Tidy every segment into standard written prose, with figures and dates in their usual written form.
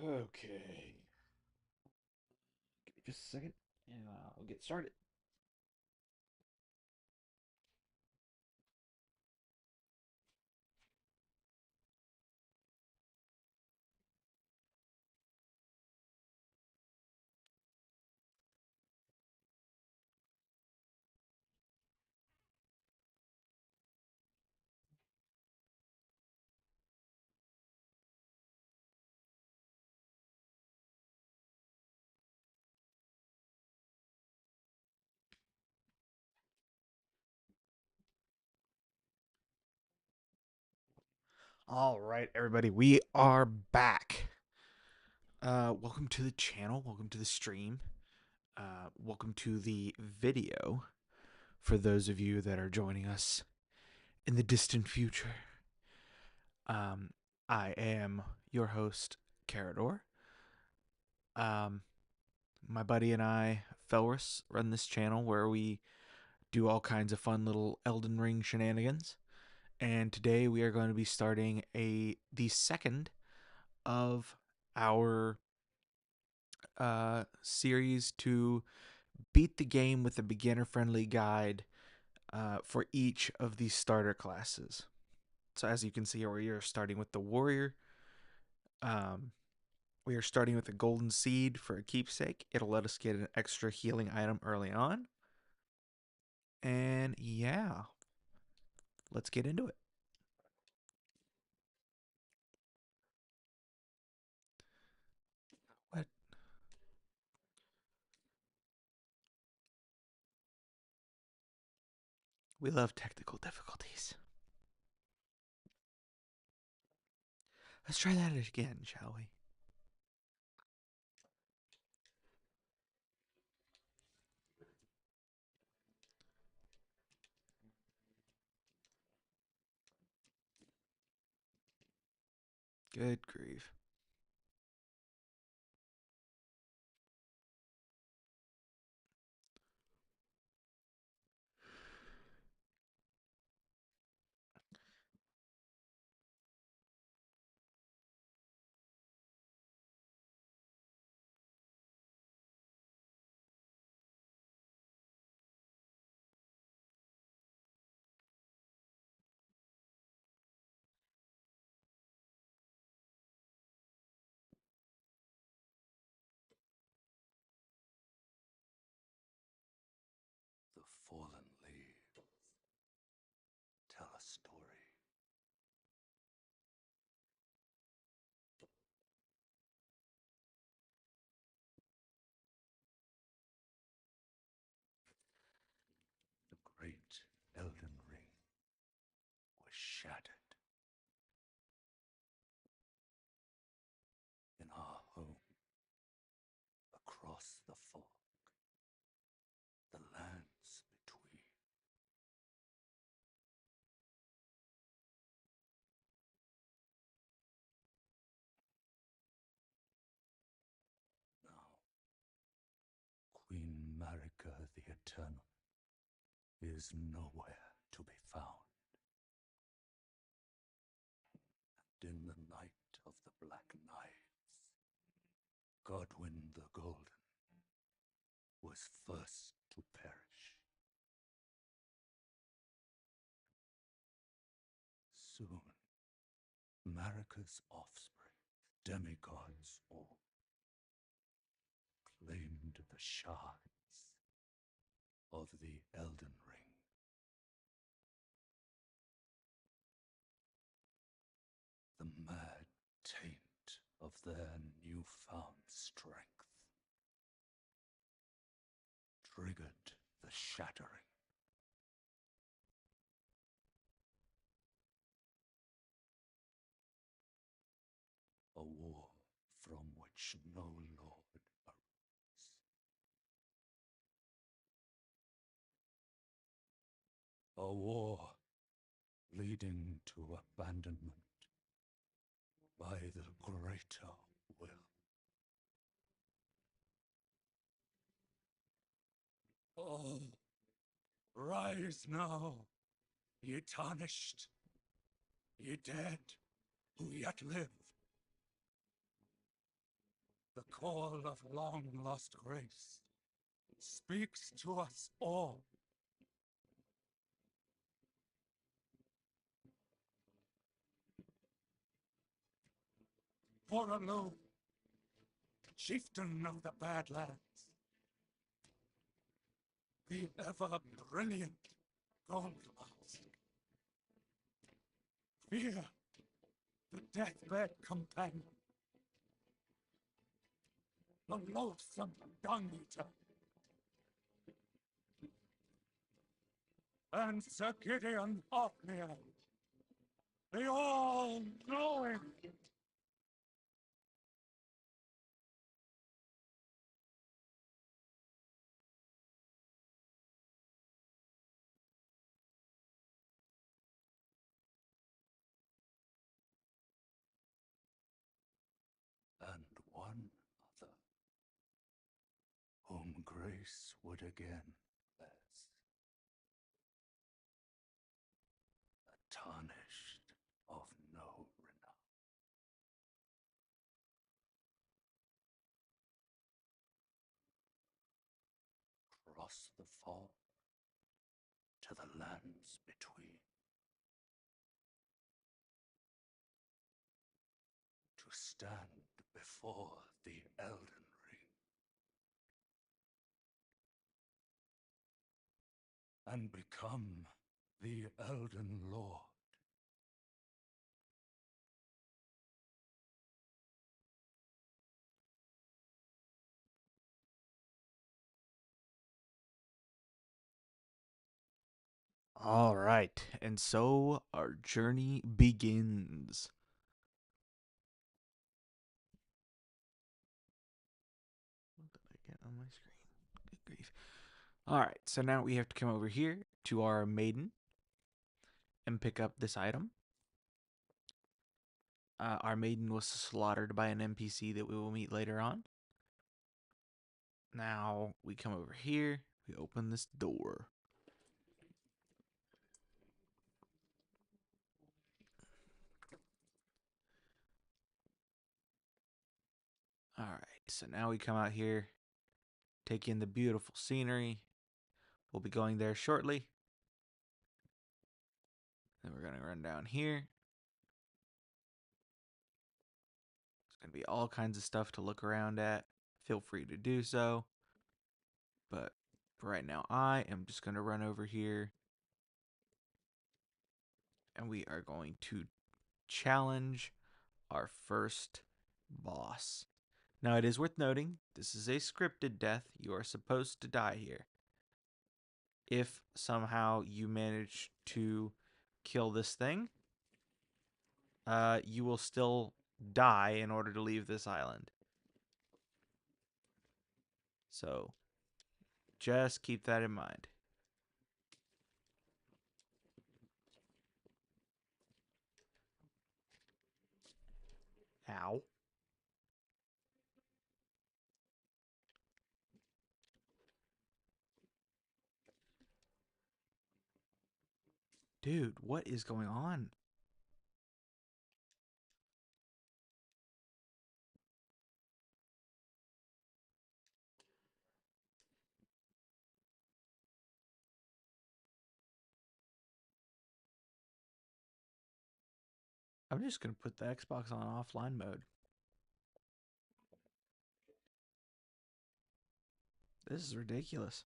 Okay. Give me just a second and I'll get started. All right, everybody, we are back. Welcome to the channel. Welcome to the stream. Welcome to the video for those of you that are joining us in the distant future. Um, I am your host, Carador. Um, my buddy and I, Felrus, run this channel where we do all kinds of fun little Elden Ring shenanigans. And today we are going to be starting the second of our series to beat the game with a beginner-friendly guide for each of these starter classes. So as you can see, we are starting with the warrior. Um, we are starting with a golden seed for a keepsake. It'll let us get an extra healing item early on. And yeah, let's get into it. What? We love technical difficulties. Let's try that again, shall we? Good grief. The fallen leaves tell a story. The great Elden Ring was shattered in our home, across the fog, the lands between. Now, Queen Marika the Eternal is nowhere to be found. And in the night of the Black Knives, Godwyn the Golden was first to perish. Soon, Marika's offspring, demigods all, claimed the shards of the Elden Ring. The mad taint of their newfound strength triggered the shattering. A war from which no lord arose. A war leading to abandonment by the greater will. Oh, rise now, ye tarnished, ye dead who yet live. The call of long-lost grace speaks to us all. For alone, chieftain of the Badlands, the ever-brilliant Goldmask, fear, the deathbed companion, the loathsome dung-eater, and Sir Gideon Ockney, the all-knowing. And one other, whom grace would again bless, a tarnished of no renown. Cross the fall to the lands between, to stand before the Elden Ring, and become the Elden Lord. All right, and so our journey begins. What did I get on my screen? Good grief. All right, so now we have to come over here to our maiden and pick up this item. Our maiden was slaughtered by an NPC that we will meet later on. Now we come over here, we open this door. All right, so now we come out here, take in the beautiful scenery. We'll be going there shortly. Then we're going to run down here. There's going to be all kinds of stuff to look around at. Feel free to do so. But for right now, I am just going to run over here. And we are going to challenge our first boss. Now, it is worth noting, this is a scripted death. You are supposed to die here. If somehow you manage to kill this thing, you will still die in order to leave this island. So, just keep that in mind. Ow. Dude, what is going on? I'm just going to put the Xbox on offline mode. This is ridiculous.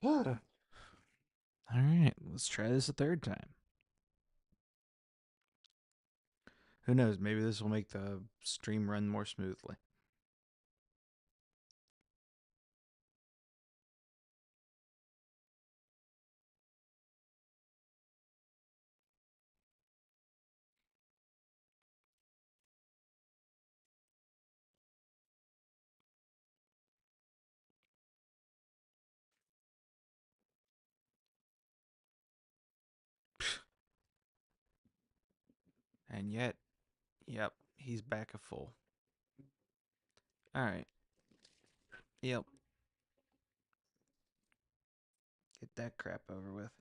All right, let's try this a third time. Who knows? Maybe this will make the stream run more smoothly. And yet, yep, he's back at full. All right. Yep. Get that crap over with.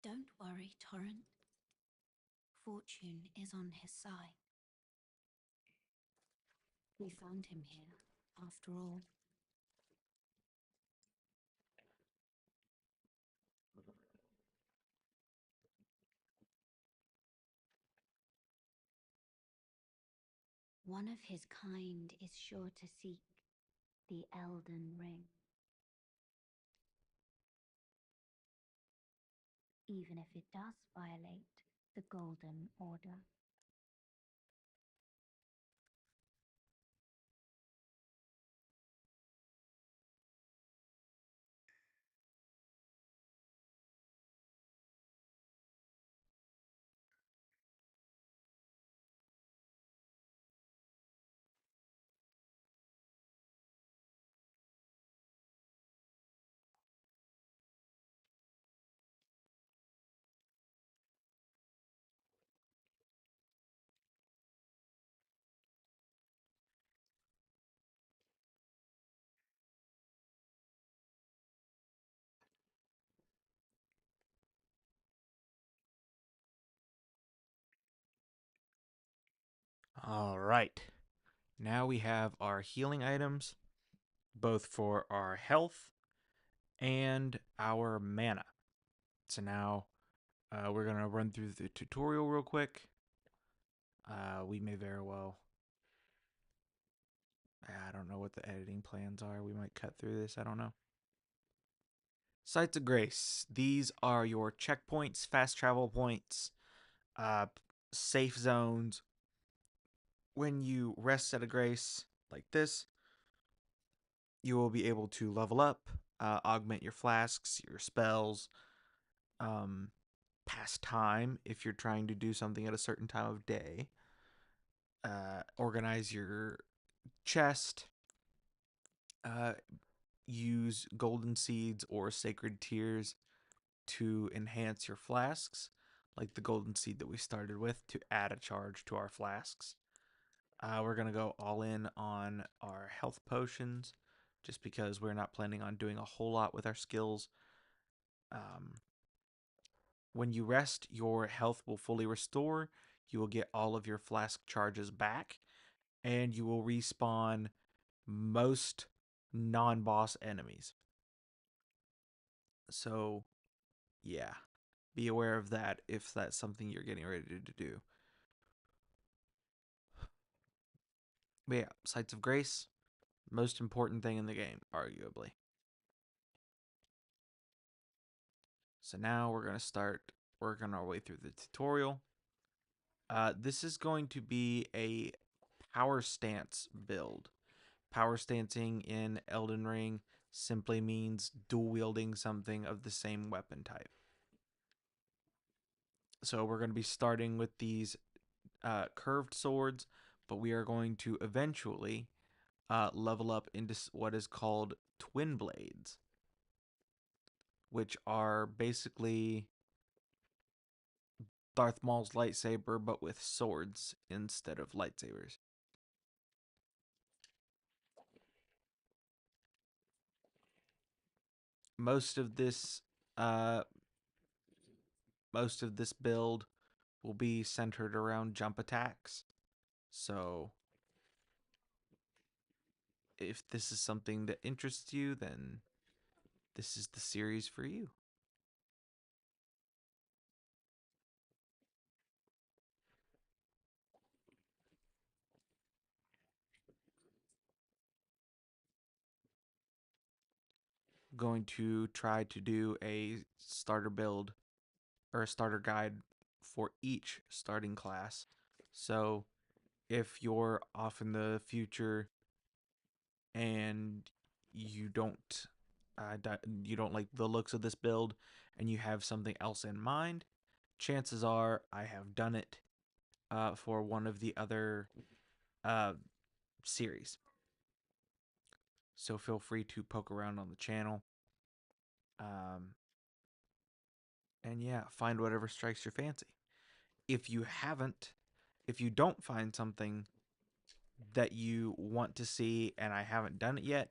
Don't worry, Torrent. Fortune is on his side. We found him here, after all. One of his kind is sure to seek the Elden Ring, even if it does violate the Golden Order. All right. Now we have our healing items, both for our health and our mana. So now we're going to run through the tutorial real quick. We may very well. I don't know what the editing plans are. We might cut through this. I don't know. Sites of Grace. These are your checkpoints, fast travel points, uh, safe zones. When you rest at a grace like this, you will be able to level up, augment your flasks, your spells, um, pass time if you're trying to do something at a certain time of day, organize your chest, uh, use golden seeds or sacred tears to enhance your flasks, like the golden seed that we started with to add a charge to our flasks. We're going to go all in on our health potions just because we're not planning on doing a whole lot with our skills. Um, when you rest, your health will fully restore. You will get all of your flask charges back, and you will respawn most non boss enemies. So, yeah, be aware of that if that's something you're getting ready to do. But yeah, Sites of Grace, most important thing in the game, arguably. So now we're going to start working our way through the tutorial. This is going to be a power stance build. Power stancing in Elden Ring simply means dual wielding something of the same weapon type. So we're going to be starting with these curved swords, but we are going to eventually level up into what is called twin blades, which are basically Darth Maul's lightsaber, but with swords instead of lightsabers. Most of this, uh, most of this build will be centered around jump attacks. So, if this is something that interests you, then this is the series for you. Going to try to do a starter build or a starter guide for each starting class. So if you're off in the future and you don't you don't like the looks of this build and you have something else in mind, chances are I have done it for one of the other uh, series. So feel free to poke around on the channel. Um, and yeah, find whatever strikes your fancy. If you haven't, if you don't find something that you want to see and I haven't done it yet,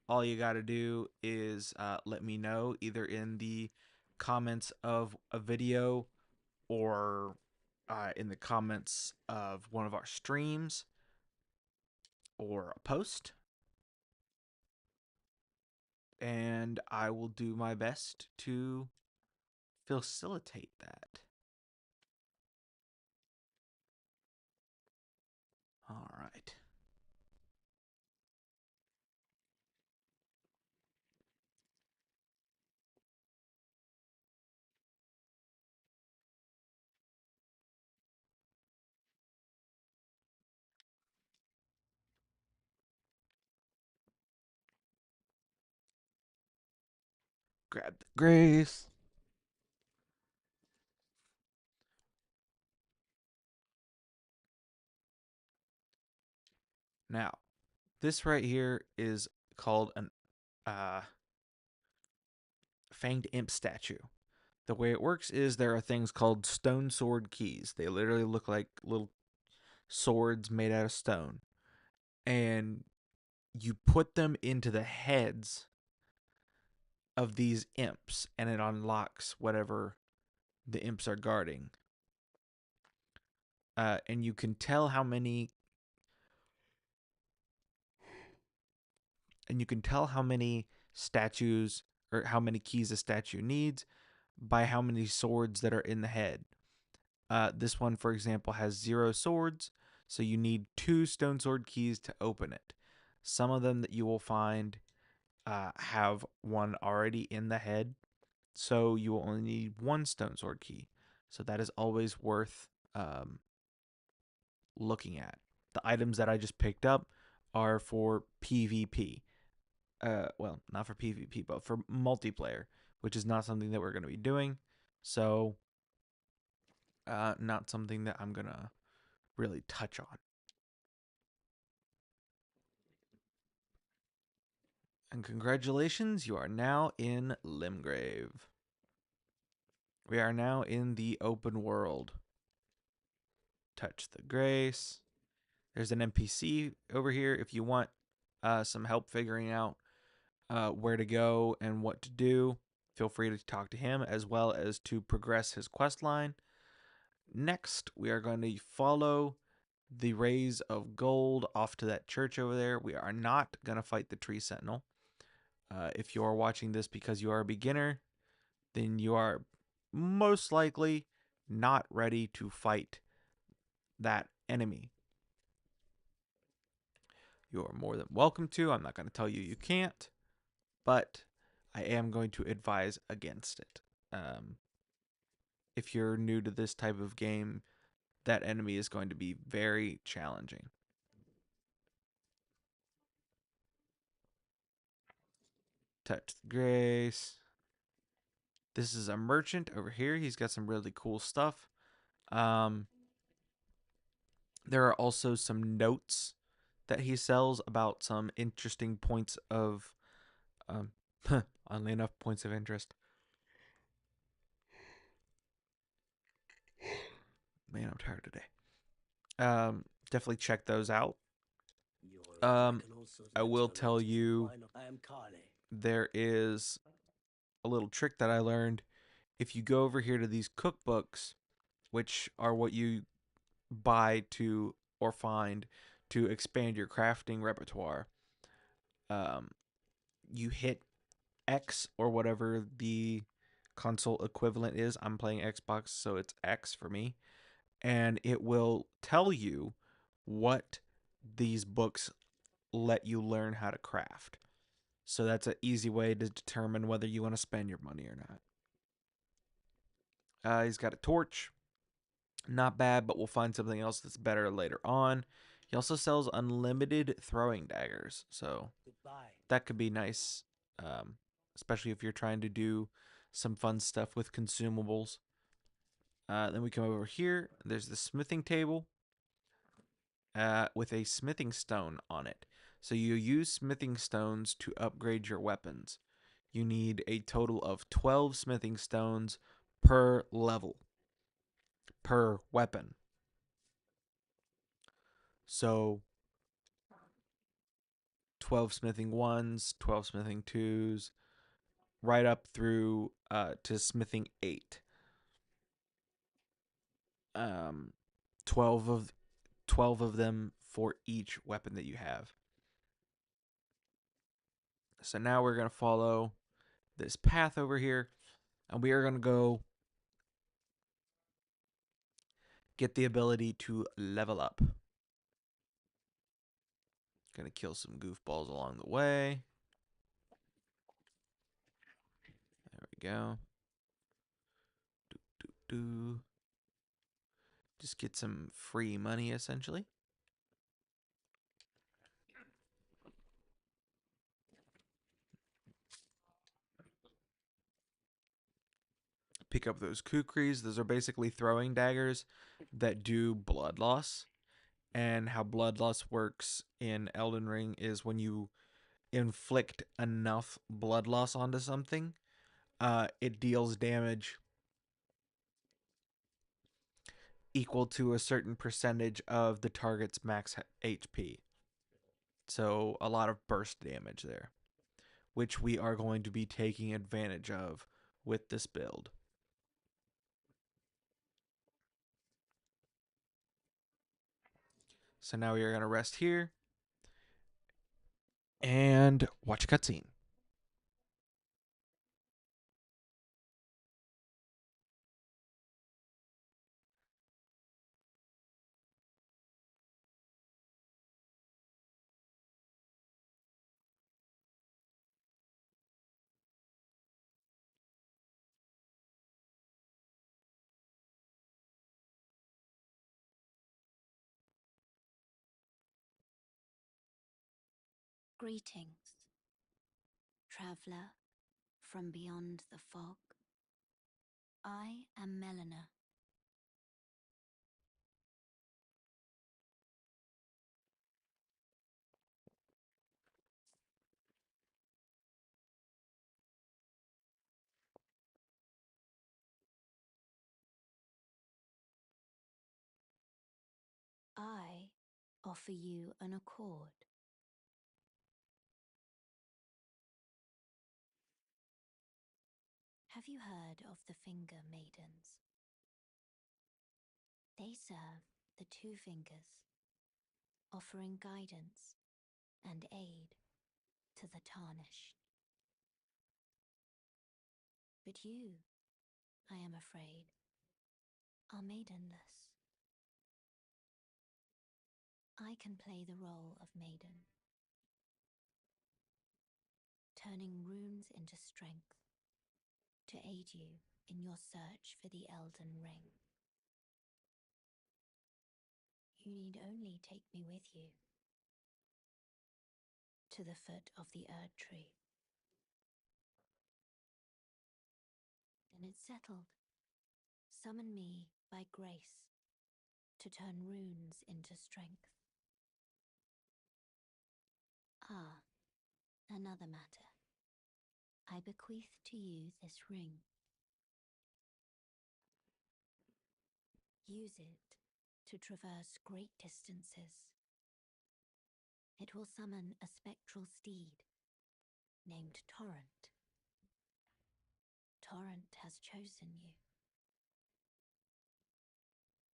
all you got to do is let me know either in the comments of a video or in the comments of one of our streams or a post. And I will do my best to facilitate that. All right. Grab the grace. Now, this right here is called an fanged imp statue. The way it works is there are things called stone sword keys. They literally look like little swords made out of stone. And you put them into the heads of these imps, and it unlocks whatever the imps are guarding. And you can tell how many. And you can tell how many statues or how many keys a statue needs by how many swords that are in the head. This one, for example, has 0 swords, so you need 2 stone sword keys to open it. Some of them that you will find have one already in the head, so you will only need 1 stone sword key. So that is always worth looking at. The items that I just picked up are for PvP. Well, not for PvP, but for multiplayer, which is not something that we're going to be doing. So, not something that I'm going to really touch on. And congratulations, you are now in Limgrave. We are now in the open world. Touch the grace. There's an NPC over here if you want some help figuring out where to go and what to do. Feel free to talk to him as well as to progress his quest line. Next, we are going to follow the rays of gold off to that church over there. We are not going to fight the tree sentinel. If you are watching this because you are a beginner, then you are most likely not ready to fight that enemy. You are more than welcome to. I'm not going to tell you you can't, but I am going to advise against it. If you're new to this type of game, that enemy is going to be very challenging. Touch the grace. This is a merchant over here. He's got some really cool stuff. There are also some notes that he sells about some interesting points of, oddly enough, points of interest. Man, I'm tired today. Definitely check those out. I will tell you there is a little trick that I learned. If you go over here to these cookbooks, which are what you buy to or find to expand your crafting repertoire, um, you hit X or whatever the console equivalent is. I'm playing Xbox, so it's X for me. And it will tell you what these books let you learn how to craft. So that's an easy way to determine whether you want to spend your money or not. He's got a torch. Not bad, but we'll find something else that's better later on. He also sells unlimited throwing daggers. So that could be nice, especially if you're trying to do some fun stuff with consumables. Then we come over here. There's the smithing table with a smithing stone on it. So you use smithing stones to upgrade your weapons. You need a total of 12 smithing stones per level, per weapon. So 12 smithing ones, 12 smithing twos, right up through to smithing 8. Um, 12 of 12 of them for each weapon that you have. So now we're going to follow this path over here, and we are going to go get the ability to level up. Gonna kill some goofballs along the way. There we go. Do. Just get some free money, essentially. Pick up those kukris. Those are basically throwing daggers that do blood loss. And how blood loss works in Elden Ring is when you inflict enough blood loss onto something, it deals damage equal to a certain percentage of the target's max HP. So a lot of burst damage there, which we are going to be taking advantage of with this build. So now we are going to rest here and watch a cutscene. Greetings, traveler from beyond the fog. I am Melina. I offer you an accord. Have you heard of the Finger Maidens? They serve the Two Fingers, offering guidance and aid to the Tarnished. But you, I am afraid, are maidenless. I can play the role of maiden, turning runes into strength to aid you in your search for the Elden Ring. You need only take me with you to the foot of the Erd Tree. Then it's settled. Summon me by grace to turn runes into strength. Ah, another matter. I bequeath to you this ring. Use it to traverse great distances. It will summon a spectral steed named Torrent. Torrent has chosen you.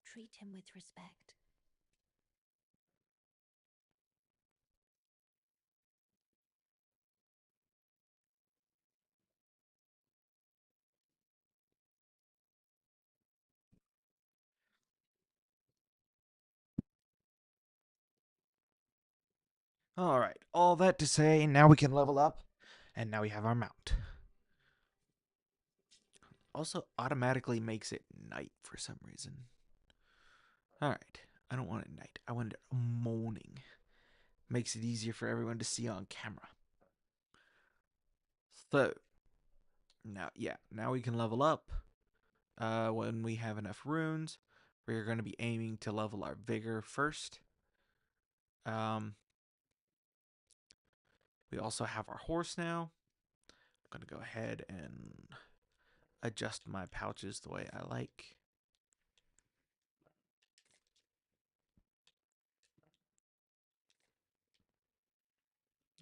Treat him with respect. All right. All that to say, now we can level up, and now we have our mount. Also, automatically makes it night for some reason. All right. I don't want it night. I want it morning. Makes it easier for everyone to see on camera. So, now we can level up. When we have enough runes, we're going to be aiming to level our vigor first. We also have our horse now. I'm going to go ahead and adjust my pouches the way I like.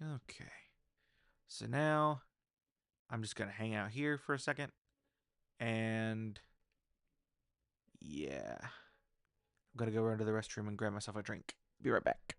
Okay. So now I'm just going to hang out here for a second. And yeah. I'm going to go run to the restroom and grab myself a drink. Be right back.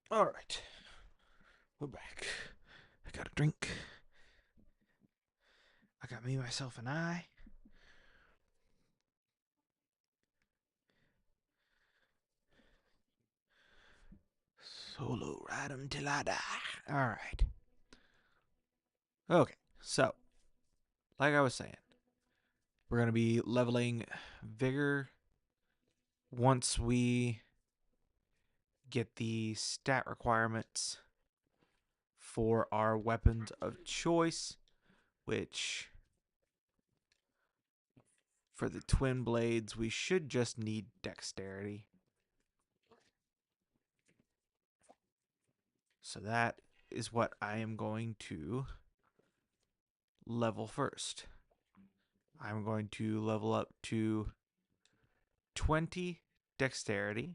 All right, we're back. I got a drink. I got me, myself, and I. Solo ride 'em till I die. All right. Okay, so like I was saying, we're gonna be leveling vigor once we get the stat requirements for our weapons of choice, which for the twin blades we should just need dexterity. So that is what I am going to level first. I'm going to level up to 20 dexterity.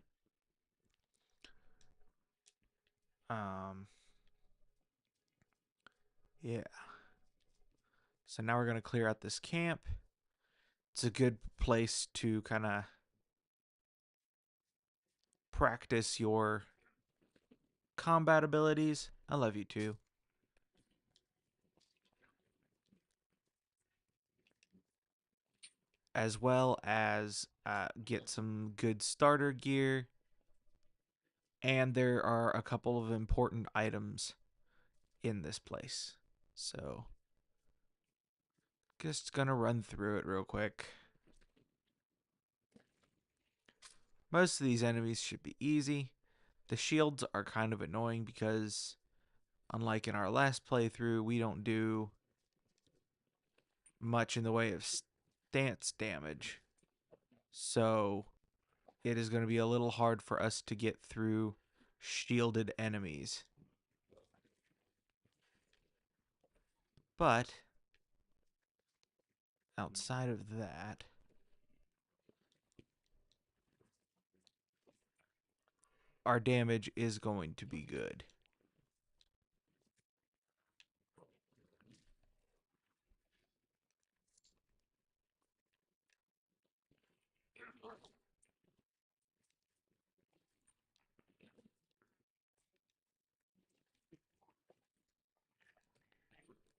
Um, yeah. So now we're going to clear out this camp. It's a good place to kind of practice your combat abilities. I love you too. As well as get some good starter gear. And there are a couple of important items in this place. So, just gonna run through it real quick. Most of these enemies should be easy. The shields are kind of annoying because, unlike in our last playthrough, we don't do much in the way of stance damage. So, it is going to be a little hard for us to get through shielded enemies. But, outside of that, our damage is going to be good.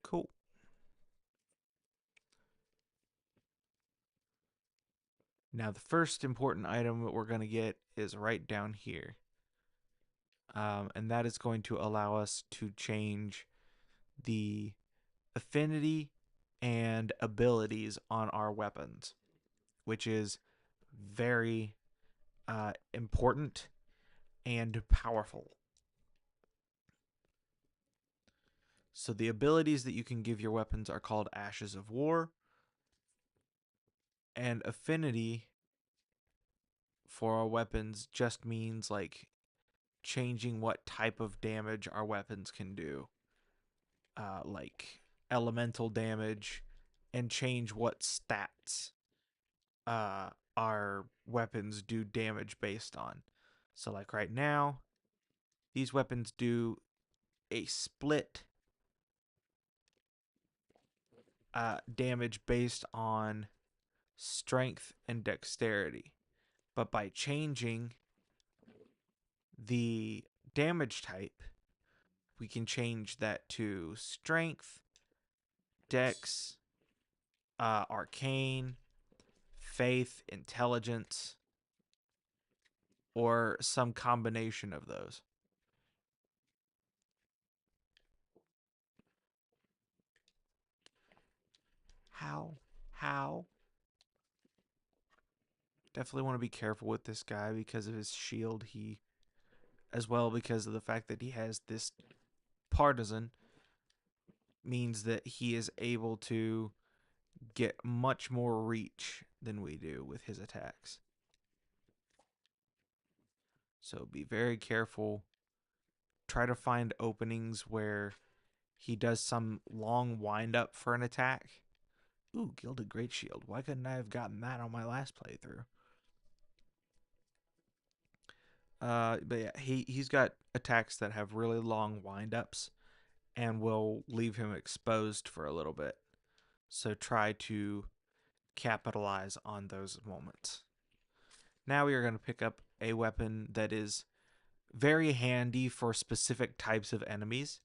Cool. Now, the first important item that we're going to get is right down here. And that is going to allow us to change the affinity and abilities on our weapons, which is very important and powerful. So the abilities that you can give your weapons are called Ashes of War, and affinity for our weapons just means like changing what type of damage our weapons can do, like elemental damage, and change what stats our weapons do damage based on. So, like right now, these weapons do a split damage based on strength and dexterity. But by changing the damage type, we can change that to strength, dex, arcane, faith, intelligence, or some combination of those. How? How? Definitely want to be careful with this guy because of his shield. As well, because of the fact that he has this partisan, means that he is able to get much more reach than we do with his attacks. So be very careful. Try to find openings where he does some long wind up for an attack. Ooh, Gilded Great Shield. Why couldn't I have gotten that on my last playthrough? But yeah, he's got attacks that have really long wind ups and will leave him exposed for a little bit. So try to capitalize on those moments. Now we are going to pick up a weapon that is very handy for specific types of enemies,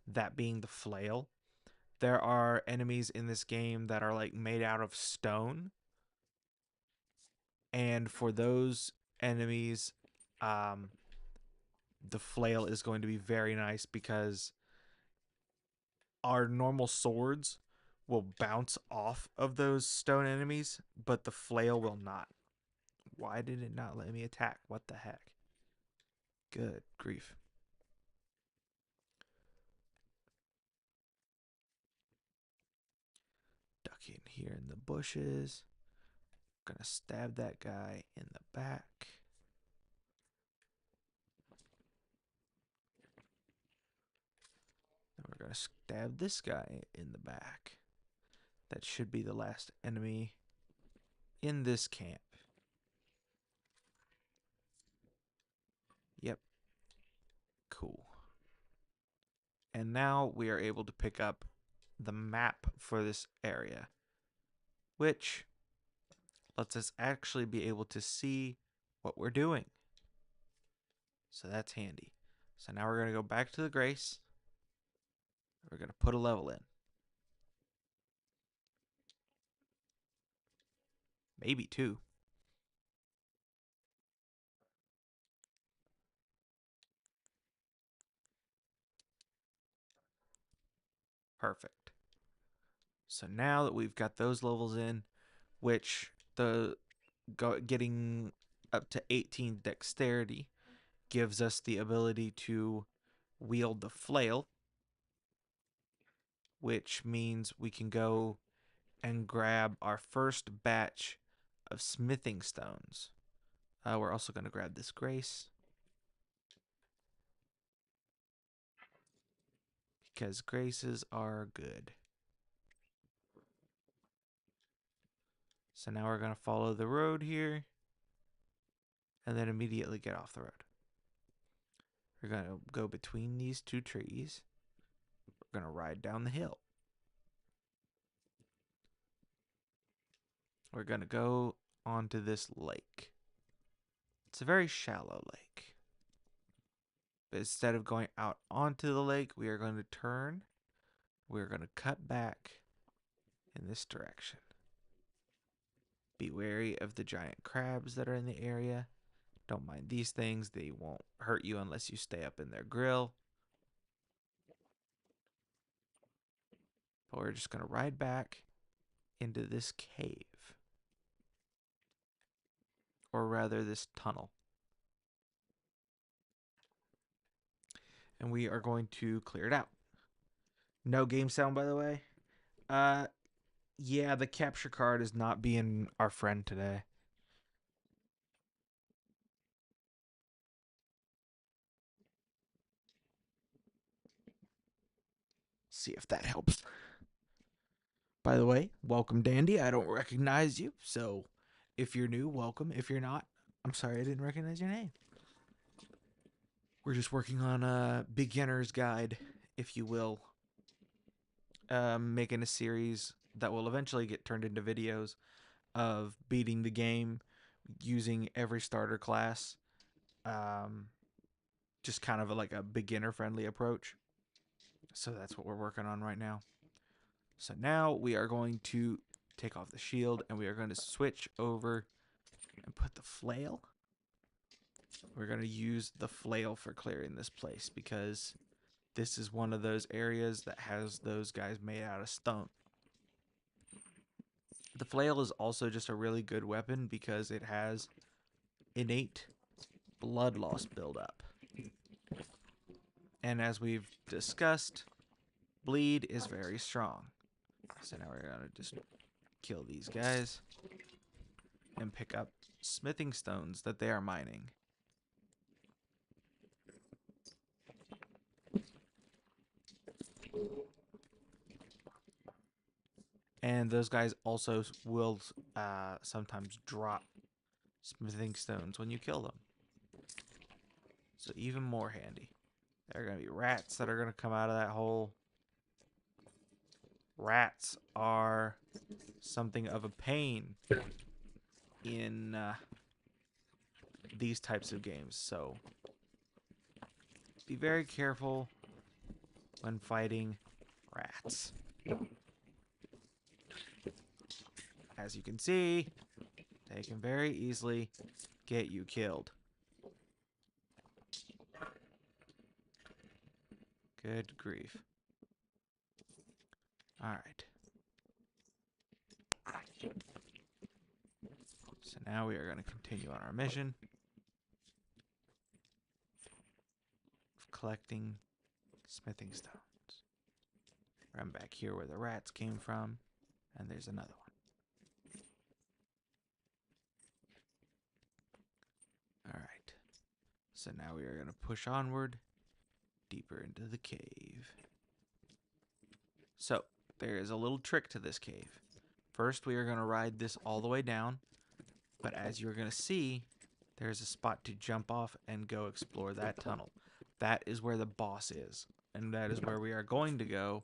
that being the flail. There are enemies in this game that are like made out of stone, and for those enemies, um, the flail is going to be very nice because our normal swords will bounce off of those stone enemies, but the flail will not. Why did it not let me attack? What the heck? Good grief. Ducking here in the bushes. Gonna stab that guy in the back. And we're gonna stab this guy in the back. That should be the last enemy in this camp. Yep. Cool. And now we are able to pick up the map for this area, which lets us actually be able to see what we're doing. So that's handy. So now we're going to go back to the Grace. We're going to put a level in. Maybe two. Perfect. So now that we've got those levels in, which getting up to 18 dexterity gives us the ability to wield the flail, which means we can go and grab our first batch of smithing stones. We're also going to grab this Grace, because Graces are good. So now we're going to follow the road here and then immediately get off the road. We're going to go between these two trees. We're going to ride down the hill. We're going to go onto this lake. It's a very shallow lake. But instead of going out onto the lake, we are going to turn. We're going to cut back in this direction. Be wary of the giant crabs that are in the area. Don't mind these things. They won't hurt you unless you stay up in their grill. But we're just going to ride back into this cave. Or rather, this tunnel. And we are going to clear it out. No game sound, by the way. Yeah, the capture card is not being our friend today. See if that helps. By the way, welcome, Dandy. I don't recognize you, so if you're new, welcome. If you're not, I'm sorry I didn't recognize your name. We're just working on a beginner's guide, if you will. Making a series that will eventually get turned into videos of beating the game using every starter class. Just kind of like a beginner-friendly approach. So that's what we're working on right now. So now we are going to take off the shield and we are going to switch over and put the flail. We're going to use the flail for clearing this place because this is one of those areas that has those guys made out of stone. The flail is also just a really good weapon because it has innate blood loss buildup. And as we've discussed, bleed is very strong. So now we're going to just kill these guys and pick up smithing stones that they are mining. And those guys also will sometimes drop smithing stones when you kill them. So even more handy. There are going to be rats that are going to come out of that hole. Rats are something of a pain in these types of games. So be very careful when fighting rats. As you can see, they can very easily get you killed. Good grief. Alright. So now we are going to continue on our mission of collecting smithing stones. Run back here where the rats came from, and there's another one. Alright. So now we are going to push onward deeper into the cave. So, there is a little trick to this cave. First, we are going to ride this all the way down, but as you're going to see, there's a spot to jump off and go explore that tunnel. That is where the boss is, and that is where we are going to go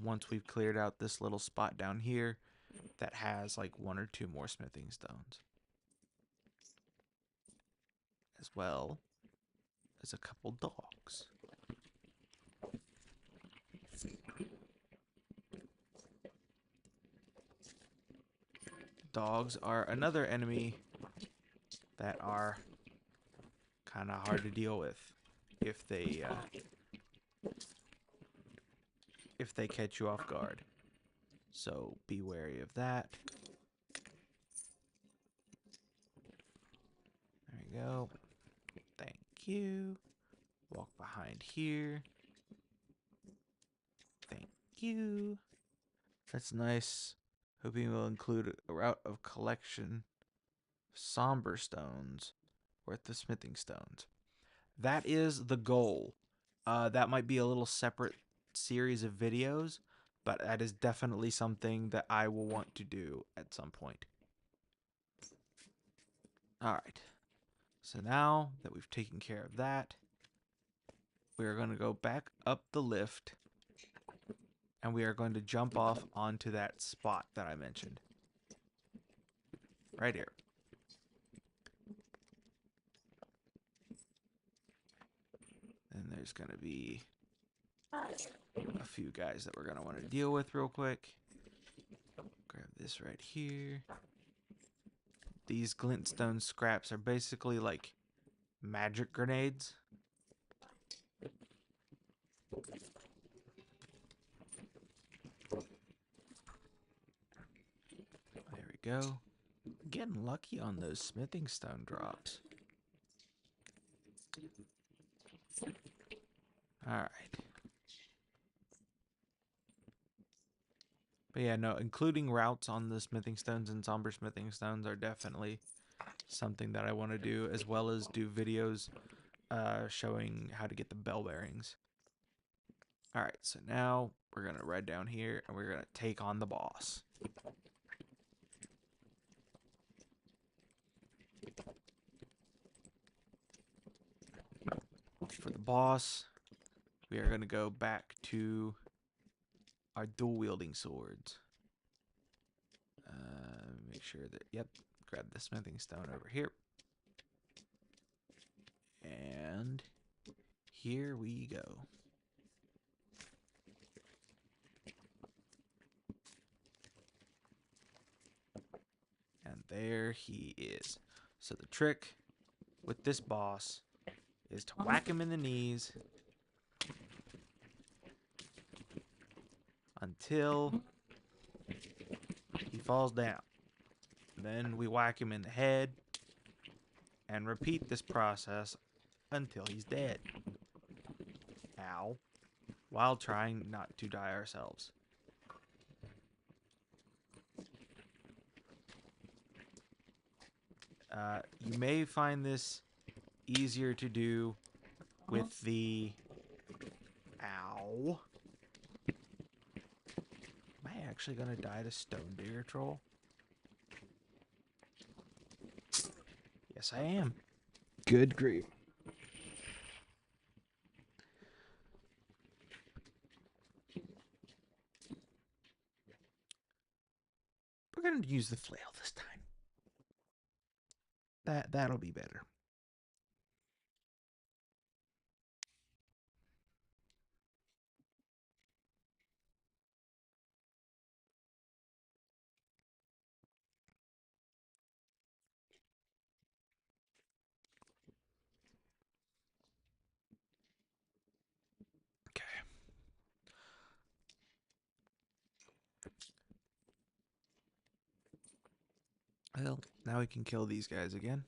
once we've cleared out this little spot down here that has like 1 or 2 more smithing stones. As well as a couple dogs. Dogs are another enemy that are kind of hard to deal with if they catch you off guard. So be wary of that. There we go. Thank you. Walk behind here. Thank you. That's nice. Hoping we'll include a route of collection somber stones worth the smithing stones. That is the goal. That might be a little separate series of videos, but that is definitely something that I will want to do at some point. Alright. So now that we've taken care of that, we are going to go back up the lift, and we are going to jump off onto that spot that I mentioned. Right here. And there's going to be a few guys that we're going to want to deal with real quick. Grab this right here. These glintstone scraps are basically like magic grenades. There we go. Getting lucky on those smithing stone drops. Alright. But yeah, no, including routes on the smithing stones and somber smithing stones are definitely something that I want to do, as well as do videos showing how to get the bell bearings. Alright, so now we're going to ride down here and we're going to take on the boss. For the boss, we are going to go back to our dual wielding swords. Make sure that, yep, grab the smithing stone over here. And here we go. And there he is. So the trick with this boss is to whack him in the knees until he falls down. Then we whack him in the head and repeat this process until he's dead. Ow. While trying not to die ourselves. You may find this easier to do with the... Ow. Am I actually going to die to Stone Digger Troll? Yes, I am. Good grief. We're going to use the flail this time. That'll be better. Well, now we can kill these guys again.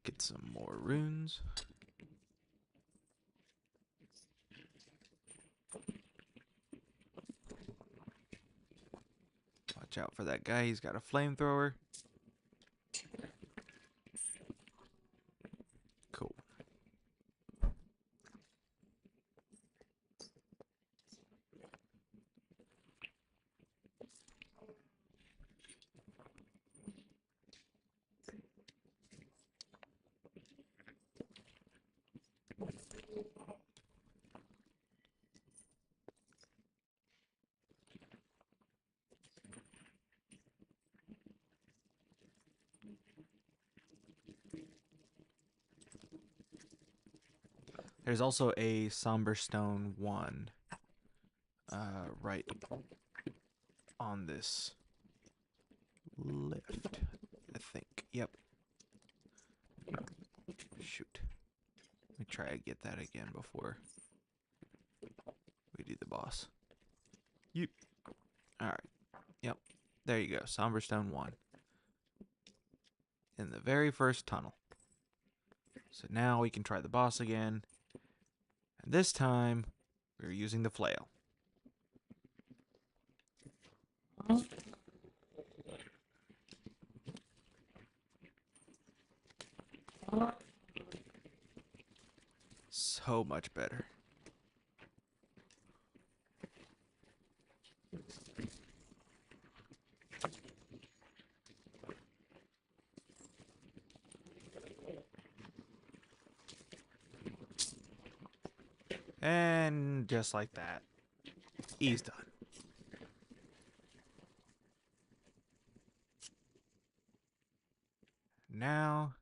Get some more runes. Watch out for that guy. He's got a flamethrower. Cool. There's also a Somber Stone 1 right on this lift, I think. Yep. Shoot. Let me try to get that again before we do the boss. Yep. Alright. Yep. There you go. Somber Stone 1. In the very first tunnel. So now we can try the boss again. And this time, we're using the flail. So much better. And just like that, he's done. Now,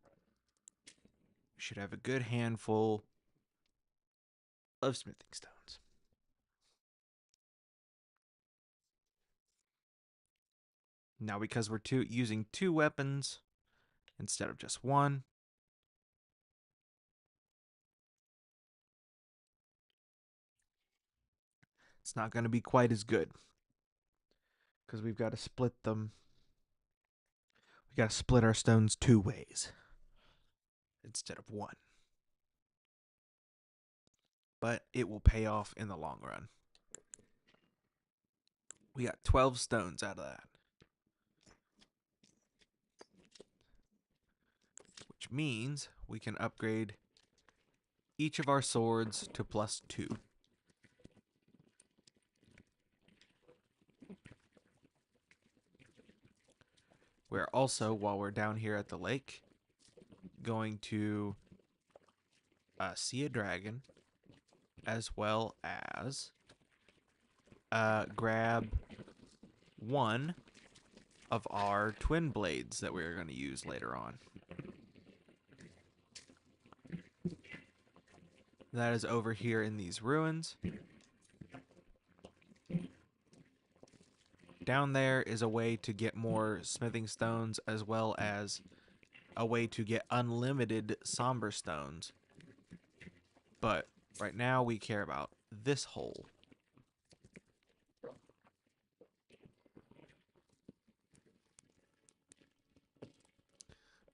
we should have a good handful of smithing stones. Now, because we're using two weapons instead of just one, it's not going to be quite as good. Because we've got to split them. We got to split our stones 2 ways instead of 1. But it will pay off in the long run. We got 12 stones out of that. Which means we can upgrade each of our swords to +2. We're also, while we're down here at the lake, going to see a dragon, as well as grab one of our twin blades that we're going to use later on. That is over here in these ruins. Down there is a way to get more smithing stones, as well as a way to get unlimited somber stones. But right now we care about this hole.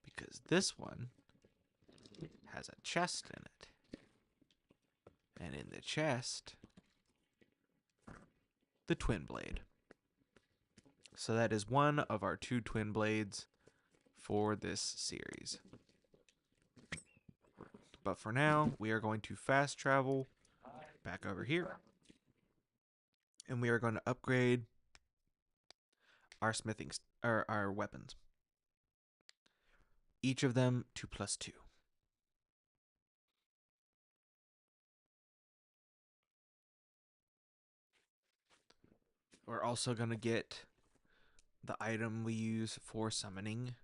Because this one has a chest in it. And in the chest, the twin blade. So that is one of our 2 twin blades for this series. But for now, we are going to fast travel back over here. And we are going to upgrade our our weapons. Each of them to +2. We're also going to get the item we use for summoning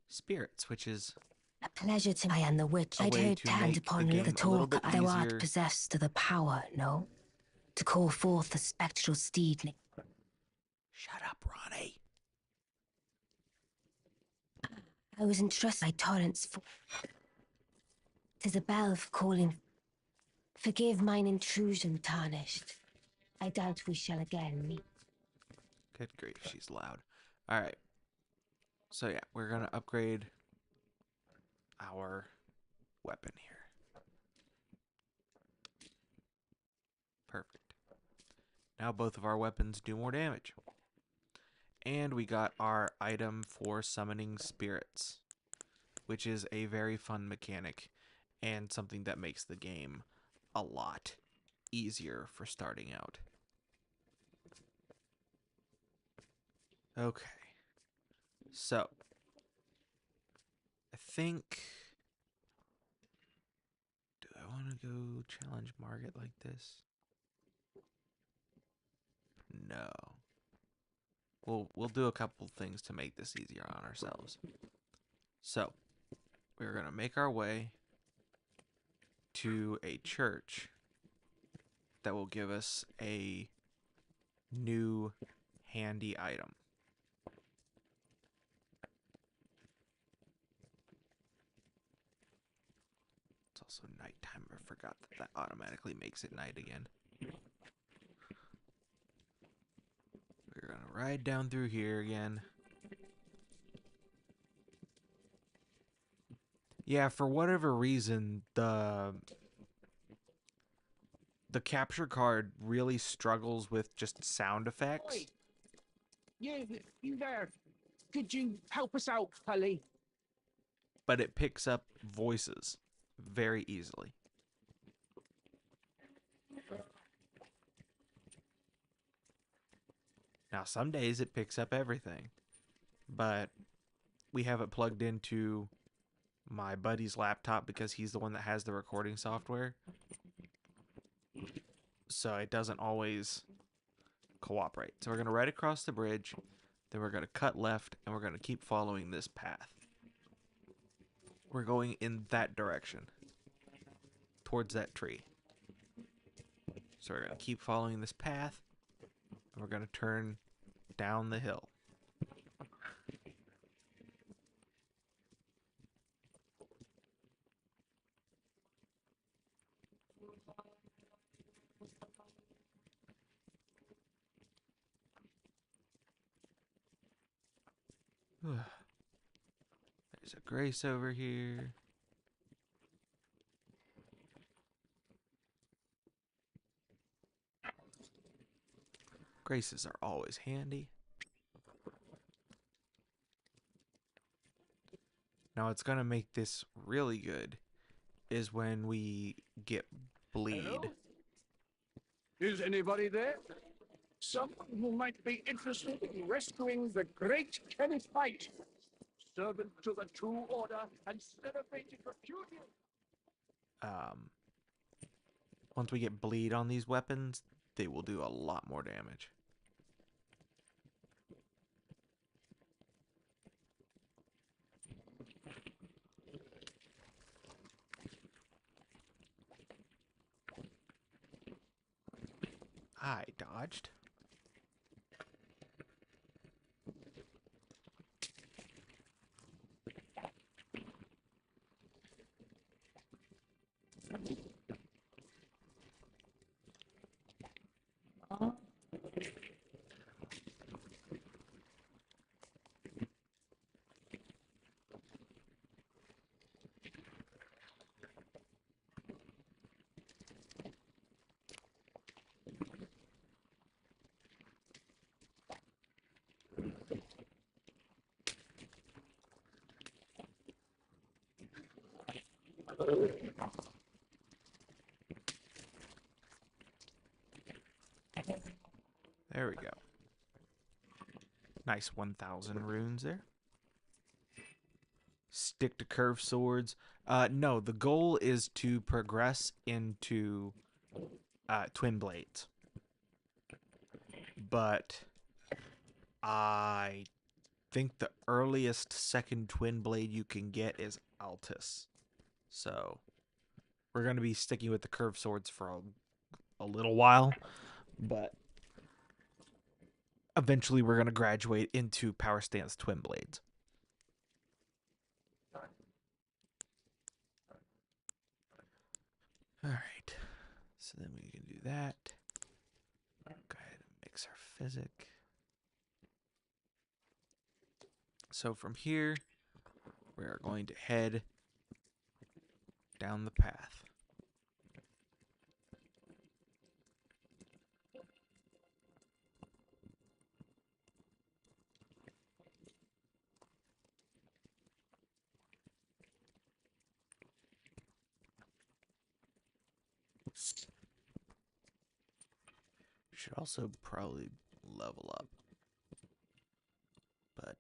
spirits, which is a pleasure to I and the witch. a I'd way heard to tanned make upon the the game a little talk bit thou easier. art possessed of the power, no? To call forth the spectral steed. Shut up, Ronnie. I was entrusted by torrents for. 'Tis a bell for calling. Forgive mine intrusion, Tarnished. I doubt we shall again meet. Good grief, she's loud. All right. So yeah, we're gonna upgrade our weapon here. Perfect. Now both of our weapons do more damage. And we got our item for summoning spirits, which is a very fun mechanic and something that makes the game a lot easier for starting out. Okay. So, I think... Do I want to go challenge Margit like this? No. We'll do a couple things to make this easier on ourselves. So, we're going to make our way to a church that will give us a new handy item. It's also nighttime. I forgot that automatically makes it night again. We're going to ride down through here again. Yeah, for whatever reason, the capture card really struggles with just sound effects. Oi! You there? Could you help us out, Tully? But it picks up voices very easily. Now, some days it picks up everything, but we have it plugged into my buddy's laptop because he's the one that has the recording software. So it doesn't always cooperate. So we're going to ride across the bridge, then we're going to cut left, and we're going to keep following this path. We're going in that direction, towards that tree. So we're going to keep following this path, and we're going to turn down the hill. There's a Grace over here. Graces are always handy. Now, what's going to make this really good is when we get bleed. Hello? Is anybody there? Someone who might be interested in rescuing the great Kenneth White, servant to the true order and celebrated repudiate. Once we get bleed on these weapons, they will do a lot more damage. I dodged. There we go. Nice 1,000 runes there. Stick to curved swords. No, the goal is to progress into twin blades. But I think the earliest second twin blade you can get is Altus. So we're going to be sticking with the curved swords for a little while. But eventually we're going to graduate into power stance twin blades. All right. So then we can do that. Go ahead and mix our physic. So from here, we are going to head down the path. We should also probably level up. But,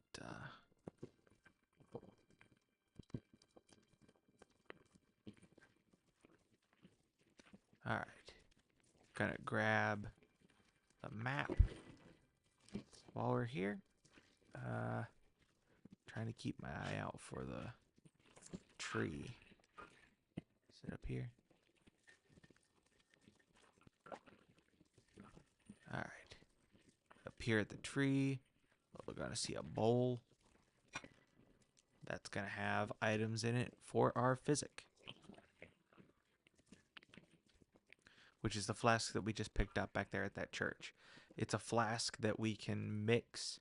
alright. Gonna grab the map while we're here. Trying to keep my eye out for the tree. Is it up here? Alright. Up here at the tree, we're gonna see a bowl. That's gonna have items in it for our physic. Which is the flask that we just picked up back there at that church. It's a flask that we can mix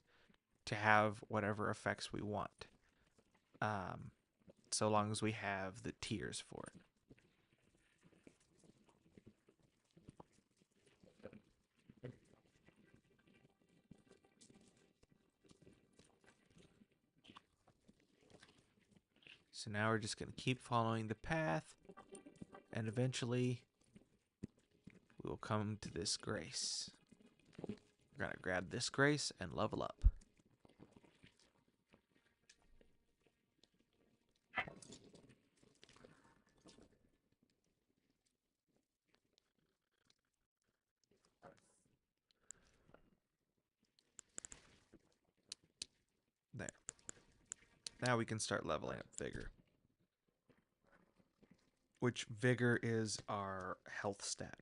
to have whatever effects we want. So long as we have the tiers for it. So now we're just going to keep following the path, and eventually we will come to this grace. We're going to grab this grace and level up. There. Now we can start leveling up vigor. Which vigor is our health stat.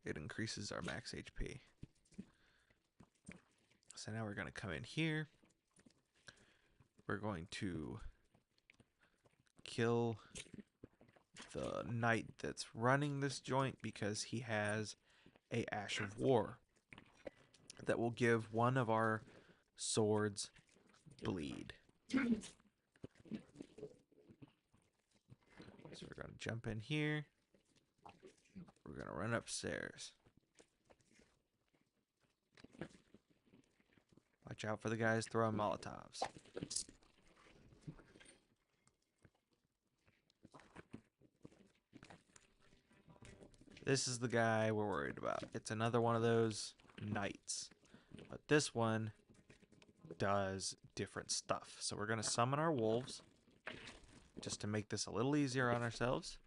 It increases our max HP. So now we're going to come in here. We're going to kill the knight that's running this joint because he has a Ash of War that will give one of our swords bleed. So we're going to jump in here. We're going to run upstairs. Watch out for the guys throwing Molotovs. This is the guy we're worried about. It's another one of those knights. But this one does different stuff. So we're going to summon our wolves just to make this a little easier on ourselves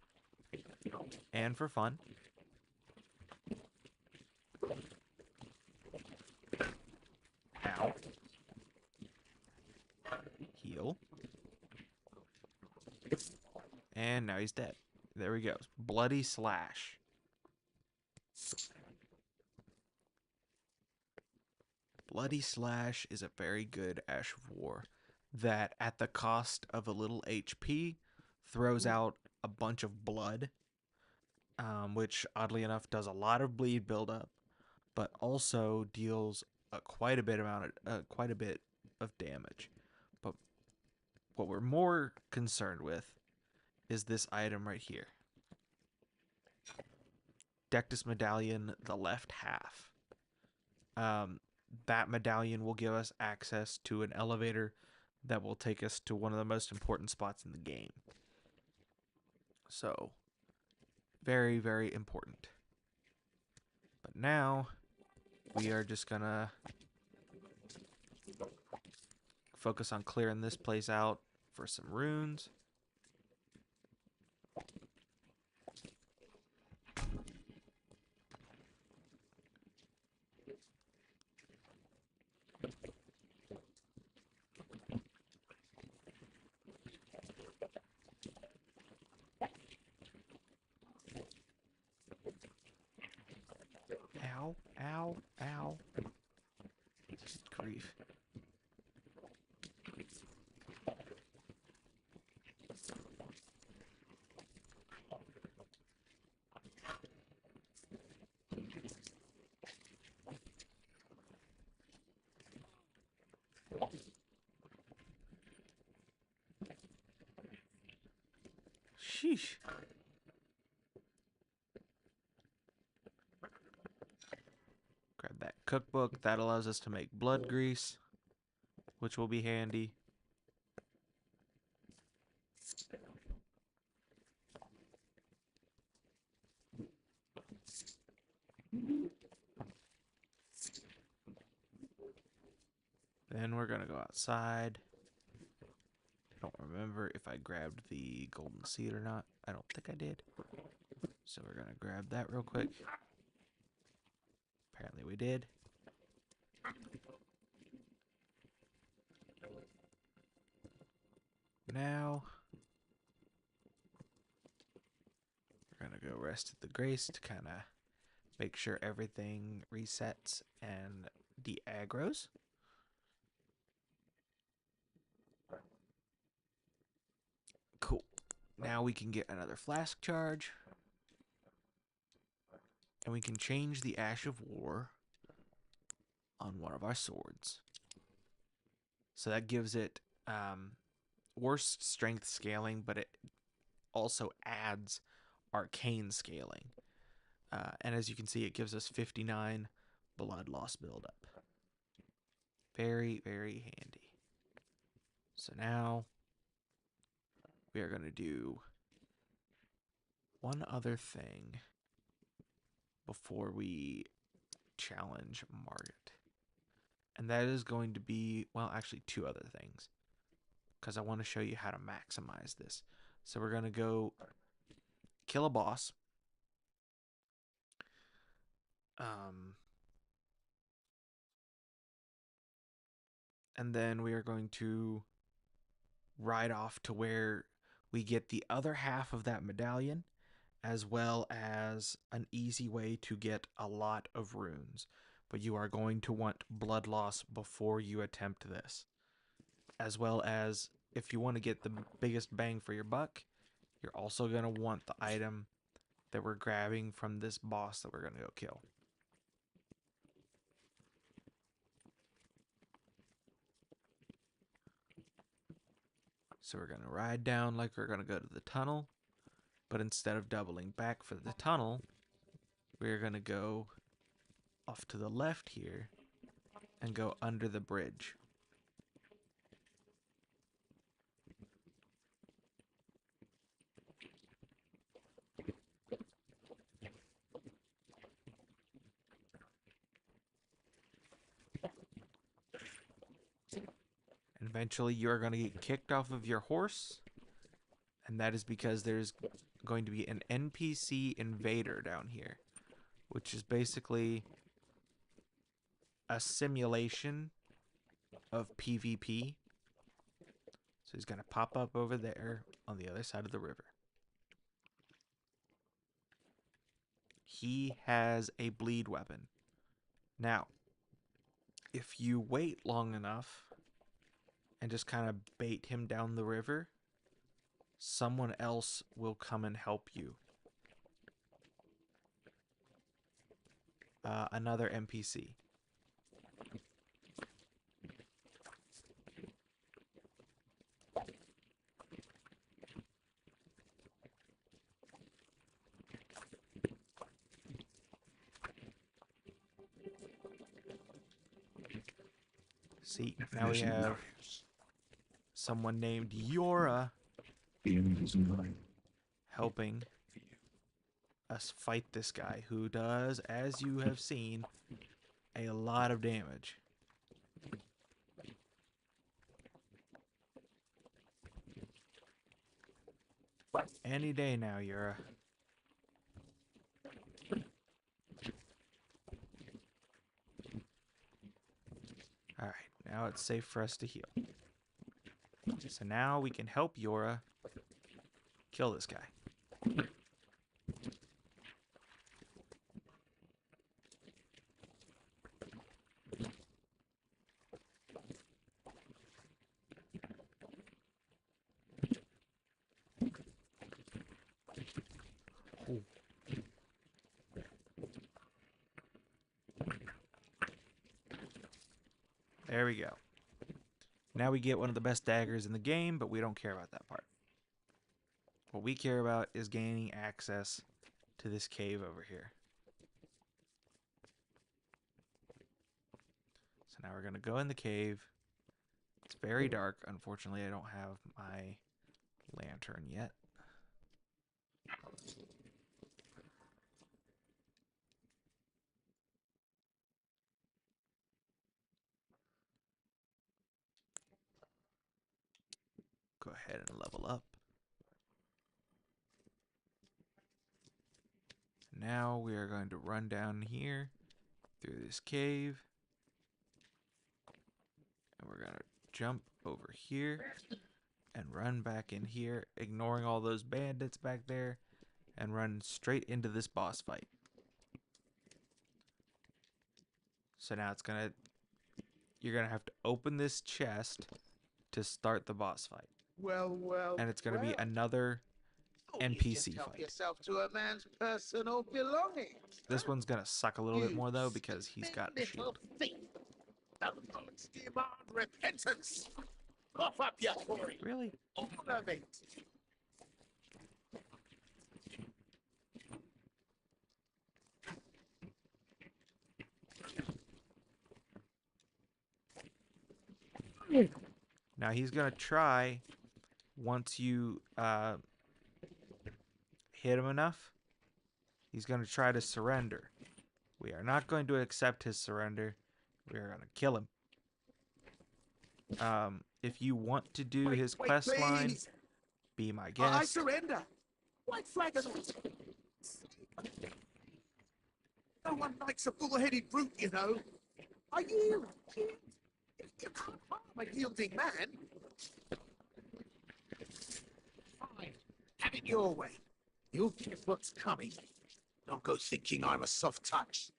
and for fun. Ow. Heal. And now he's dead. There we go. Bloody Slash. Bloody Slash is a very good Ash of War that, at the cost of a little HP, throws out a bunch of blood, which oddly enough does a lot of bleed buildup, but also deals quite a bit of damage. But what we're more concerned with is this item right here. Dectus Medallion, the left half. That medallion will give us access to an elevator that will take us to one of the most important spots in the game. So, very, very important. But now, we are just gonna focus on clearing this place out for some runes. Ow, ow, ow. Grief. Sheesh. Grab that cookbook. That allows us to make blood grease, which will be handy. Then we're going to go outside. I don't remember if I grabbed the golden seed or not. I don't think I did. So we're going to grab that real quick. Apparently we did. Now, we're going to go rest at the grace to kind of make sure everything resets and de-aggroes. Cool. Now we can get another flask charge. And we can change the Ash of War on one of our swords. So that gives it worse strength scaling, but it also adds arcane scaling. And as you can see, it gives us 59 blood loss buildup. Very, very handy. So now we are going to do one other thing before we challenge Margaret. And that is going to be, well, actually two other things, because I want to show you how to maximize this. So we're going to go kill a boss. And then we are going to ride off to where we get the other half of that medallion, as well as an easy way to get a lot of runes. But you are going to want blood loss before you attempt this. As well as, if you want to get the biggest bang for your buck, you're also going to want the item that we're grabbing from this boss that we're going to go kill. So we're going to ride down like we're going to go to the tunnel. But instead of doubling back for the tunnel, we're going to go off to the left here and go under the bridge. And eventually you're going to get kicked off of your horse, and that is because there's going to be an NPC invader down here, which is basically a simulation of PvP. So he's going to pop up over there on the other side of the river. He has a bleed weapon. Now, if you wait long enough and just kind of bait him down the river, someone else will come and help you. Another NPC. See, now we have someone named Yora helping us fight this guy, who does, as you have seen, a lot of damage. Any day now, Yura. Alright, now it's safe for us to heal. So now we can help Yura kill this guy. There we go. Now we get one of the best daggers in the game, but we don't care about that part. What we care about is gaining access to this cave over here. So now we're going to go in the cave. It's very dark. Unfortunately, I don't have my lantern yet. Go ahead and level up. Now we are going to run down here through this cave. And we're going to jump over here and run back in here, ignoring all those bandits back there, and run straight into this boss fight. So now you're going to have to open this chest to start the boss fight. Well. And it's going to be another NPC help fight. yourself to a man's personal belongings. This one's going to suck a little bit more, though, because he's got a shield. The gods demand repentance. Cough up your glory. Really? All of it. Now he's going to try, once you hit him enough, he's going to try to surrender. We are not going to accept his surrender. We are going to kill him. If you want to do his quest line, be my guest. I surrender. White flag is no one likes a bull-headed brute, you know. Are you a kid? You can't harm a yielding man. Fine. Have it your way. You'll get what's coming. Don't go thinking I'm a soft touch.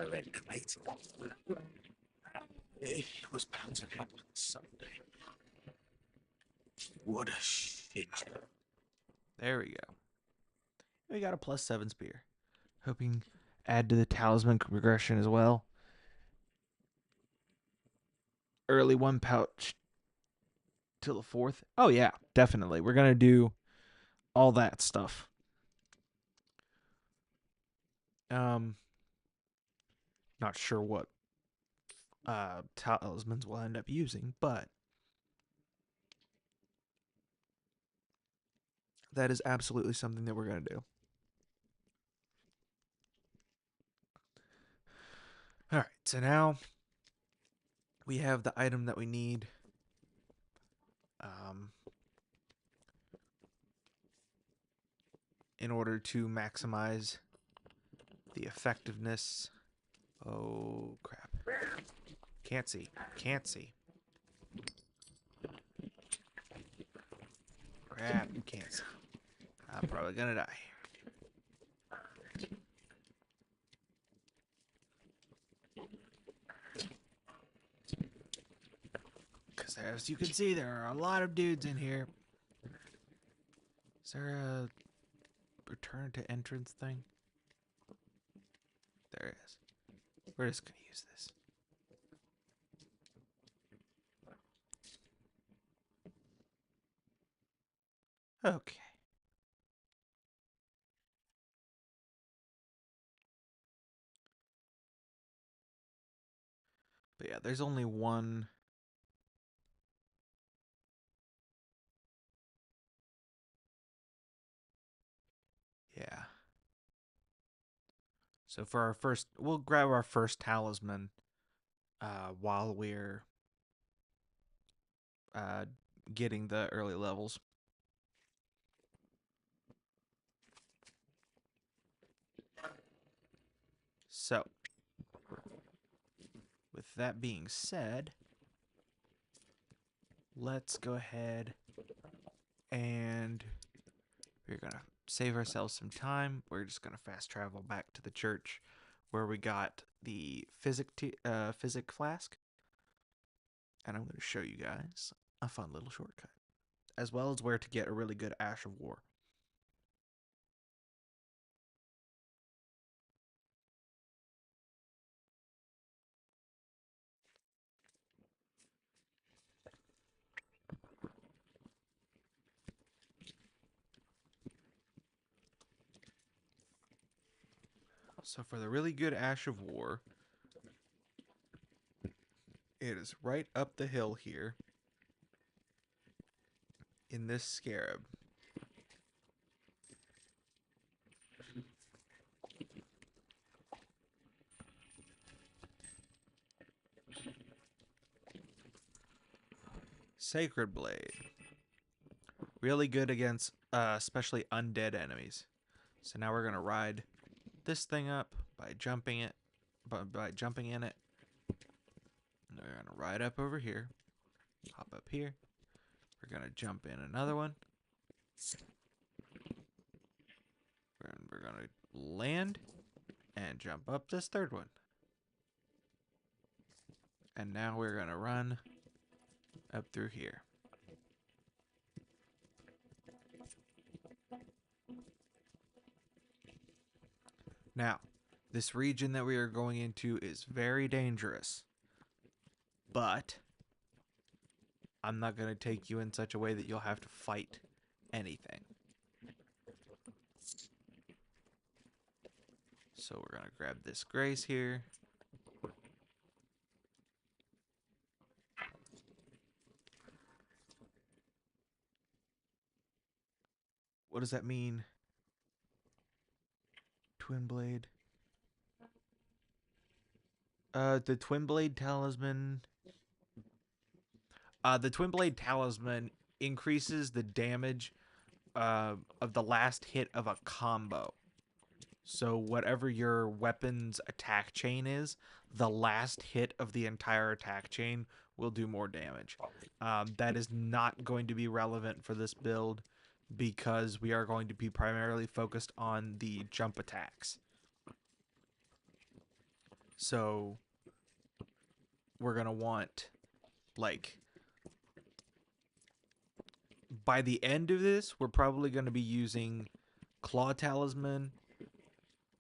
Surrender, mate. It was bound to happen someday. What a shit. There we go. We got a +7 spear. Hoping add to the talisman progression as well. Early 1 pouch till the 4th. Oh yeah, definitely. We're going to do all that stuff. Not sure what talismans we'll end up using, but that is absolutely something that we're going to do. All right, so now we have the item that we need. In order to maximize the effectiveness. Oh, crap. Can't see. Can't see. Crap, can't see. I'm probably gonna die. Because as you can see, there are a lot of dudes in here. Is there a return to entrance thing? There it is. We're just gonna use this. Okay. But yeah, there's only one. Yeah. So for our first, we'll grab our first talisman while we're getting the early levels. So, with that being said, let's go ahead and we're going to save ourselves some time. We're just going to fast travel back to the church where we got the physic flask. And I'm going to show you guys a fun little shortcut, as well as where to get a really good Ash of War. So for the really good Ash of War, it is right up the hill here in this scarab. Sacred Blade. Really good against especially undead enemies. So now we're going to ride this thing up by jumping it, by jumping in it. And we're going to ride up over here, hop up here. We're going to jump in another one. We're going to land and jump up this third one. And now we're going to run up through here. Now, this region that we are going into is very dangerous. But I'm not going to take you in such a way that you'll have to fight anything. So we're going to grab this grace here. What does that mean? Twin blade. The twin blade talisman. The twin blade talisman increases the damage of the last hit of a combo. So whatever your weapon's attack chain is, the last hit of the entire attack chain will do more damage. That is not going to be relevant for this build because we are going to be primarily focused on the jump attacks. So we're going to want, like, by the end of this, we're probably going to be using Claw Talisman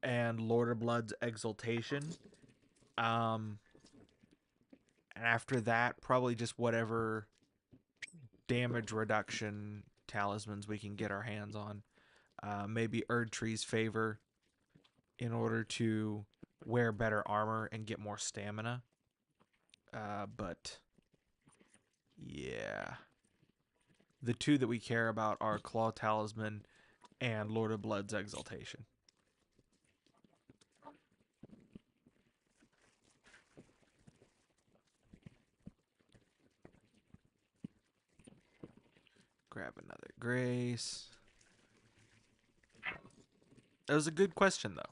and Lord of Blood's Exaltation. And after that, probably just whatever damage reduction talismans we can get our hands on. Maybe Erdtree's Favor in order to wear better armor and get more stamina. But yeah. The two that we care about are Claw Talisman and Lord of Blood's Exaltation. Grab another grace. That was a good question, though.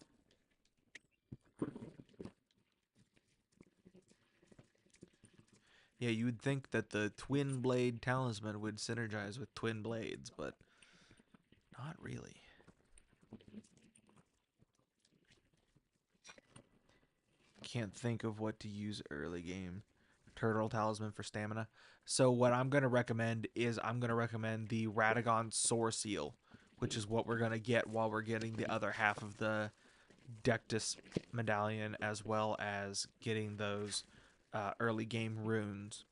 Yeah, you would think that the twin blade talisman would synergize with twin blades, but not really. Can't think of what to use early game. Turtle talisman for stamina. So what I'm going to recommend is I'm going to recommend the Radagon Soar Seal, which is what we're going to get while we're getting the other half of the Dectus medallion, as well as getting those early game runes.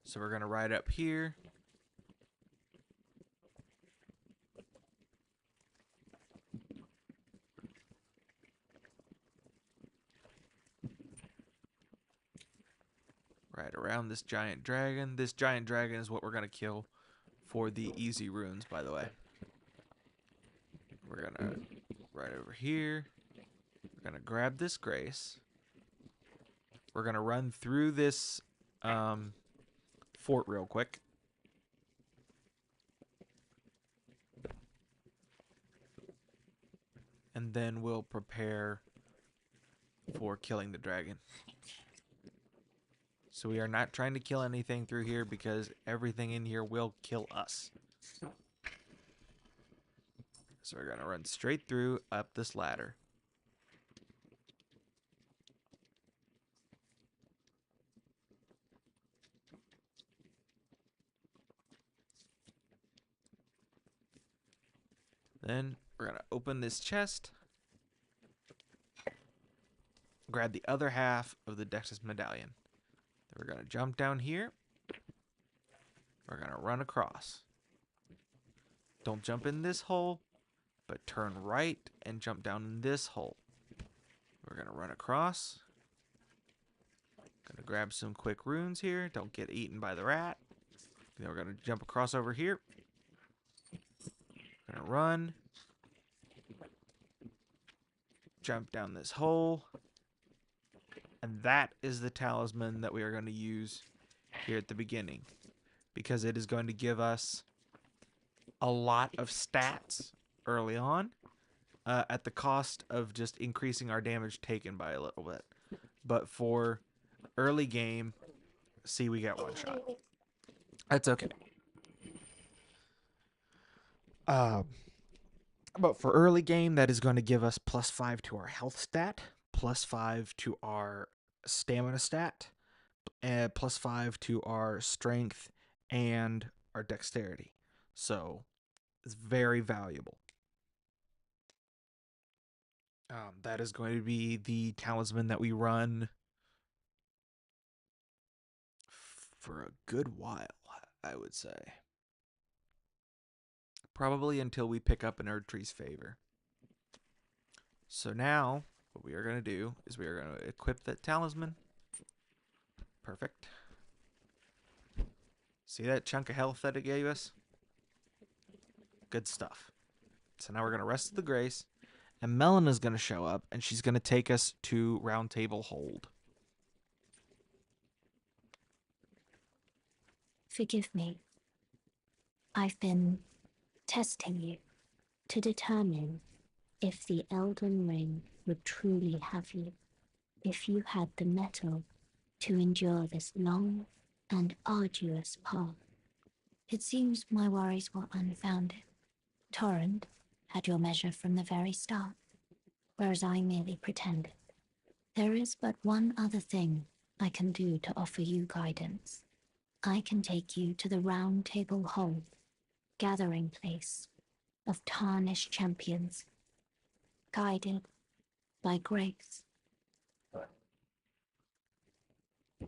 So we're going to ride up here. Right around this giant dragon. This giant dragon is what we're going to kill for the easy runes, by the way. We're going to right over here. We're going to grab this grace. We're going to run through this fort real quick. And then we'll prepare for killing the dragon. So we are not trying to kill anything through here because everything in here will kill us. So we're going to run straight through up this ladder. Then we're going to open this chest. Grab the other half of the Dectus medallion. Then we're going to jump down here. We're going to run across. Don't jump in this hole, but turn right and jump down in this hole. We're going to run across. Going to grab some quick runes here. Don't get eaten by the rat. Then we're going to jump across over here. Going to run. Jump down this hole. And that is the talisman that we are going to use here at the beginning. Because it is going to give us a lot of stats early on. At the cost of just increasing our damage taken by a little bit. But for early game, see, we got one shot. That's okay. But for early game, that is going to give us +5 to our health stat, +5 to our stamina stat, and +5 to our strength and our dexterity. So it's very valuable. That is going to be the talisman that we run for a good while, I would say. Probably until we pick up an Erdtree's Favor. So now, what we are going to do is we are going to equip that talisman. Perfect. See that chunk of health that it gave us? Good stuff. So now we're going to rest the grace. And Melena's going to show up, and she's going to take us to Round Table Hold. Forgive me. I've been testing you to determine if the Elden Ring would truly have you, if you had the mettle to endure this long and arduous path. It seems my worries were unfounded. Torrent had your measure from the very start, whereas I merely pretended. There is but one other thing I can do to offer you guidance. I can take you to the Round Table Hold, gathering place of tarnished champions, guided by grace.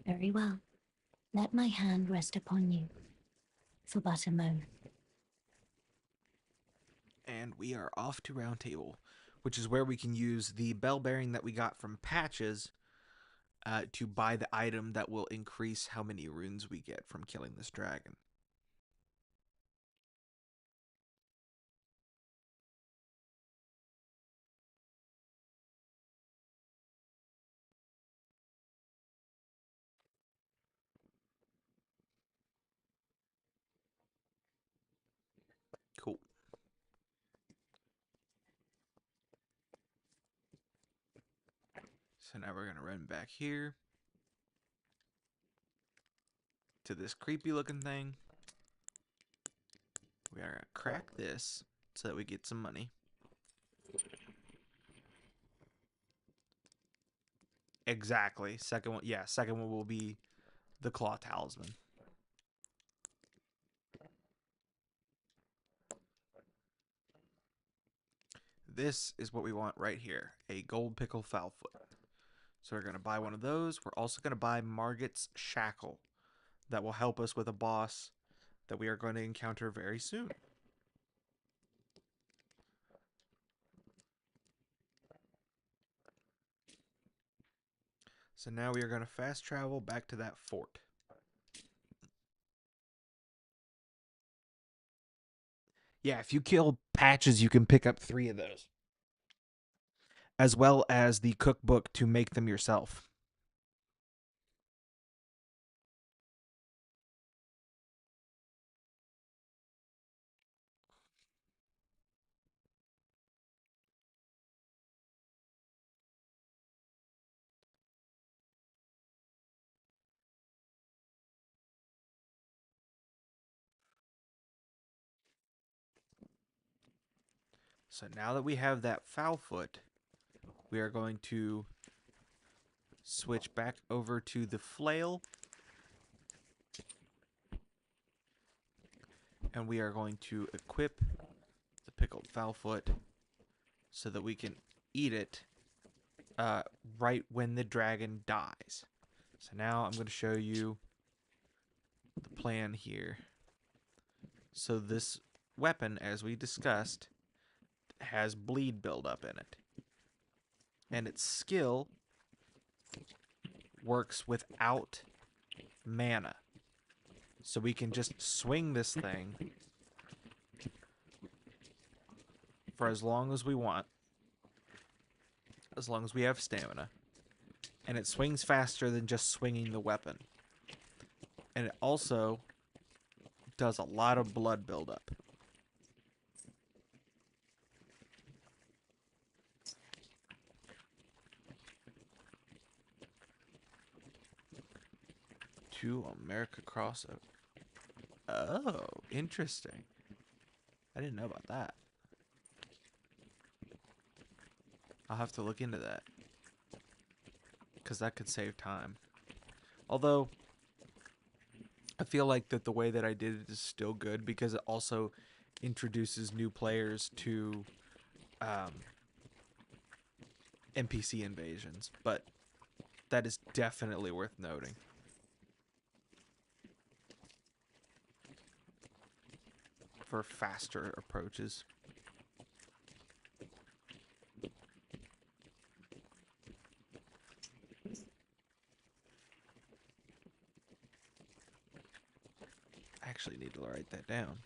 Very well. Let my hand rest upon you for but a moment. And we are off to Round Table, which is where we can use the bell bearing that we got from Patches to buy the item that will increase how many runes we get from killing this dragon. Cool. So now we're going to run back here to this creepy looking thing. We are going to crack this so that we get some money. Exactly. Second one, yeah, second one will be the claw talisman. This is what we want right here, a gold pickle foulfoot. So we're going to buy one of those. We're also going to buy Margit's Shackle. That will help us with a boss that we are going to encounter very soon. So now we are going to fast travel back to that fort. Yeah, if you kill Patches, you can pick up 3 of those. As well as the cookbook to make them yourself. So now that we have that foulfoot, we are going to switch back over to the flail. And we are going to equip the pickled foulfoot so that we can eat it right when the dragon dies. So now I'm going to show you the plan here. So this weapon, as we discussed, has bleed buildup in it. And its skill works without mana. So we can just swing this thing for as long as we want, as long as we have stamina. And it swings faster than just swinging the weapon. And it also does a lot of blood buildup. To America crossover. Oh, interesting. I didn't know about that. I'll have to look into that, because that could save time. Although, I feel like that the way that I did it is still good, because it also introduces new players to NPC invasions. But that is definitely worth noting. For faster approaches. I actually need to write that down.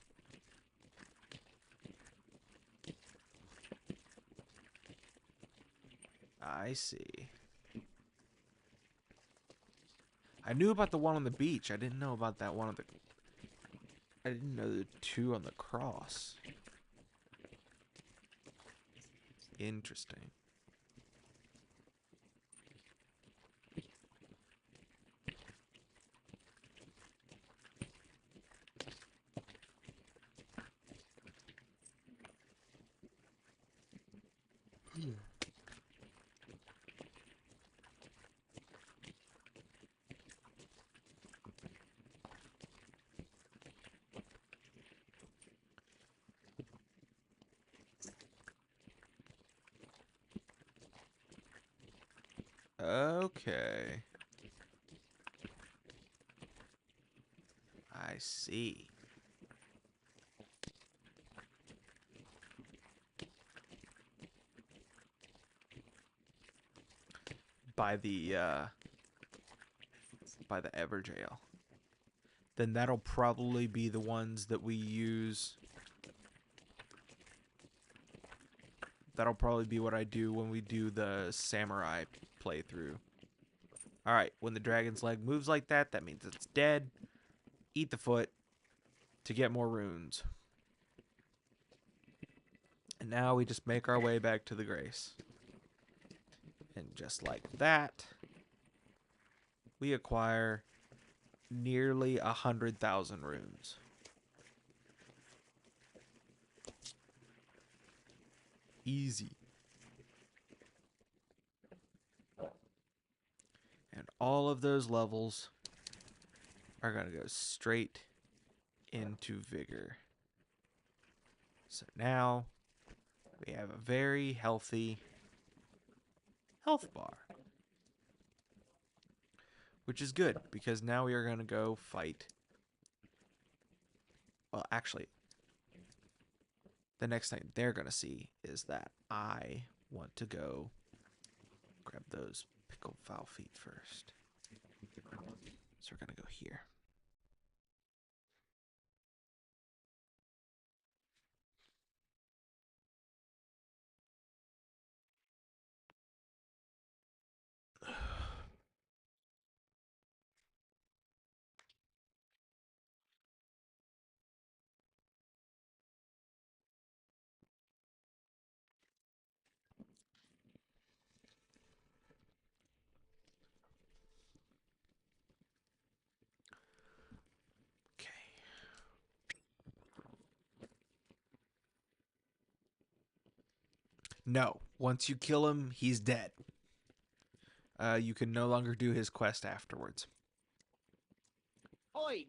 I see. I knew about the one on the beach. I didn't know about that one on the... I didn't know the two on the cross. Interesting. Okay. I see. By the Everjail. Then that'll probably be the ones that we use. That'll probably be what I do when we do the samurai playthrough. Alright, when the dragon's leg moves like that, that means it's dead. Eat the foot to get more runes. And now we just make our way back to the Grace. And just like that, we acquire nearly 100,000 runes. Easy. And all of those levels are going to go straight into Vigor. So now we have a very healthy health bar. Which is good, because now we are going to go fight. Well, actually, the next thing they're going to see is that I want to go grab those pickled foul feet first. So we're going to go here. No, once you kill him, he's dead. You can no longer do his quest afterwards. Oi!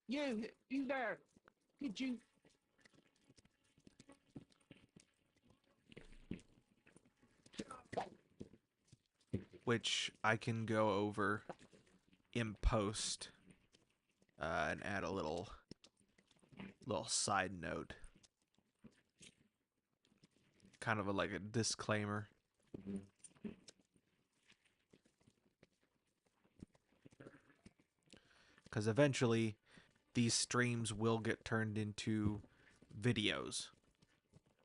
You there! Did you... which I can go over in post and add a little side note, kind of like a disclaimer. Because eventually these streams will get turned into videos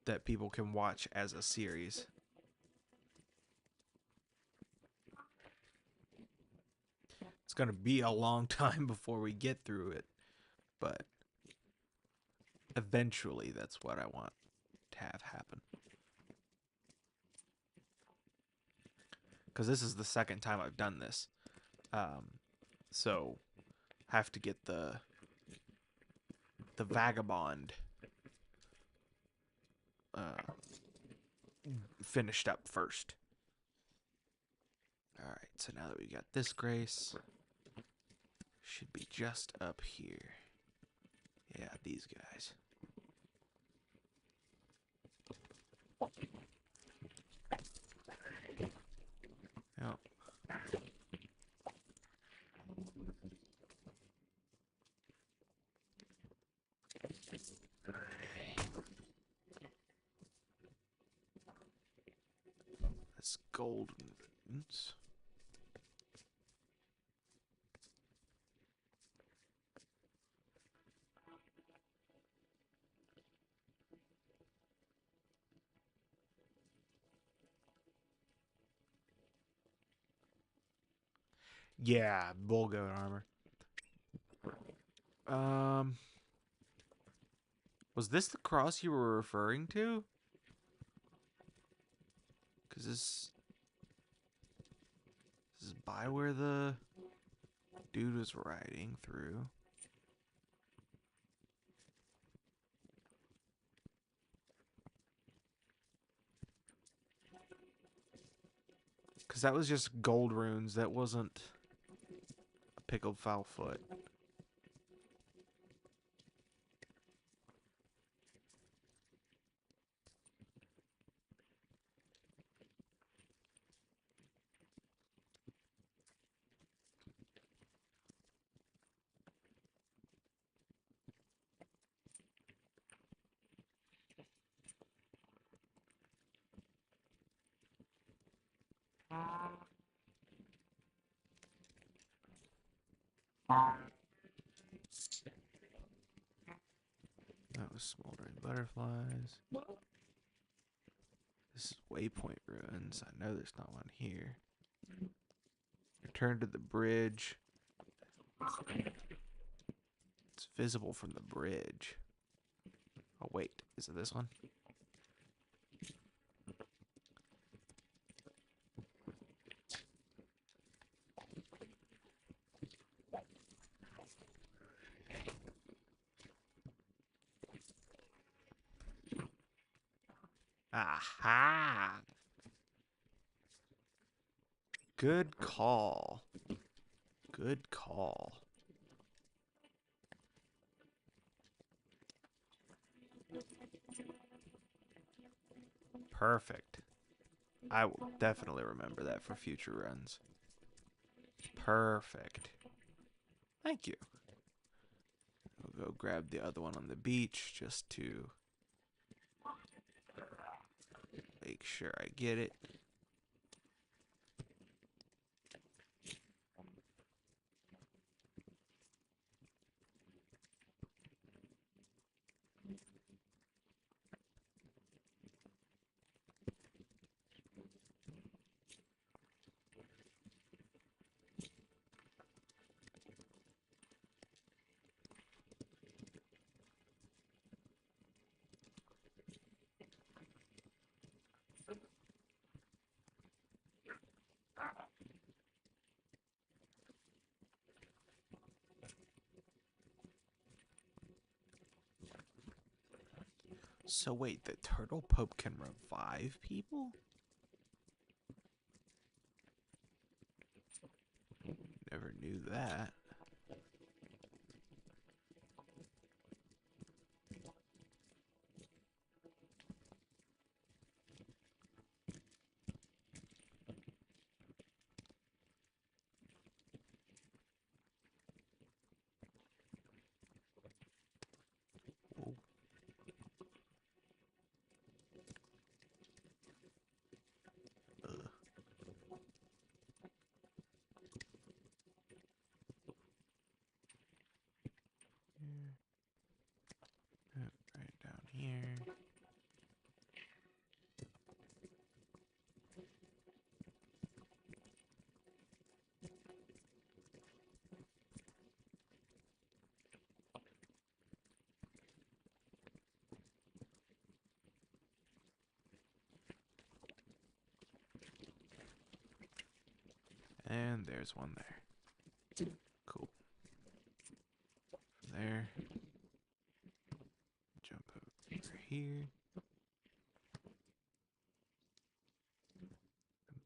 that people can watch as a series. It's going to be a long time before we get through it, but eventually that's what I want to have happen. Because this is the second time I've done this. So have to get the Vagabond finished up first. Alright, so now that we got this grace, should be just up here. Yeah, these guys. Oh. That's golden runes. Yeah, bull goat armor. Was this the cross you were referring to? Because this is by where the dude was riding through. Because that was just gold runes. That wasn't a pickled foul foot. That was smoldering butterflies. This is waypoint ruins. I know there's not one here. Return to the bridge. It's visible from the bridge. Oh wait, is it this one? Aha! Good call. Good call. Perfect. I will definitely remember that for future runs. Perfect. Thank you. We'll go grab the other one on the beach just to make sure I get it. So wait, the turtle pope can revive people? Never knew that. And there's one there. Cool. From there. Jump over here.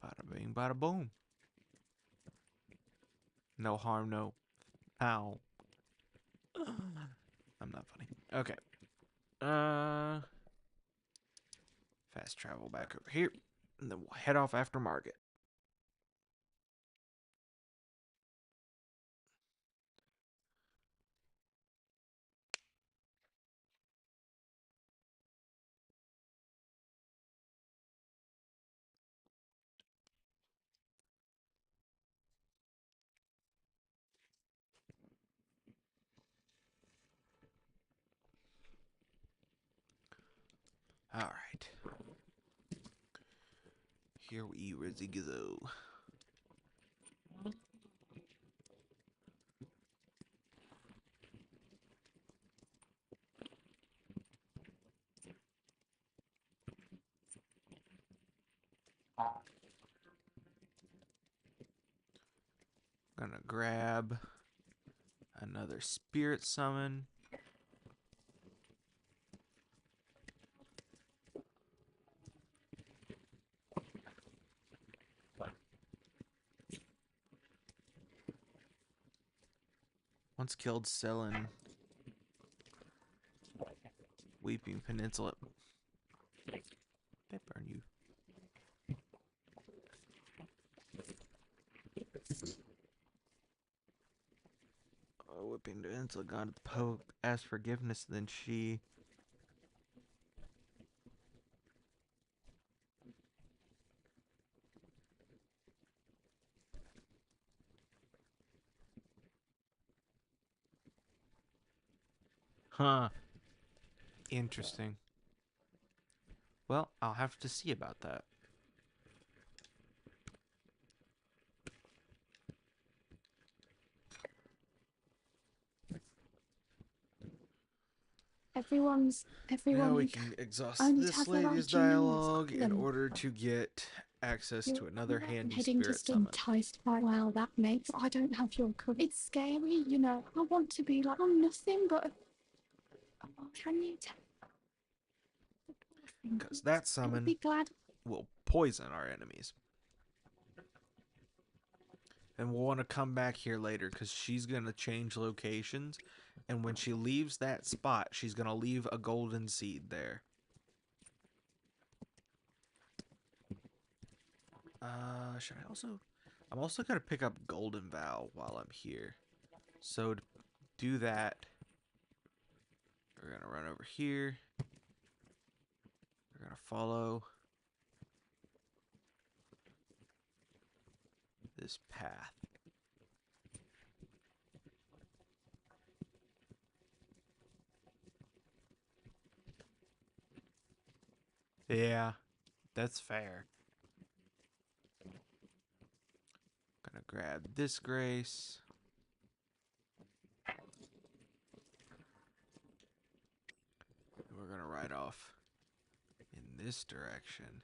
Bada bing, bada boom. No harm, no foul. I'm not funny. Okay. Fast travel back over here. And then we'll head off after Margit. Alright. Here we go. Gonna grab another spirit summon. Once killed Selen. Weeping Peninsula. They burn you. Weeping Peninsula gone to the Pope. Asked forgiveness, then she... Huh. Interesting. Well, I'll have to see about that. Everyone Now we who can exhaust only to this have their lady's IG names dialogue in column. order to get access to another handy heading to spirit summon. enticed by well that makes I don't have your cover. It's scary, you know. I want to be like I'm nothing but can you tell? Because that I'll summon be glad. will poison our enemies. And we'll want to come back here later because she's going to change locations. And when she leaves that spot, she's going to leave a golden seed there. Should I also... I'm also going to pick up Golden Vow while I'm here. So to do that, we're going to run over here. We're going to follow this path. Yeah, that's fair. Gonna grab this grace. And we're gonna ride off in this direction.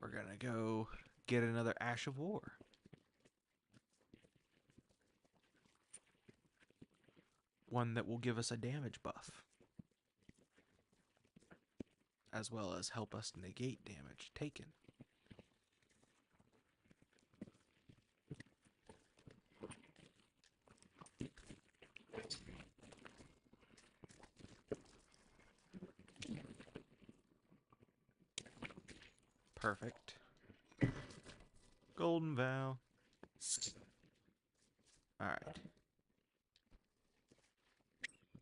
We're gonna go get another Ash of War. One that will give us a damage buff. As well as help us negate damage taken. Perfect. Golden Vow. Alright.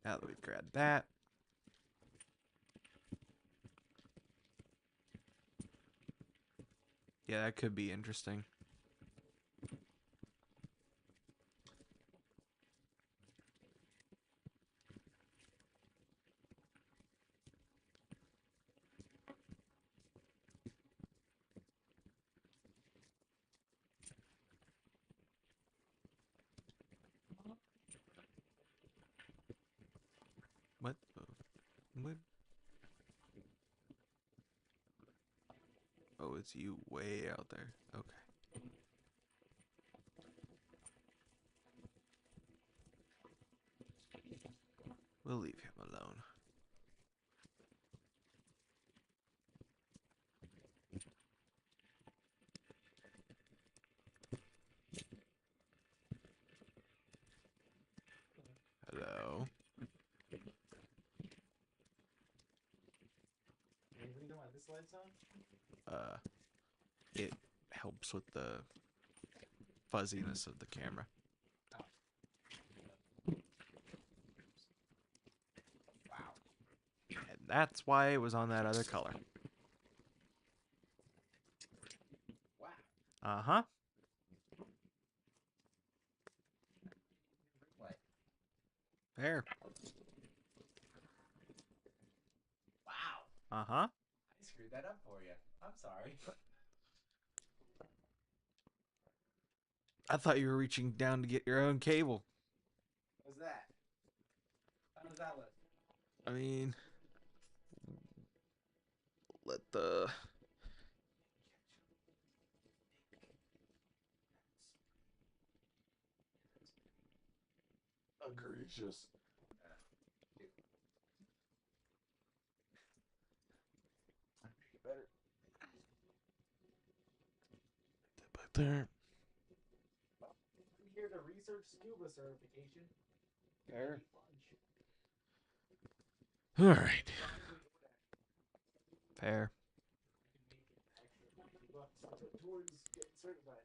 Now that we've grabbed that. Yeah, that could be interesting. What? What? Oh, That's you way out there. Okay. We'll leave him alone. Hello. Any reason why this light's on? It helps with the fuzziness of the camera. Wow. And that's why it was on that other color. Wow. Uh-huh. Light. There. Wow. Uh-huh. I screwed that up for you. I'm sorry. I thought you were reaching down to get your own cable. What's that? How does that look? I mean, let the... Egregious. Better. But there. I'm here to research scuba certification. There. Lunch. All right. Fair. Towards getting certified.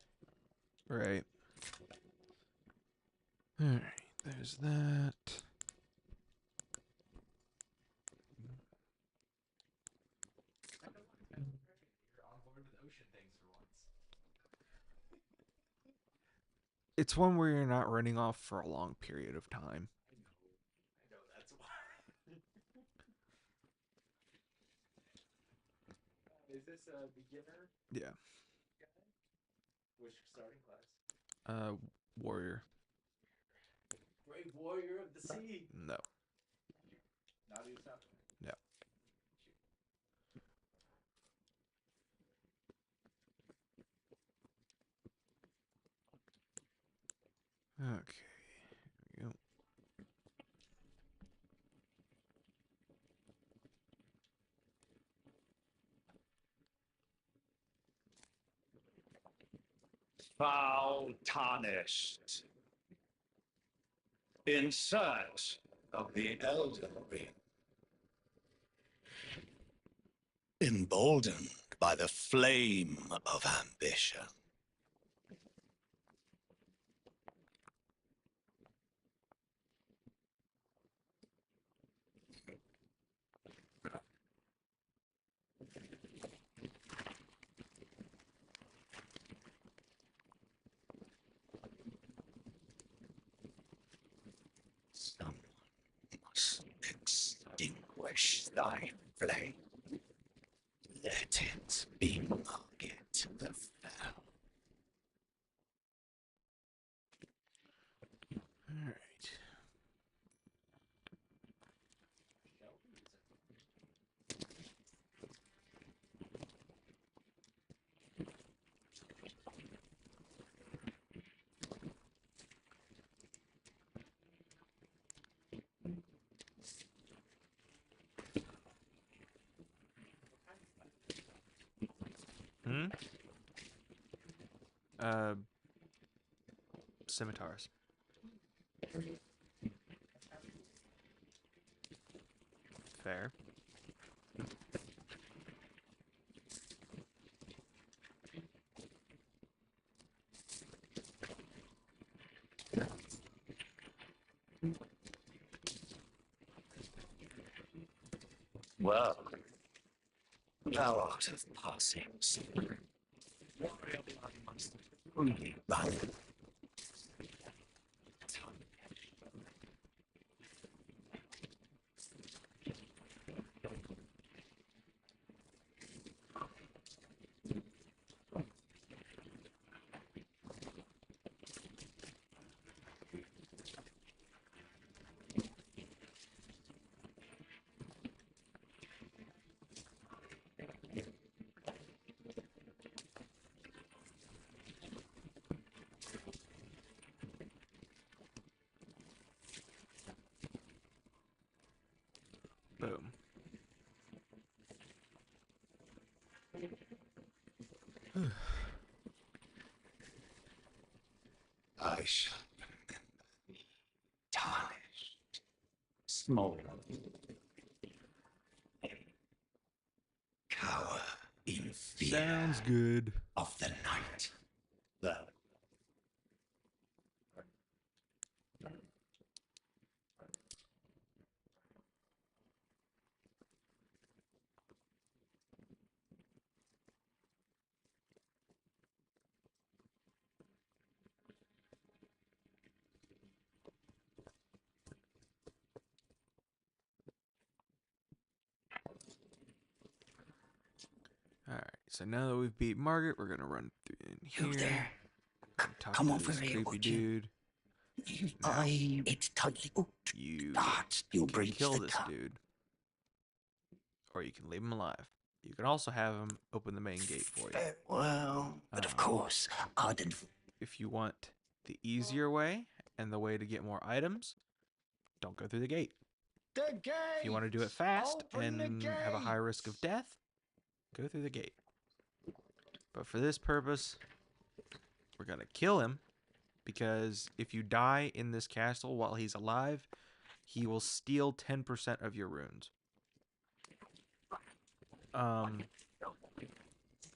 Right. All right. There's that. You're on board with ocean things for once. It's one where you're not running off for a long period of time. I know that's why. Is this a beginner Yeah. guy? Which starting class? Warrior. Brave warrior of the sea. No. Not even something. No. Okay. Here we go. Foul tarnished. In search of the Elden Ring. Emboldened by the flame of ambition. Someone must extinguish thy flame. Let it be Margaret the Fell. All right. Hmm? Scimitars. Fair. Well, thou art of passing spirit. Warrior blood must truly run. sharper than the tarnished, small, cower in fear Sounds good. of the night. That Alright, so now that we've beat Margaret, we're gonna run through in you here. there? Talk Come to over this here, creepy would you? dude. Now, It's tightly hooked. You Not you can breach kill the this cup. dude, or you can leave him alive. You can also have him open the main gate for you. Very well, but of Um, course, I'd If you want the easier way and the way to get more items, don't go through the gate. The gate! If you want to do it fast Open the and have a high risk of gates! death, go through the gate. But for this purpose, we're going to kill him, because if you die in this castle while he's alive, he will steal 10% of your runes. But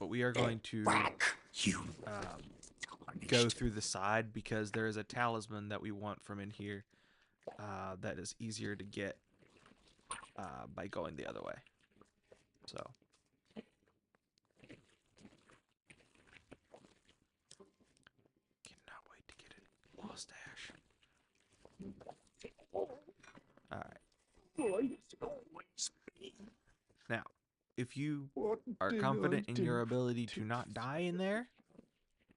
we are going to you go through the side, because there is a talisman that we want from in here that is easier to get by going the other way. So cannot wait to get it. Lost Ash. Alright. Now, if you are confident in your ability to not die in there,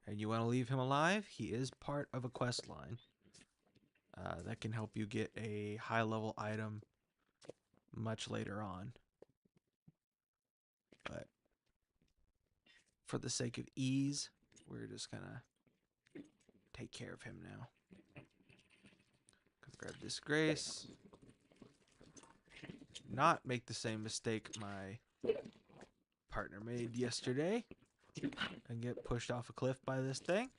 and you want to leave him alive, he is part of a quest line that can help you get a high level item much later on. But for the sake of ease, we're just gonna take care of him now. Gonna grab this grace. Not make the same mistake my partner made yesterday and get pushed off a cliff by this thing.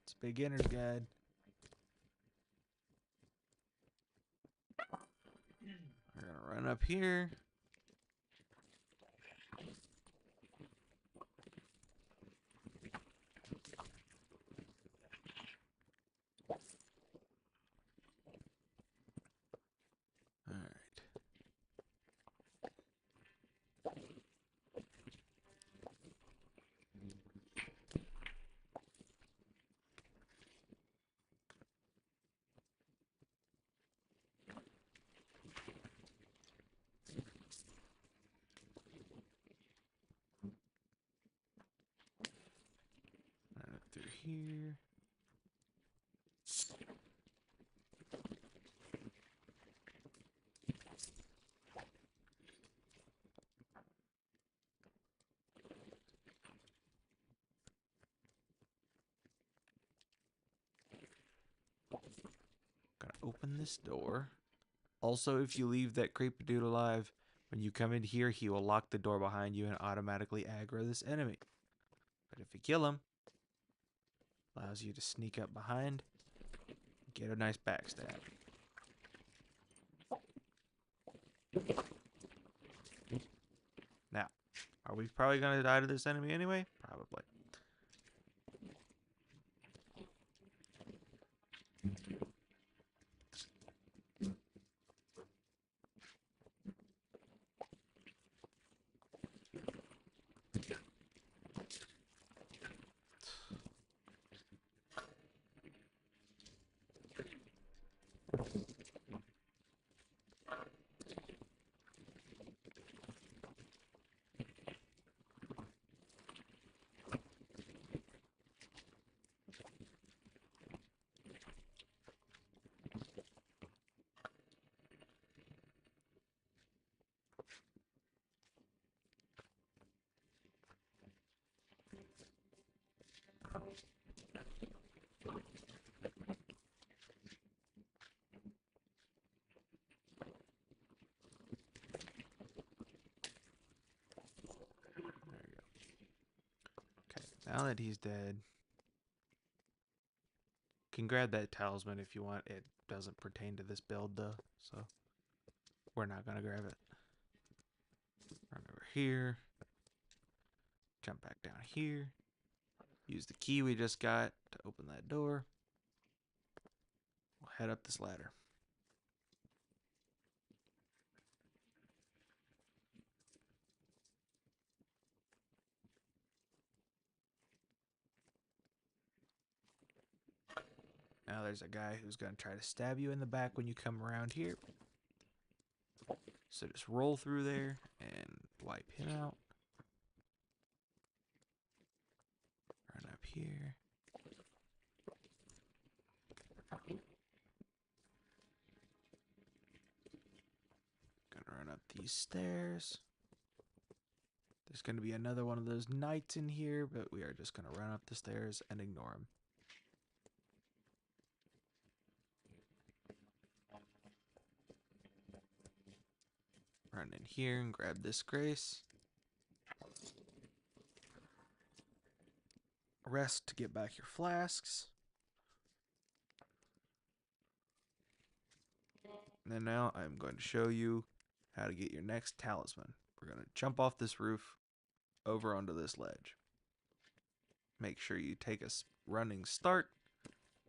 It's a beginner's guide. We're gonna run up here. Alright. Run up through here. Gonna open this door. Also, if you leave that creepy dude alive, when you come in here, he will lock the door behind you and automatically aggro this enemy. But if you kill him, allows you to sneak up behind, get a nice backstab. Now, are we probably going to die to this enemy anyway? Probably. Now that he's dead, can grab that talisman if you want. It doesn't pertain to this build though, so we're not gonna grab it. Run over here. Jump back down here. Use the key we just got to open that door. We'll head up this ladder. Now there's a guy who's going to try to stab you in the back when you come around here. So just roll through there and wipe him out. Run up here. Gonna run up these stairs. There's going to be another one of those knights in here, but we are just going to run up the stairs and ignore him. Run in here and grab this grace. Rest to get back your flasks. And then now I'm going to show you how to get your next talisman. We're going to jump off this roof over onto this ledge. Make sure you take a running start,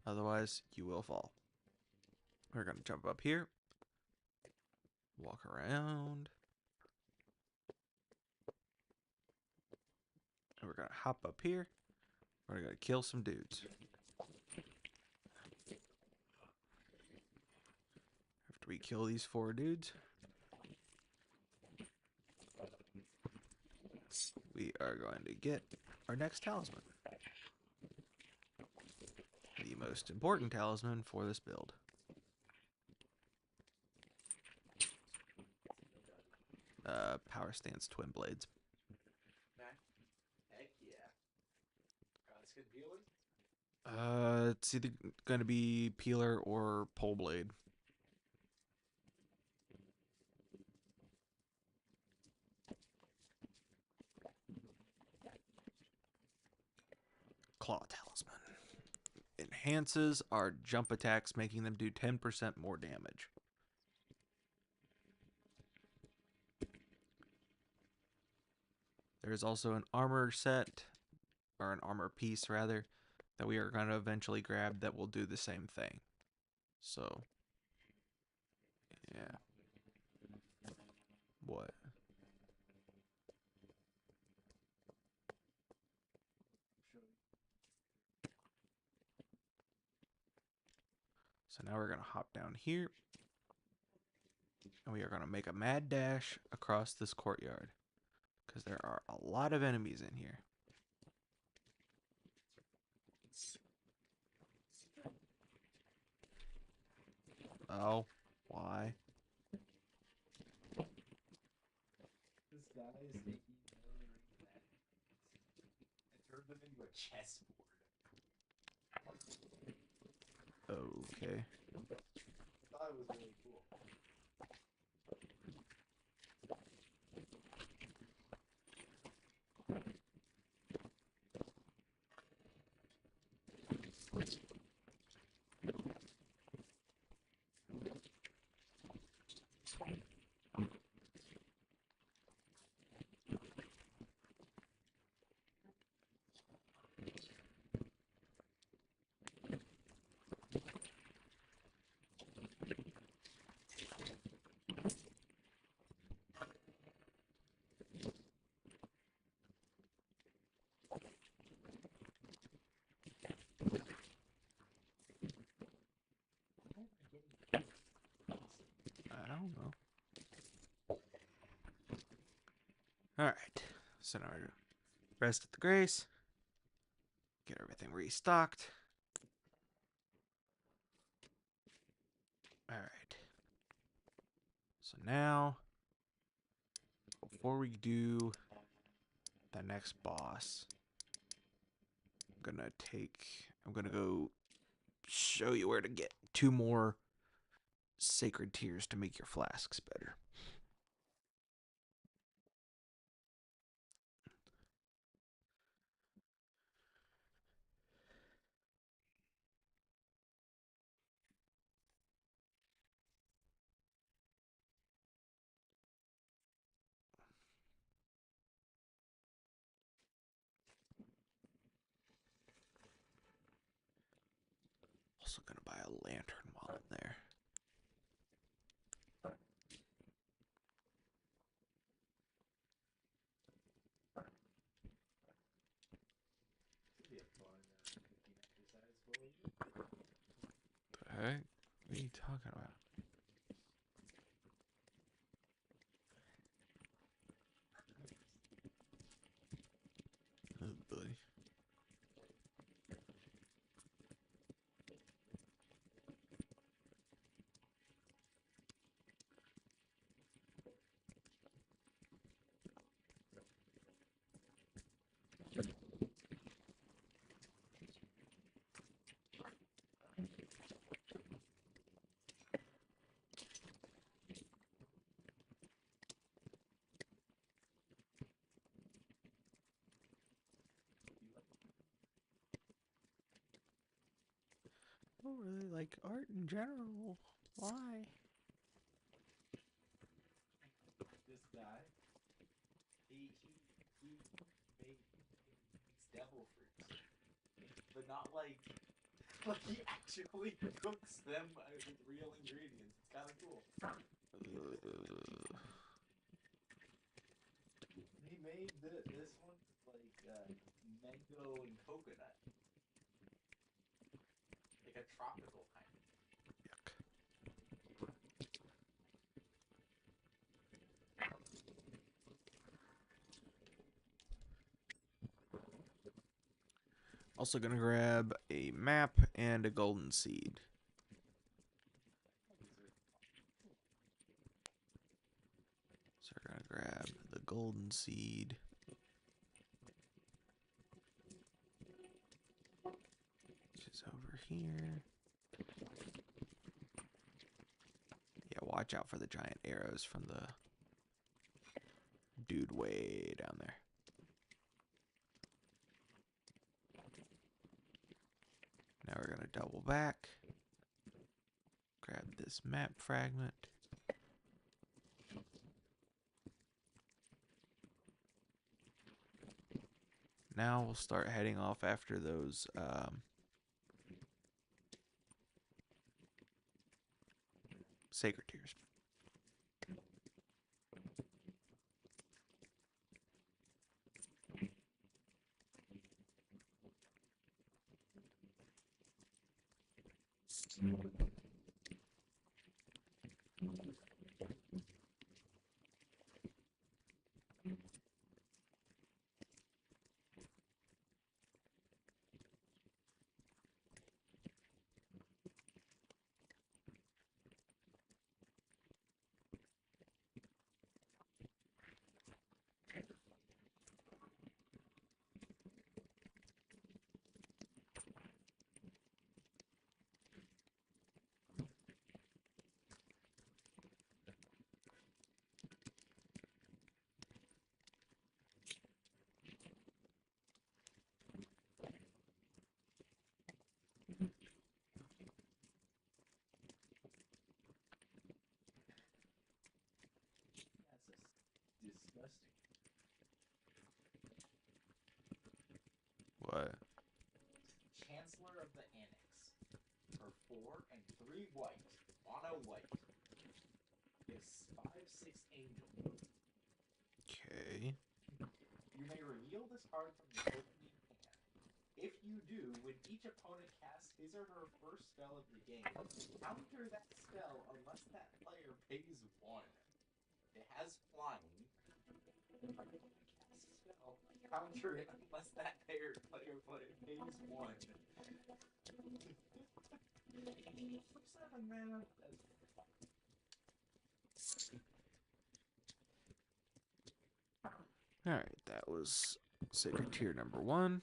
otherwise you will fall. We're going to jump up here, walk around, and we're going to hop up here. We're going to kill some dudes. After we kill these 4 dudes, we are going to get our next talisman. The most important talisman for this build. Power Stance Twin Blades. Heck yeah. Skin peeler? It's either going to be Peeler or Pole Blade. Claw Talisman. Enhances our jump attacks, making them do 10% more damage. There is also an armor set, or an armor piece rather, that we are going to eventually grab that will do the same thing. So, yeah. What? So now we're going to hop down here. And we are going to make a mad dash across this courtyard. Because there are a lot of enemies in here. Oh, why? This guy is taking Elden Ring and turned them into a chessboard. Okay. I thought it was really cool. I don't know. Alright. So now we're rest at the Grace. Get everything restocked. Alright. So now, before we do the next boss, I'm gonna go show you where to get 2 more sacred tears to make your flasks better. Also gonna buy a lantern while I'm there. Could be a fun cooking exercise for you. The heck? What are you talking about? Oh, buddy. I don't really like art in general. Why? This guy, he makes devil fruits, but not like he actually cooks them with real ingredients. It's kind of cool. He made this one like mango and coconut, like a tropical kind. Yuck. Also gonna grab a map and a golden seed. So we're gonna grab the golden seed. Which is over here. Yeah, watch out for the giant arrows from the dude way down there. Now we're gonna double back. Grab this map fragment. Now we'll start heading off after those sacred tears. That's disgusting. What? Chancellor of the Annex for 4 and 3 white, mono white. Is 5/6 angel. Okay. You may reveal this card from your opening hand. If you do, when each opponent casts his or her first spell of the game, counter that spell unless that player pays 1. It has flying. Cast a spell, counter it unless that player pays 1. 7 mana. Alright, that was sacred tier number 1.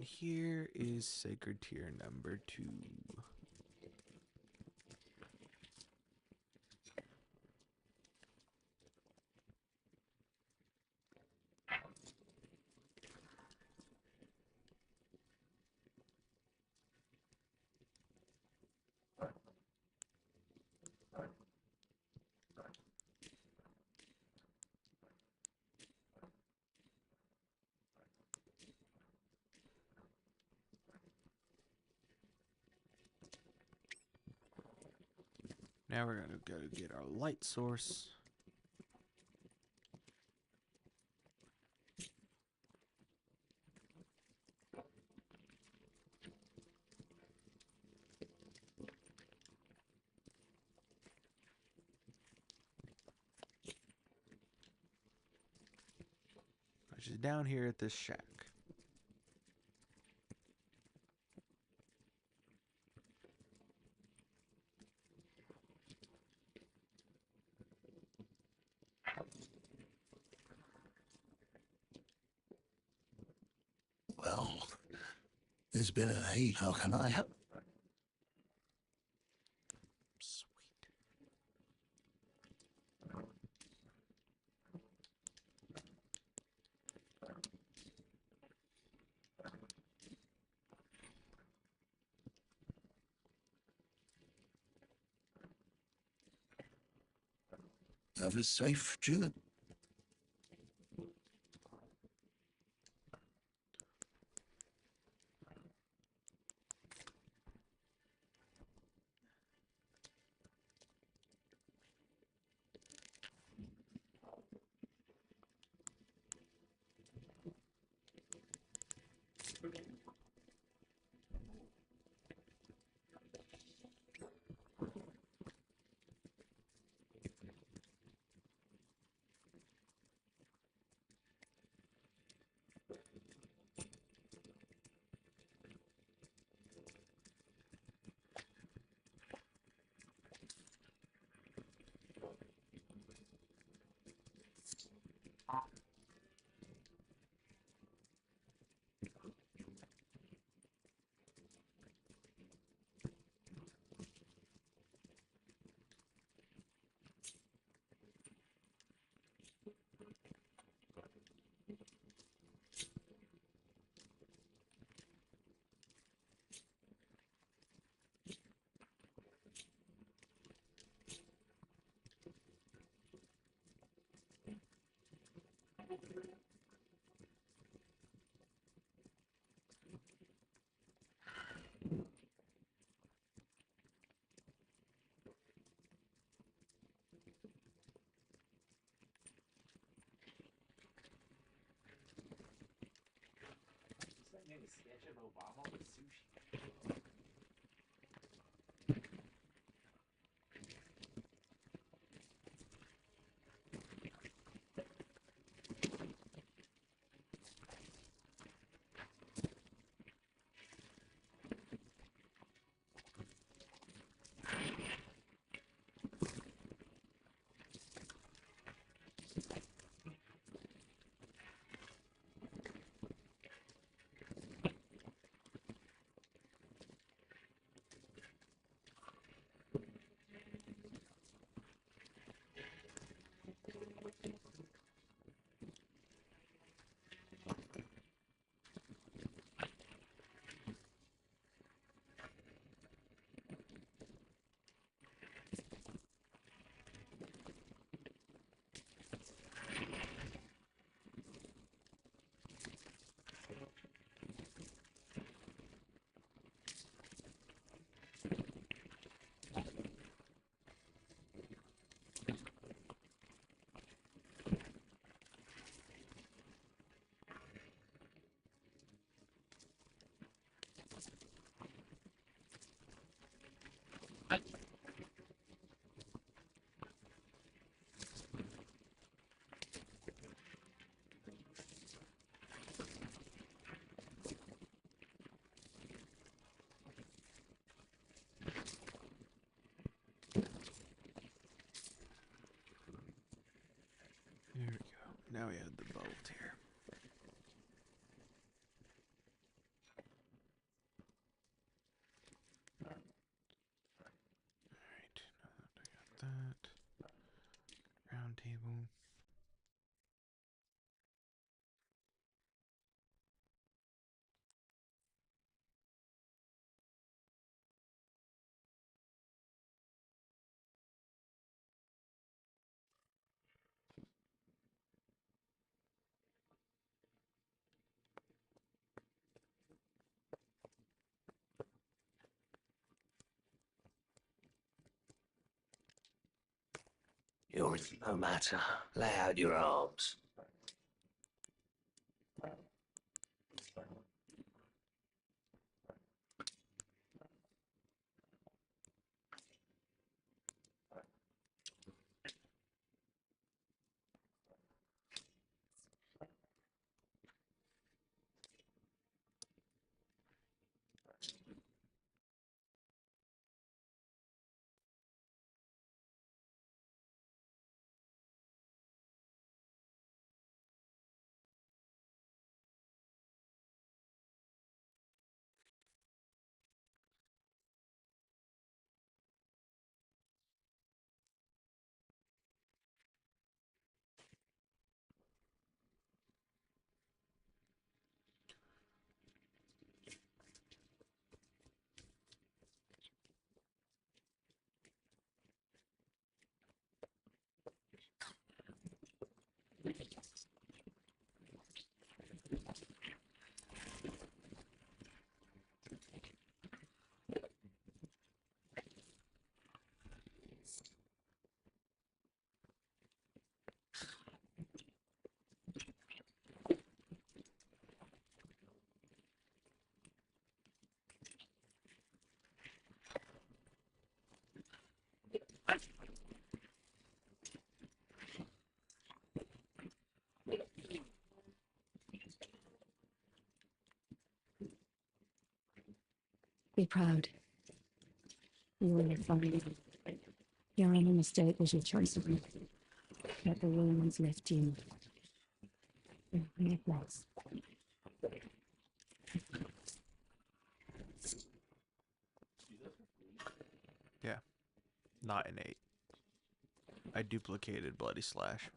here is Sacred Tier number 2. Now we're gonna go get our light source. Which is down here at this shack. Well, there's been a hey, how can I help? Sweet. Have a safe journey. Is that maybe a sketch of Obama with sushi? There we go. Now we have the bolt here. No matter. Lay out your arms. Be proud. You will find your only mistake was your choice of me. Let the wounds lift you. In your place. Yeah, not innate. I duplicated Bloody Slash.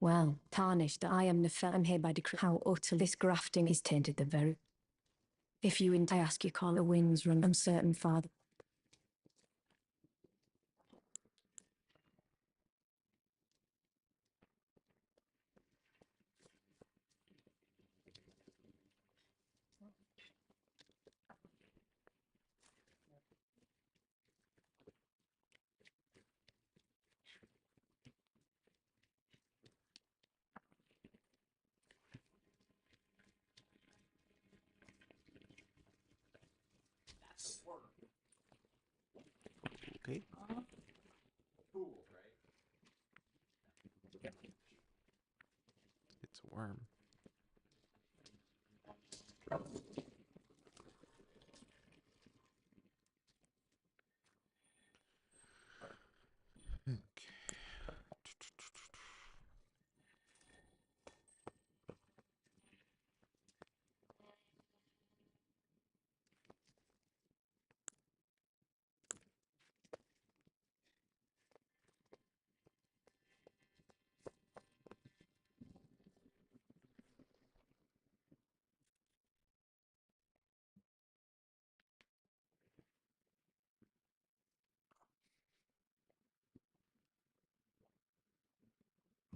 Well, tarnished, I am I'm here by decree. How utterly this grafting is tainted the very. If you I ask you call the winds run uncertain father. Okay. Fool, right? It's a worm. Okay.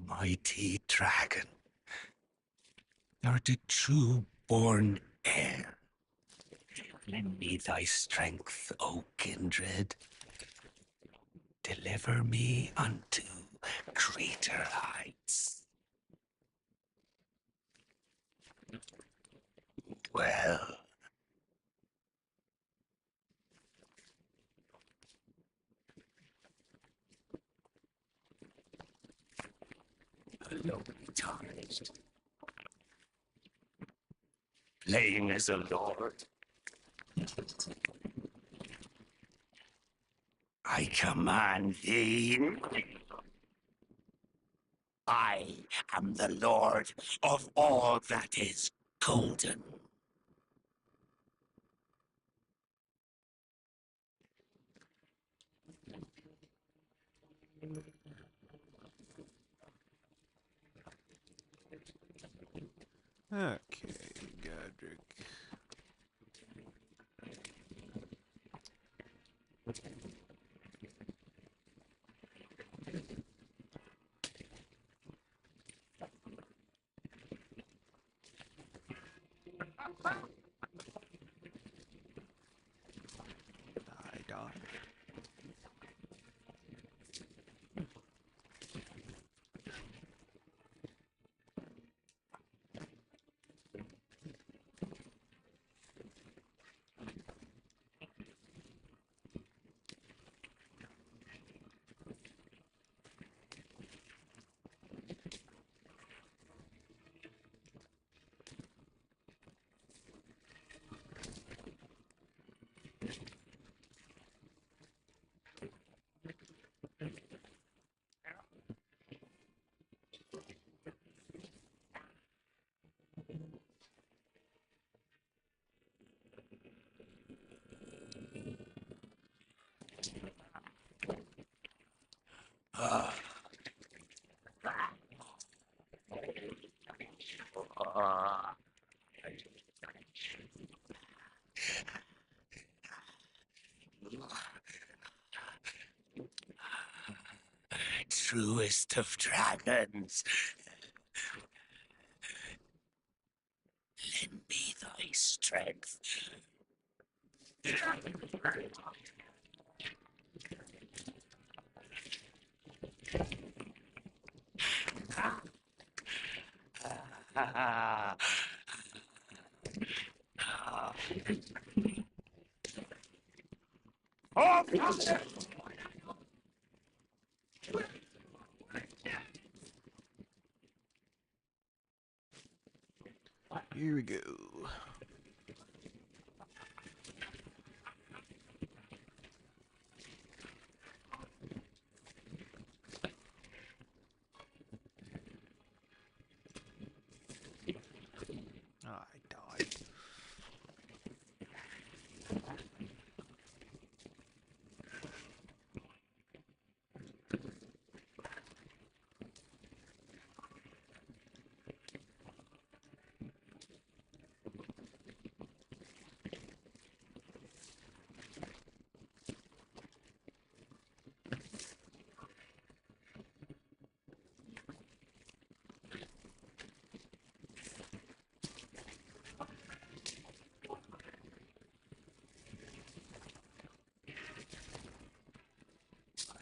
Mighty dragon, thou the true born heir. Lend me thy strength, O kindred. Deliver me unto greater heights. Well, hello, Tarnished. Playing as a lord. I command thee. I am the lord of all that is golden. Okay, Godric. Die, die. Truest of dragons, lend me thy strength. Here we go. Oh, I died.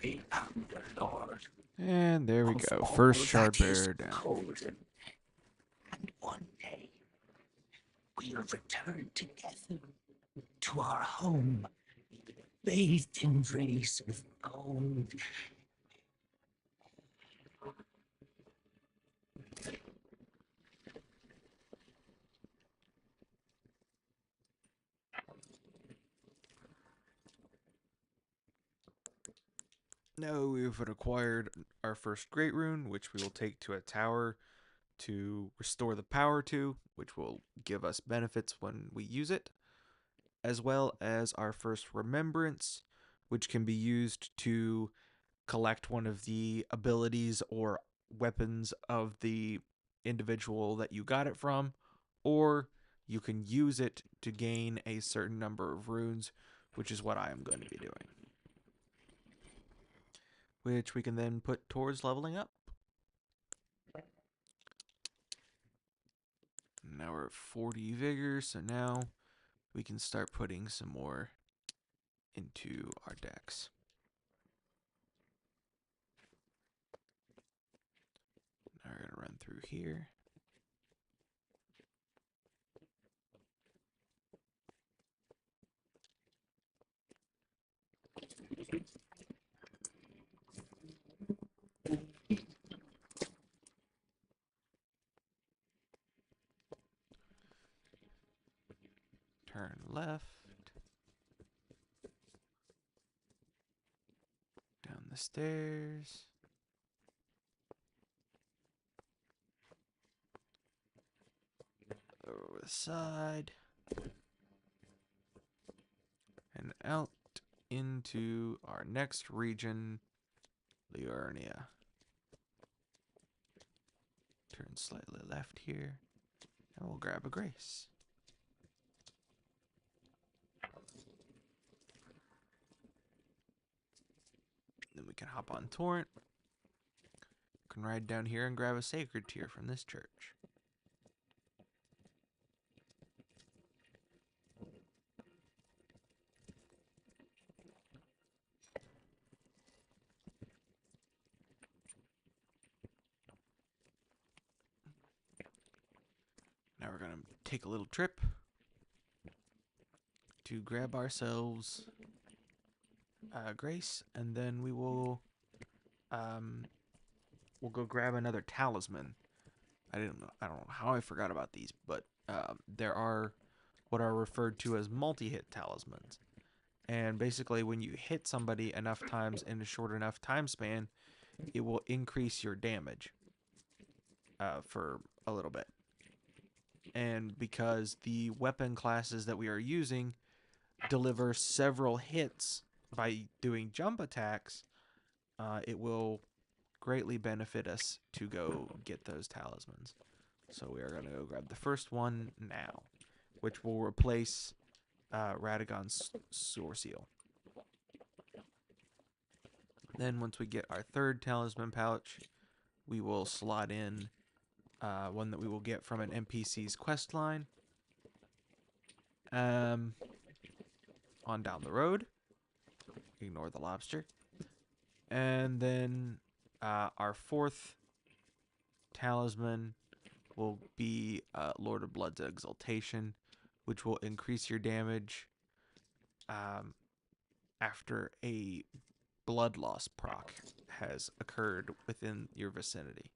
I am the Lord And there we of go. all First shard that is bearer down. golden. And one day we'll return together to our home, bathed in rays of gold. Now we've acquired our first great rune, which we will take to a tower to restore the power to, which will give us benefits when we use it, as well as our first remembrance, which can be used to collect one of the abilities or weapons of the individual that you got it from, or you can use it to gain a certain number of runes, which is what I am going to be doing. Which we can then put towards leveling up. Now we're at 40 vigor, so now we can start putting some more into our decks. Now we're going to run through here. Turn left. Down the stairs. Over the side. And out into our next region, Liurnia. Turn slightly left here. And we'll grab a grace. Then we can hop on Torrent. Can ride down here and grab a sacred tear from this church. Now we're going to take a little trip to grab ourselves grace, and then we will we'll go grab another talisman. I don't know how I forgot about these, but there are what are referred to as multi-hit talismans. And basically, when you hit somebody enough times in a short enough time span, it will increase your damage for a little bit. And because the weapon classes that we are using deliver several hits by doing jump attacks, it will greatly benefit us to go get those talismans. So we are going to go grab the first one now, which will replace Radagon's Soar Seal. Then once we get our third talisman pouch, we will slot in one that we will get from an NPC's quest line. On down the road. Ignore the lobster. And then our fourth talisman will be Lord of Blood's Exaltation, which will increase your damage after a blood loss proc has occurred within your vicinity.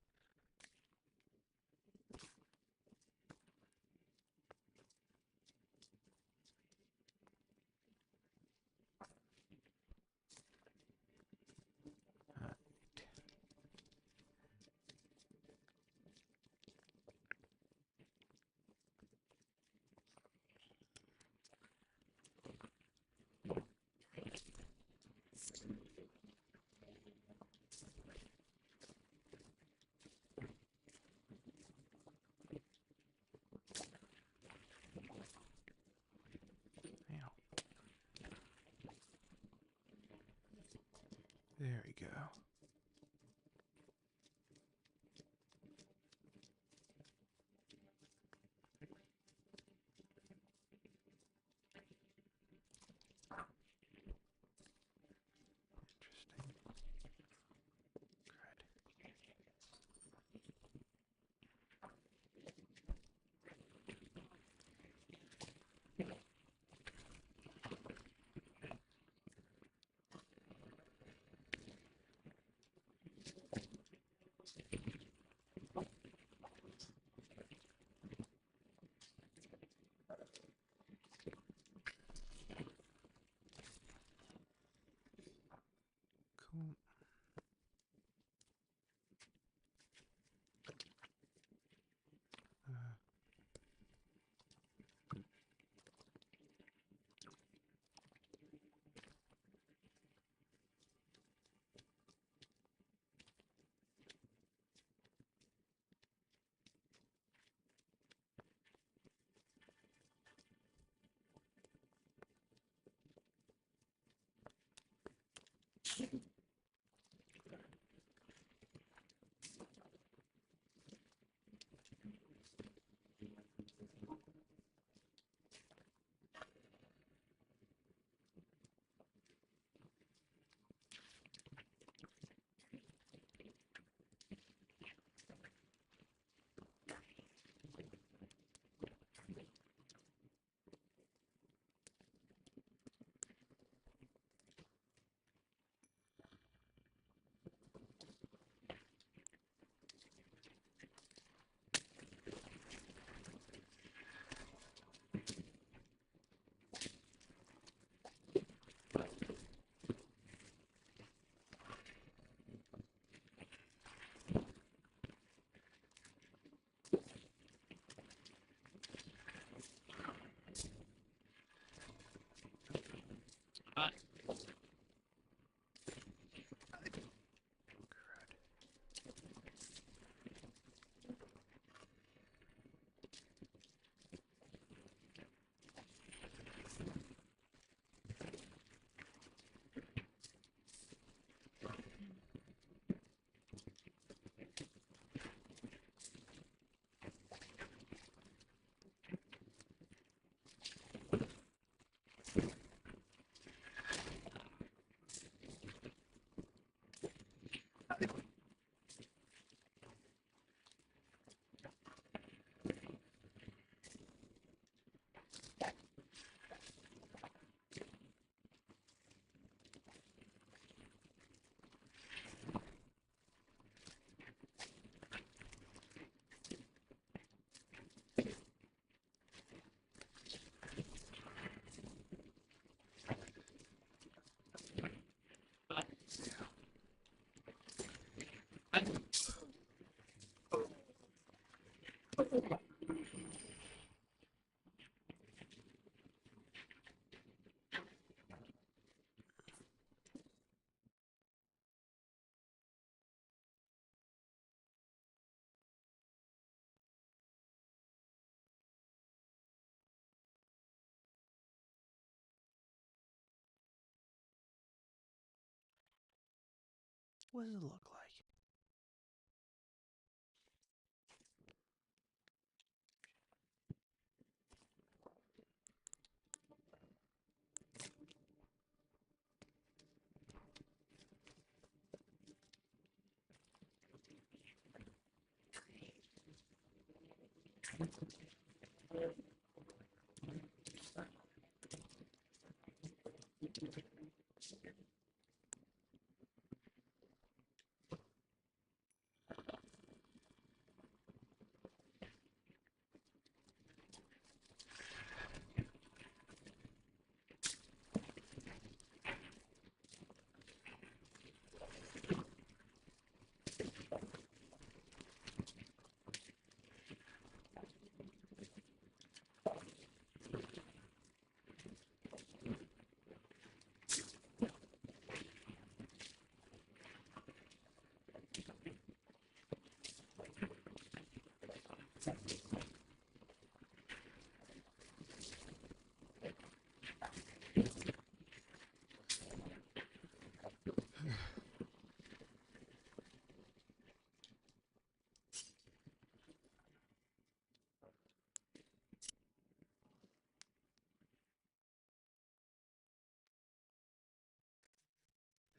What does it look like?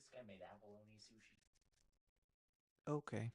This guy made abalone sushi. Okay.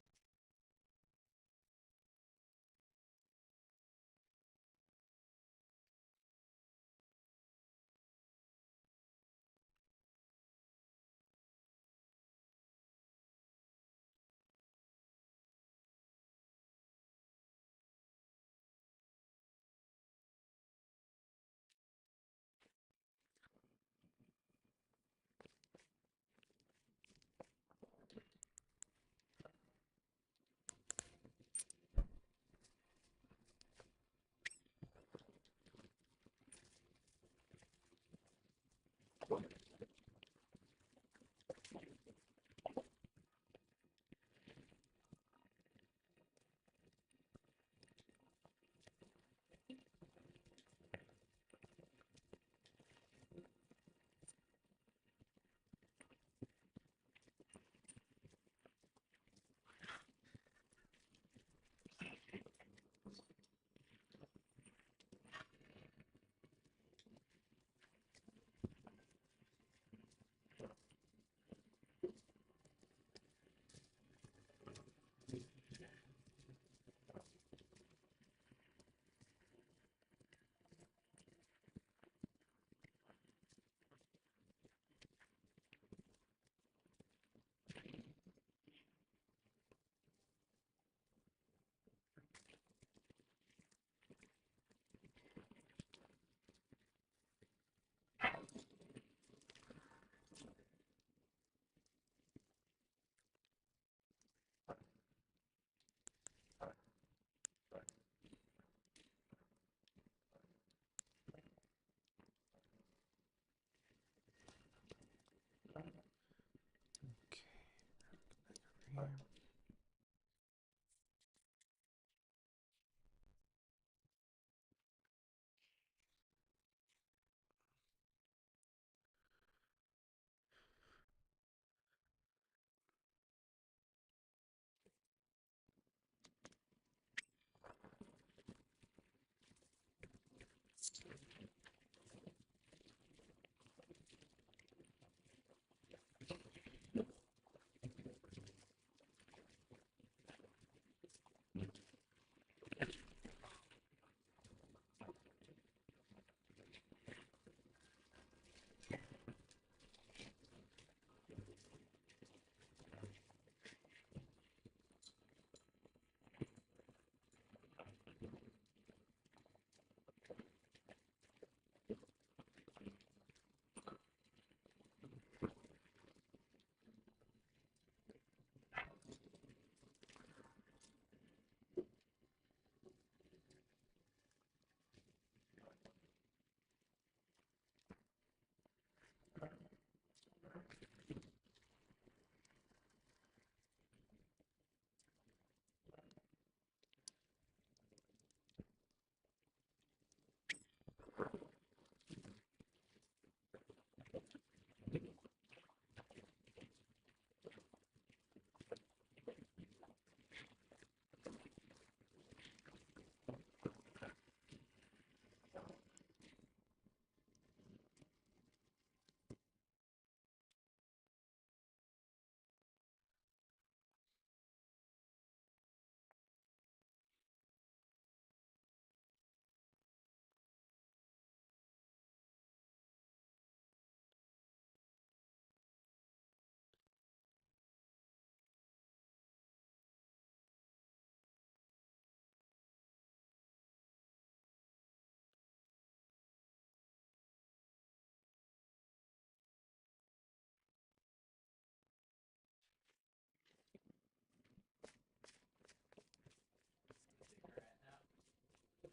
Here.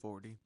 40.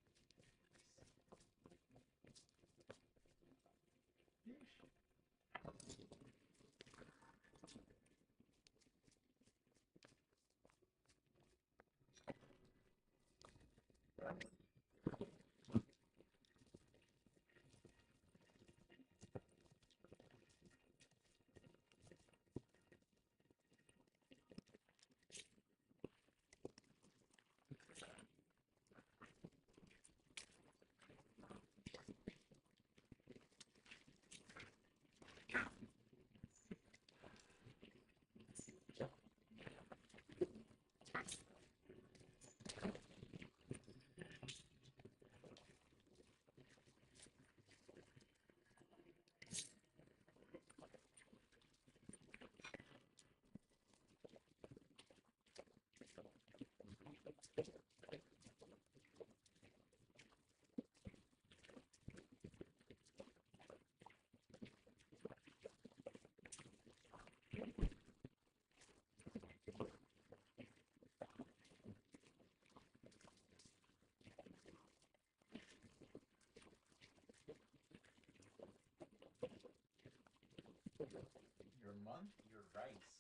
Your month, your rice.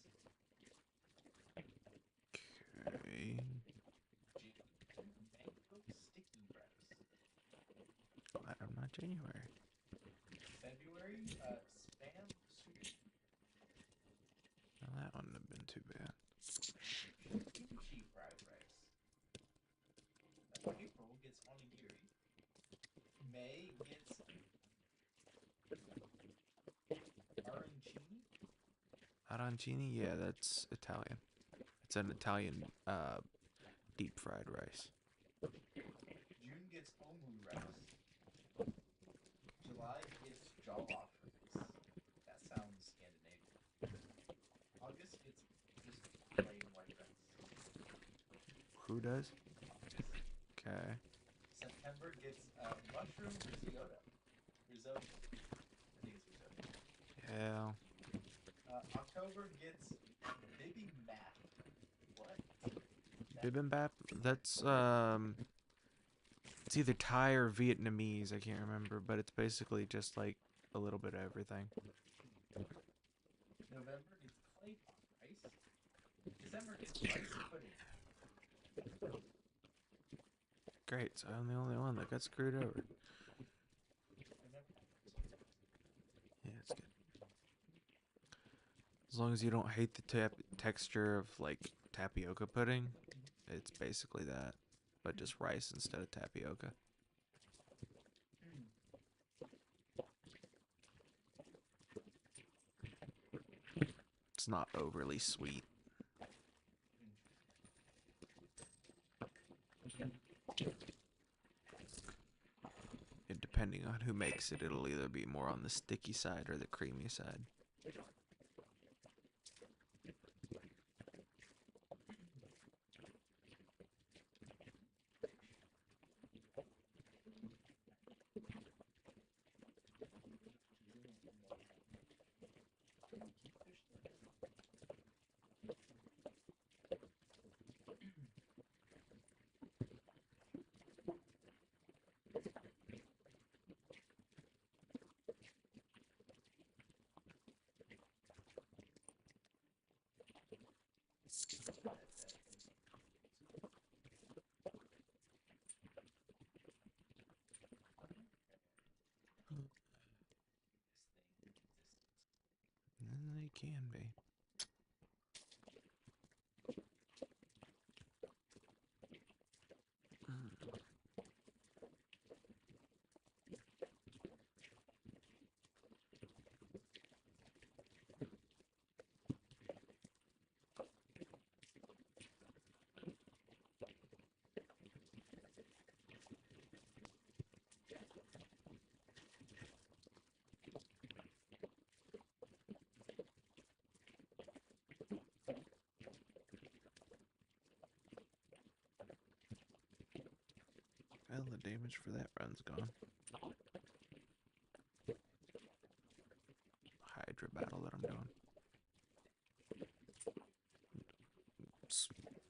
Okay. Mango sticky rice. Glad I'm not January. February, spam soup. Well, that wouldn't have been too bad. Kimchi fried rice. April gets onigiri. May gets arancini. Arancini? Yeah, that's Italian. It's an Italian deep fried rice. June gets omu rice. July gets jollof rice. That sounds Scandinavian. August gets just plain white rice. Who does? August. Okay. September gets mushroom risotto. Risotto. I think it's risotto. Yeah. October gets bibimbap. What? Bibimbap? That's it's either Thai or Vietnamese, I can't remember, but it's basically just like a little bit of everything. November gets clay pot rice. December gets rice pudding. Great, so I'm the only one that got screwed over. I've never had rice. Yeah, it's good. As long as you don't hate the texture of like tapioca pudding, it's basically that, but just rice instead of tapioca. It's not overly sweet. And depending on who makes it, it'll either be more on the sticky side or the creamy side. They can be. Well, the damage for that run's gone. Hydra battle that I'm doing. It's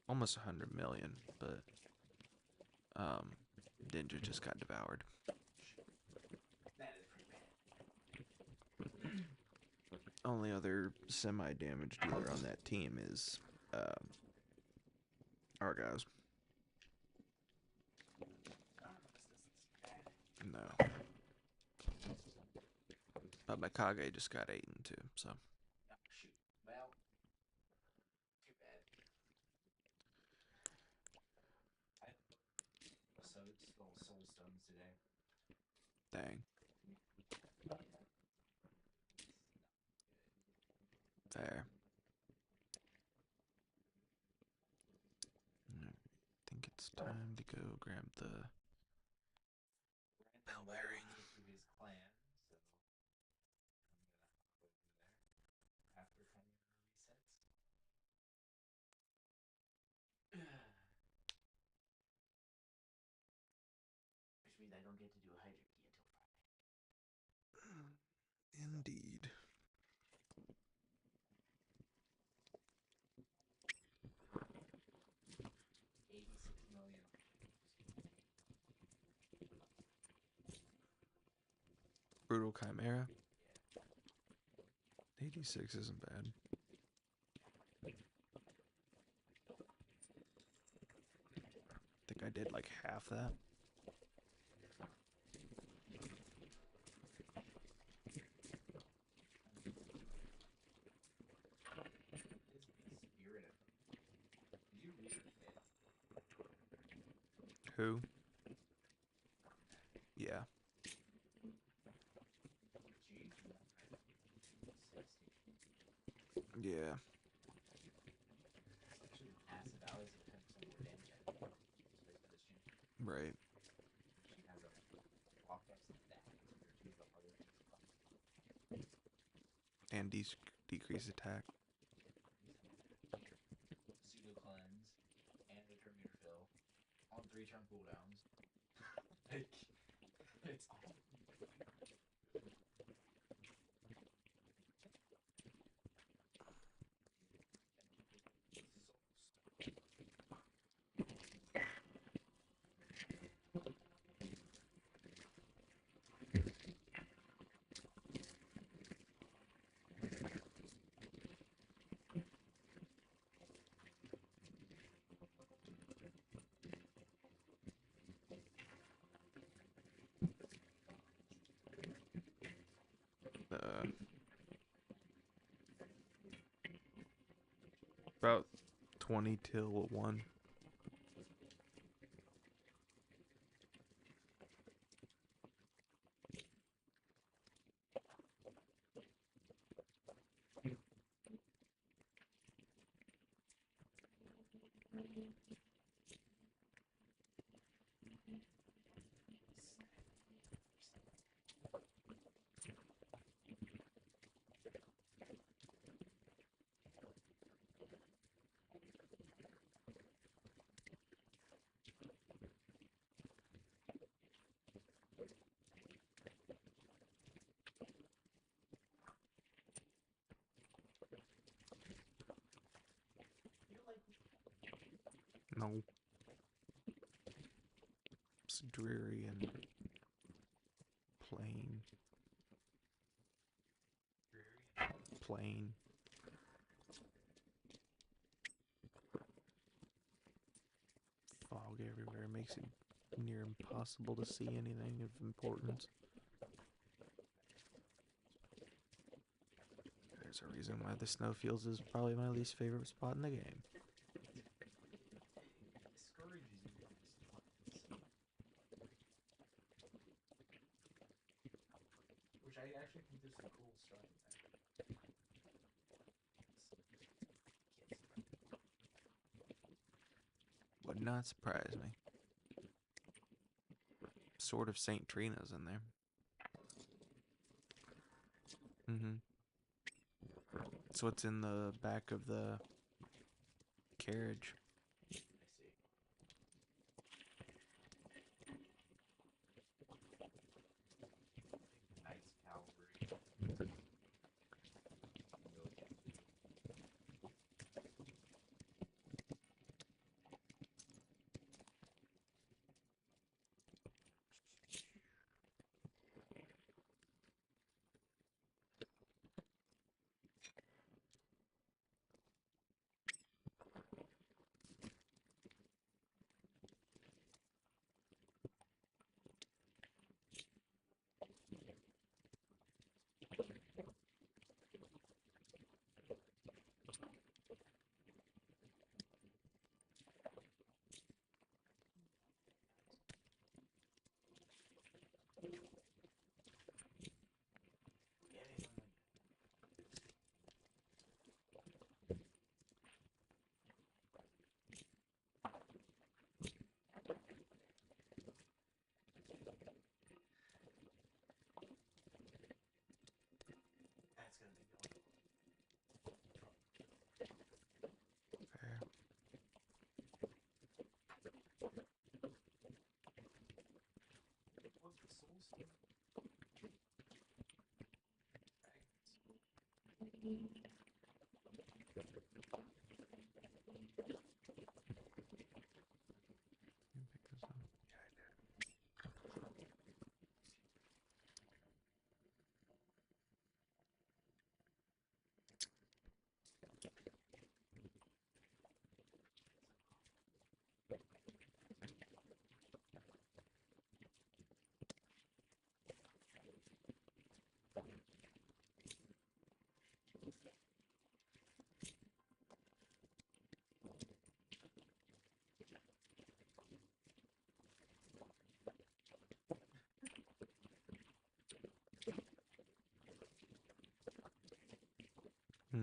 almost 100 million, but Ninja just got devoured. That is pretty bad. Only other semi-damage dealer on that team is Argos. No. But my Kage just got eaten too, so. Oh, shoot. Well, too bad. I stole soul stones today. Dang. Fair. I think it's time to go grab the bell bearing. To his clan, so I'm gonna hop over there after Chimera resets. Which means I don't get to do a Hydra key until Friday. Indeed. 86 million. Brutal Chimera. Yeah. 86 isn't bad. I think I did like half that. Who? Yeah. Yeah. Right. And decrease attack. Pseudo cleanse and a turn meter fill on 3 turn cooldowns. Like, it's awful. About 20 till 1. No. It's dreary and plain. Plain. Fog everywhere makes it near impossible to see anything of importance. There's a reason why the snowfields is probably my least favorite spot in the game. Discourages you from which I actually think there's some cool stuff in there. Would not surprise me. Sword of St. Trina's in there. That's what's in the back of the carriage. I see. Nice cavalry.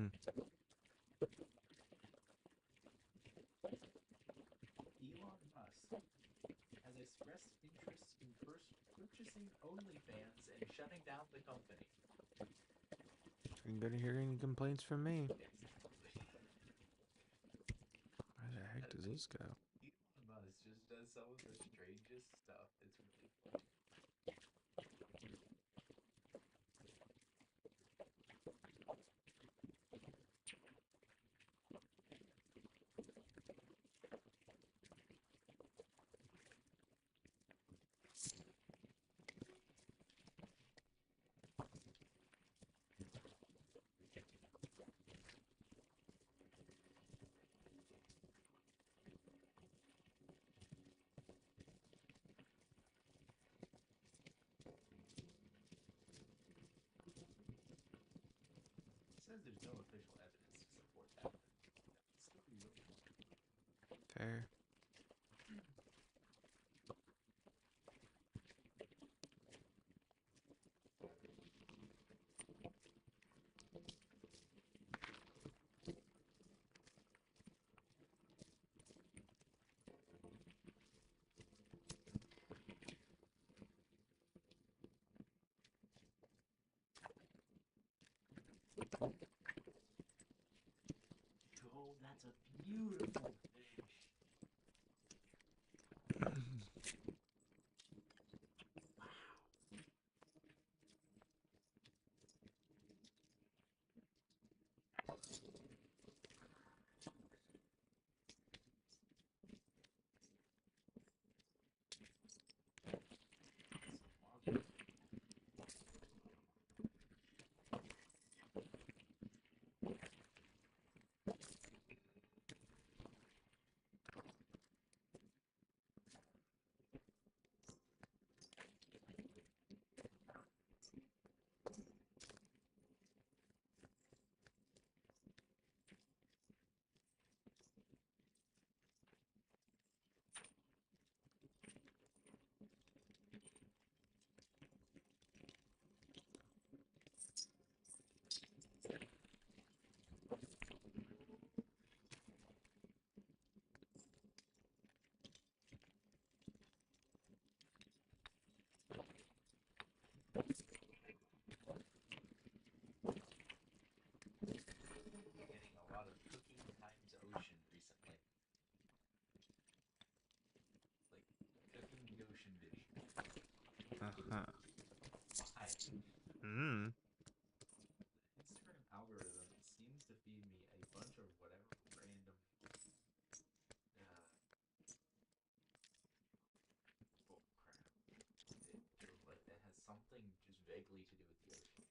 Mm. Elon Musk has expressed interest in purchasing OnlyFans and shutting down the company. Ain't gonna hear any complaints from me. Exactly. Where the heck does this go? Elon Musk just does some of the strangest stuff. It's really funny. He says there's no official evidence to support that, but that would still be really funny. Fair. Oh, that's a beautiful fish. Some marvelous. Getting a lot of cooking times ocean recently. Like cooking the ocean dish. Uh-huh. Why? Mm. Instagram algorithm seems to feed me a bunch of whatever random bull crap. That has something just vaguely to do with the ocean.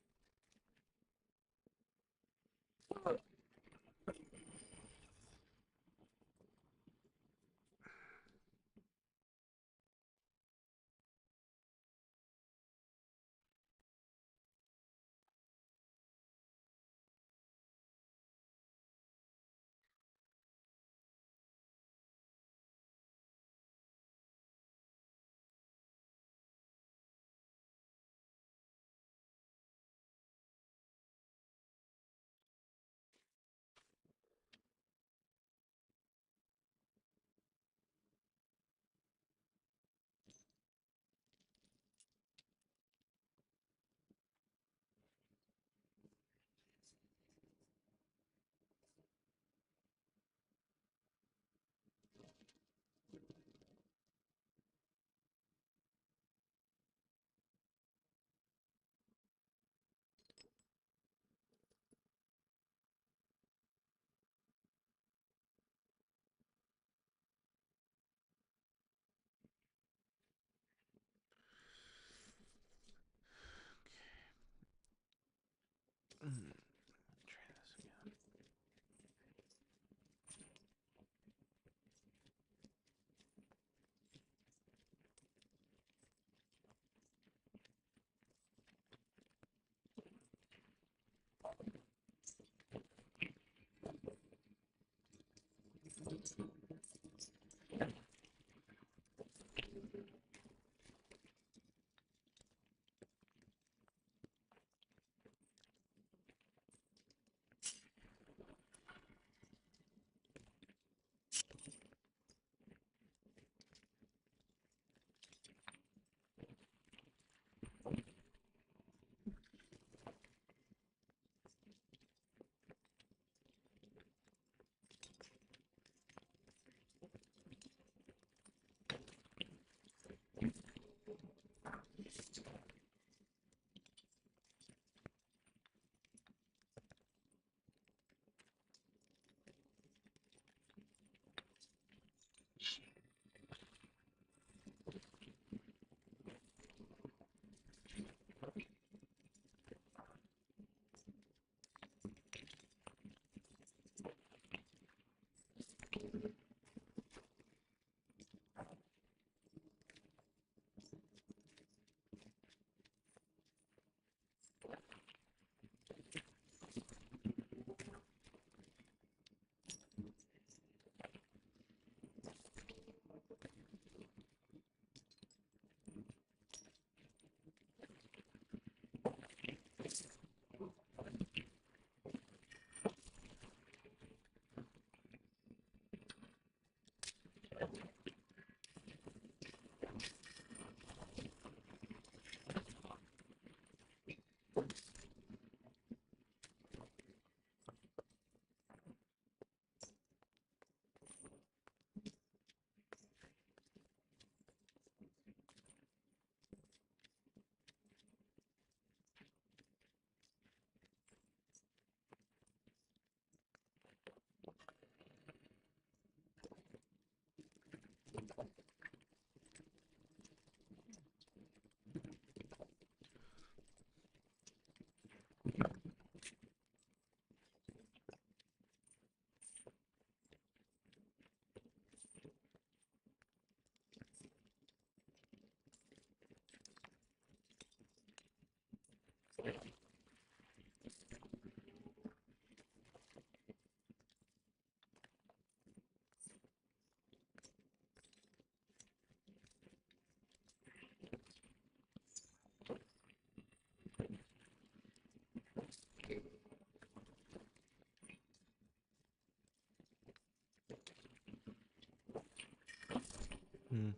Mm.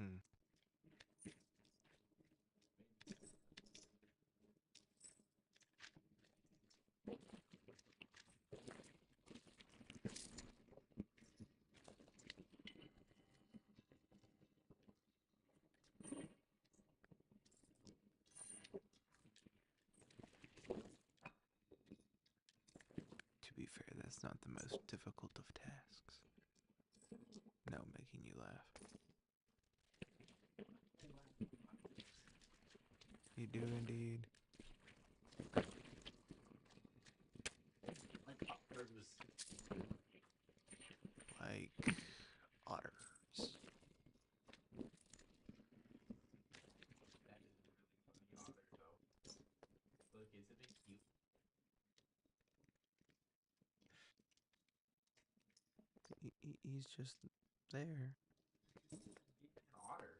Mm. To be fair, that's not the most difficult of tasks. No, making you laugh. You do indeed. Like otters. That is a really funny otter, though. Look, isn't it cute? He's just there. An otter.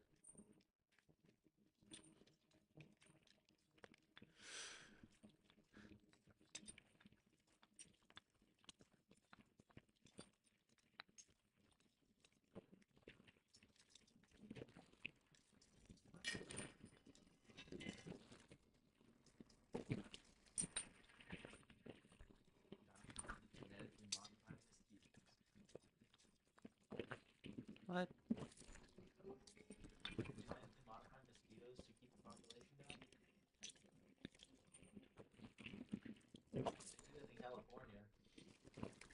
Genetically modified mosquitoes. What? Genetically modified mosquitoes to keep the population down? They do that in California.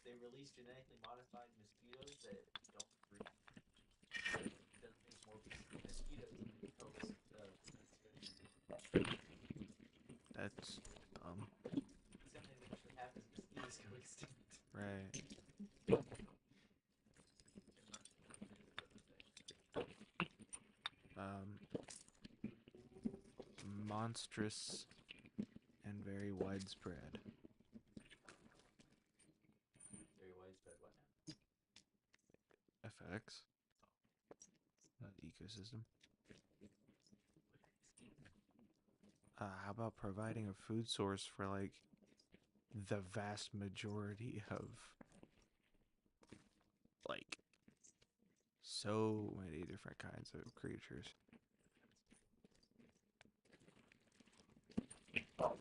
They release genetically modified mosquitoes that don't breed. It doesn't produce more mosquitoes and it helps prevent. That's dumb. It's the only thing that should happen is mosquitoes go extinct. Right. Um, monstrous and very widespread. Very widespread what now? FX. Ecosystem. How about providing a food source for like the vast majority of like so many different kinds of creatures? Okay.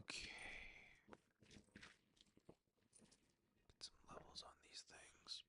Okay. Get some levels on these things.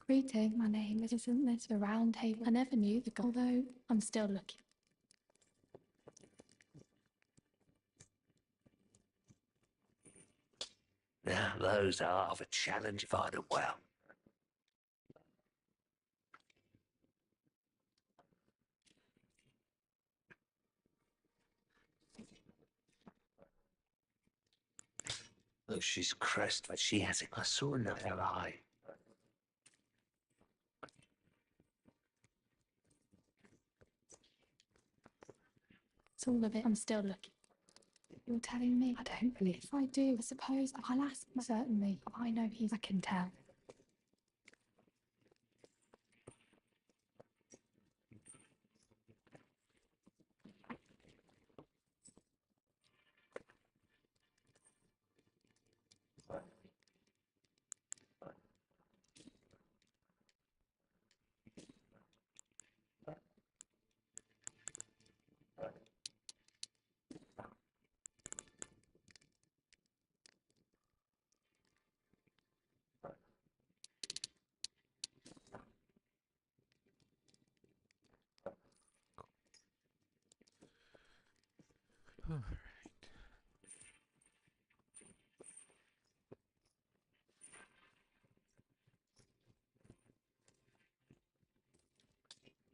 Greeting, my name isn't this a round table? I never knew the goal, though I'm still looking. Now, those are of a challenge if I do well. Though she's crest, but she has a sword in her eye. It's all of it. I'm still looking. You're telling me? I don't believe. If I do, I suppose I'll ask him. Certainly. I know I can tell. All right.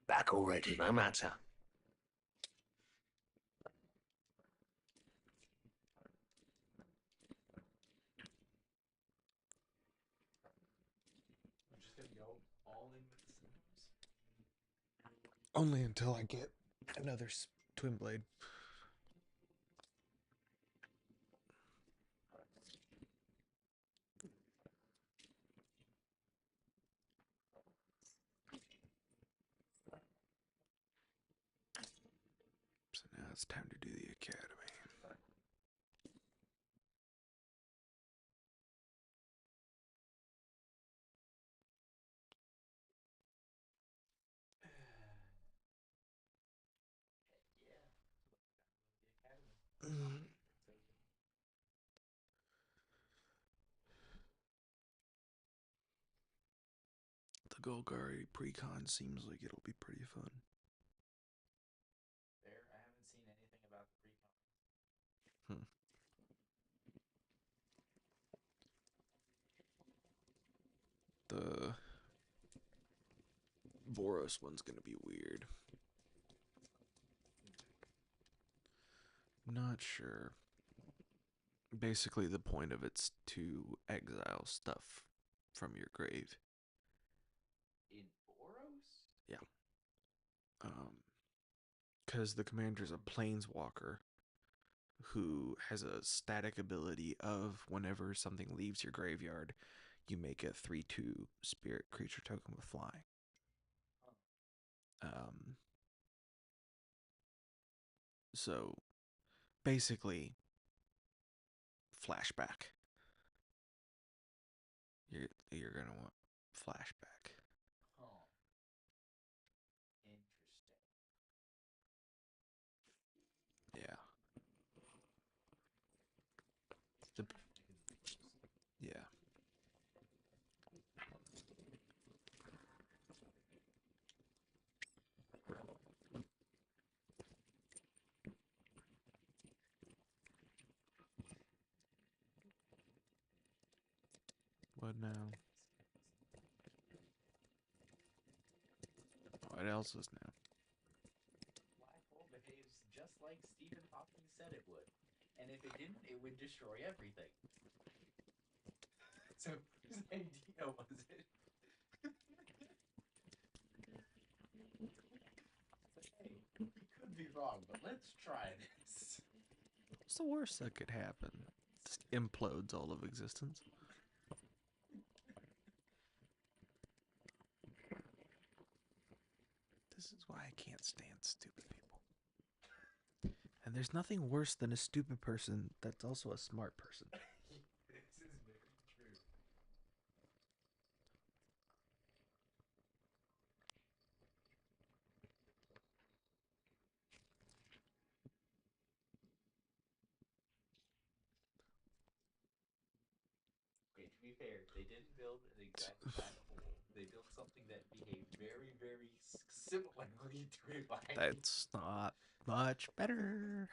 Back already, no matter. I'm just gonna go all in with the cinemas. Only until I get another twin blade. So now it's time to do the academy. Yeah. The academy. The Golgari pre-con seems like it'll be pretty fun. There, I haven't seen anything about the pre-con. The Boros one's gonna be weird. Not sure. Basically, the point of it's to exile stuff from your grave. In Boros? Yeah. Because the commander's a planeswalker who has a static ability of whenever something leaves your graveyard, you make a 3/2 spirit creature token with flying. So basically, flashback. You're gonna want flashback. Oh. Interesting. Yeah. Yeah. What now? What else is new? Black hole behaves just like Stephen Hawking said it would. And if it didn't, it would destroy everything. So whose idea was it? Hey, we could be wrong, but let's try this. What's the worst that could happen? The just implodes all of existence. This is why I can't stand stupid people. And there's nothing worse than a stupid person that's also a smart person. This is very true. Okay, to be fair, they didn't build an exact black hole. They built something that behaved very, very similarly to a black hole. That's not much better.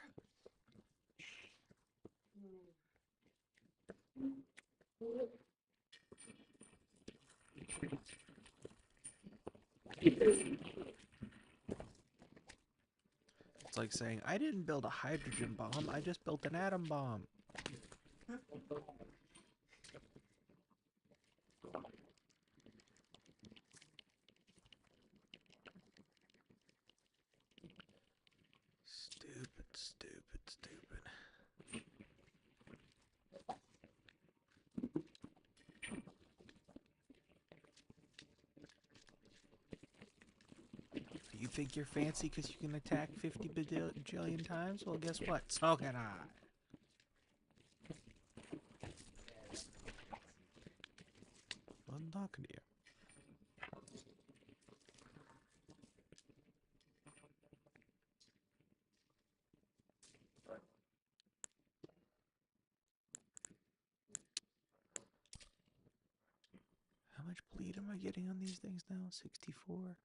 It's like saying, I didn't build a hydrogen bomb, I just built an atom bomb. Stupid, stupid, stupid. You think you're fancy because you can attack 50 bajillion times? Well, guess what? So can I. I'm talking to you. How much bleed am I getting on these things now? 64?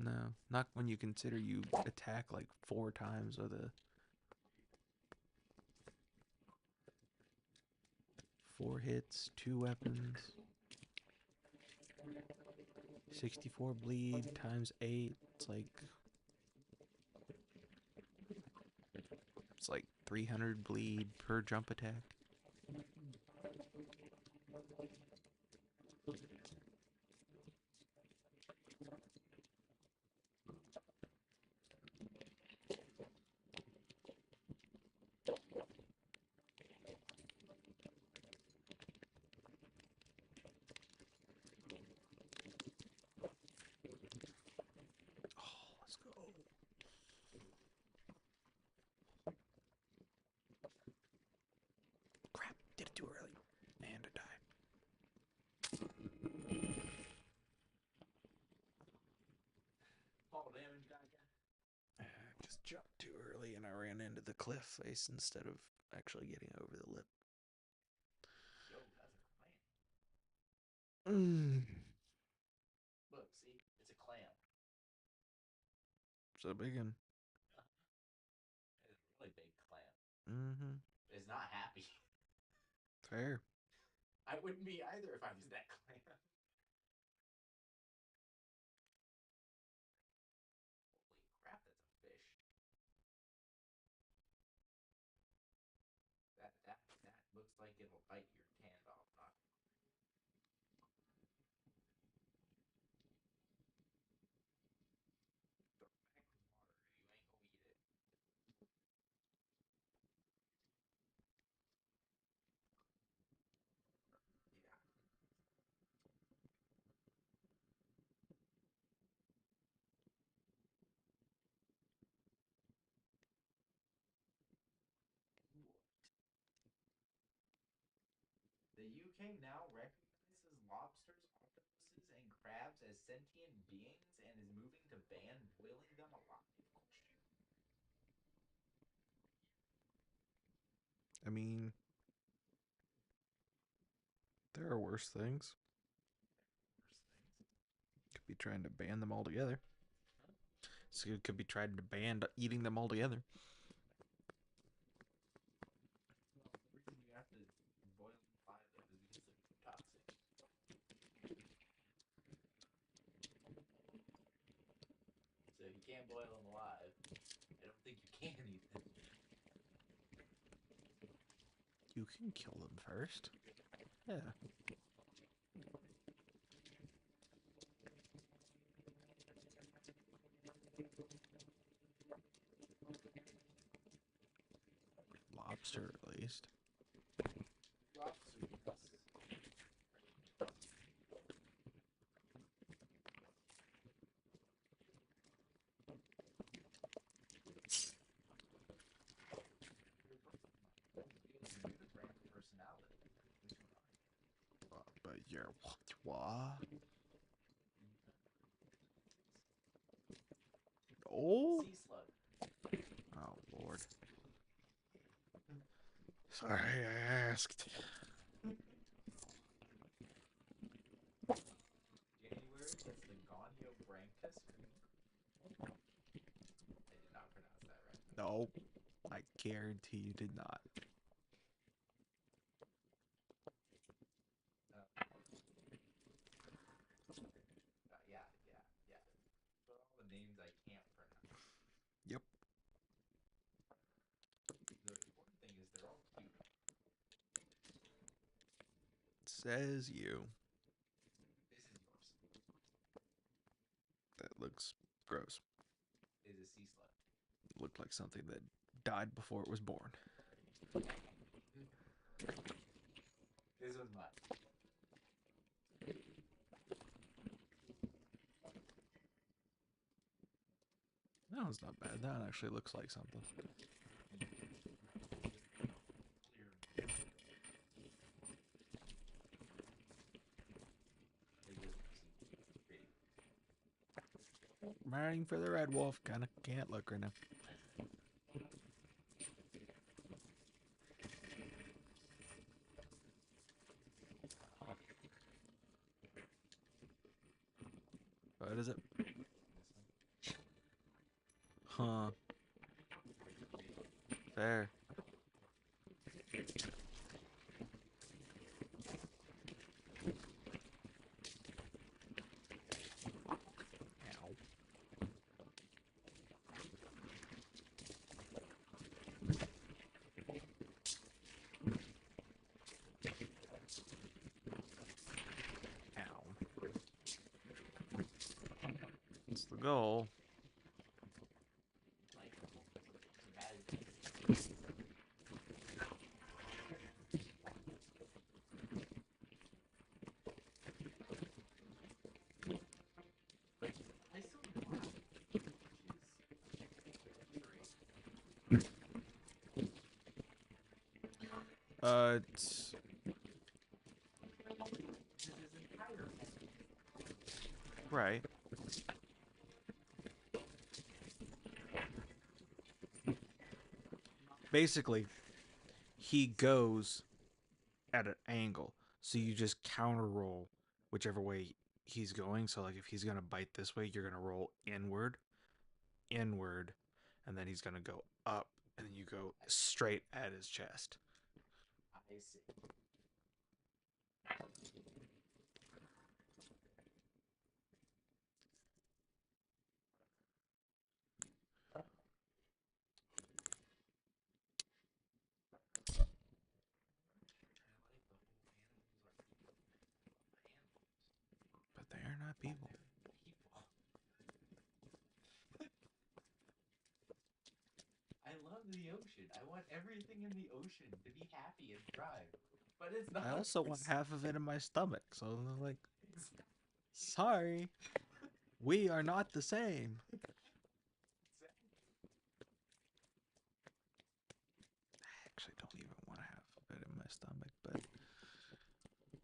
No, not when you consider you attack like 4 times with a 4 hits, 2 weapons. 64 bleed times 8. It's like 300 bleed per jump attack. Let's go. Crap, did it too early. And I died. Fall damage die guy. I just jumped too early and I ran into the cliff face instead of actually getting over the lip. Yo, that's a clam. Look, see? It's a clam. So big one. It's a really big clam. Mm-hmm. It's not happy. Fair. I wouldn't be either if I was that clam. Holy crap, that's a fish. That looks like it'll bite your hand off. Not throw it back in the water. You ain't gonna eat it. Yeah. The UK now recognizes lobsters, octopuses, and crabs as sentient beings and is moving to ban boiling them alive? I mean, there are worse things. Could be trying to ban them altogether. So it could be trying to ban eating them altogether. Well, the reason you have to boil them alive though is because they're too toxic. So if you can't boil them alive, I don't think you can eat them. You can kill them first. Yeah. lobster, at least. Lobster, yes. You're the brand personality. Which one are you? But you're what? Oh. Sea slug. Oh Lord. Sorry, I asked. January, it's the Goniobranchus cream. I did not pronounce that right. No, I guarantee you did not. Yeah. But all the names I can't pronounce. Yep. The important thing is they're all cute. Says you. This is yours. That looks gross. Is a sea slug. Looked like something that died before it was born. This one's mine. That one's not bad. That one actually looks like something. Riding for the red wolf. Kinda can't look right now. What is it? Huh. Fair. Ow. Ow. That's the goal. I still want which It's right. Basically, he goes at an angle, so you just counter roll whichever way he's going. So, like, if he's gonna bite this way, you're gonna roll inward, and then he's gonna go up, and then you go straight at his chest. I see. But they are not people. I love the ocean. I want everything in the ocean to be happy and thrive. But it's not. I also want half of it in my stomach, so I'm like, sorry, we are not the same. I actually don't even want half of it in my stomach, but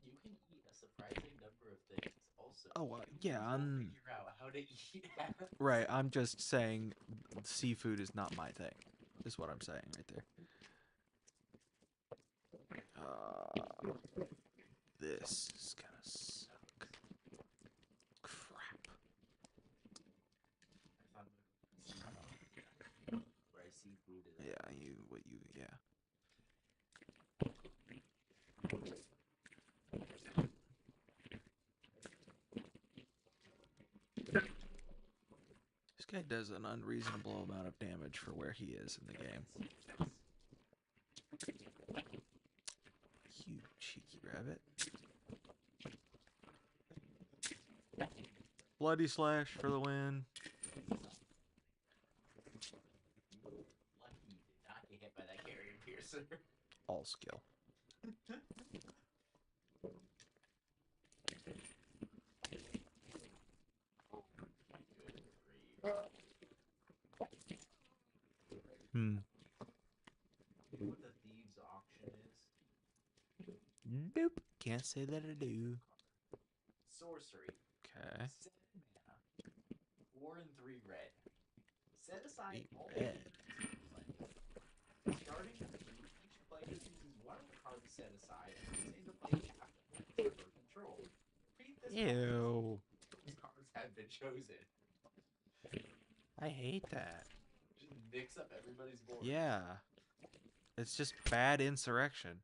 You can eat a surprising number of things. Also, oh you yeah, don't figure out how to eat. right. I'm just saying, seafood is not my thing. Is what I'm saying right there. This is gonna suck. Crap. Where I see food is. Yeah, yeah. This guy does an unreasonable amount of damage for where he is in the game. You cheeky rabbit. Bloody slash for the win. Lucky you did not get hit by that carrier pier. piercer. All skill. Hmm. You know what the thieves' auction is? Nope. Can't say that I do. Sorcery. Okay. 7 mana. 4 and 3 red. Set aside 8 all red. Starting with each player chooses one of the cards set aside and puts into play half of his or her control. Repeat this Ew. these cards have been chosen. I hate that. Just mix up everybody's board. Yeah. It's just bad insurrection.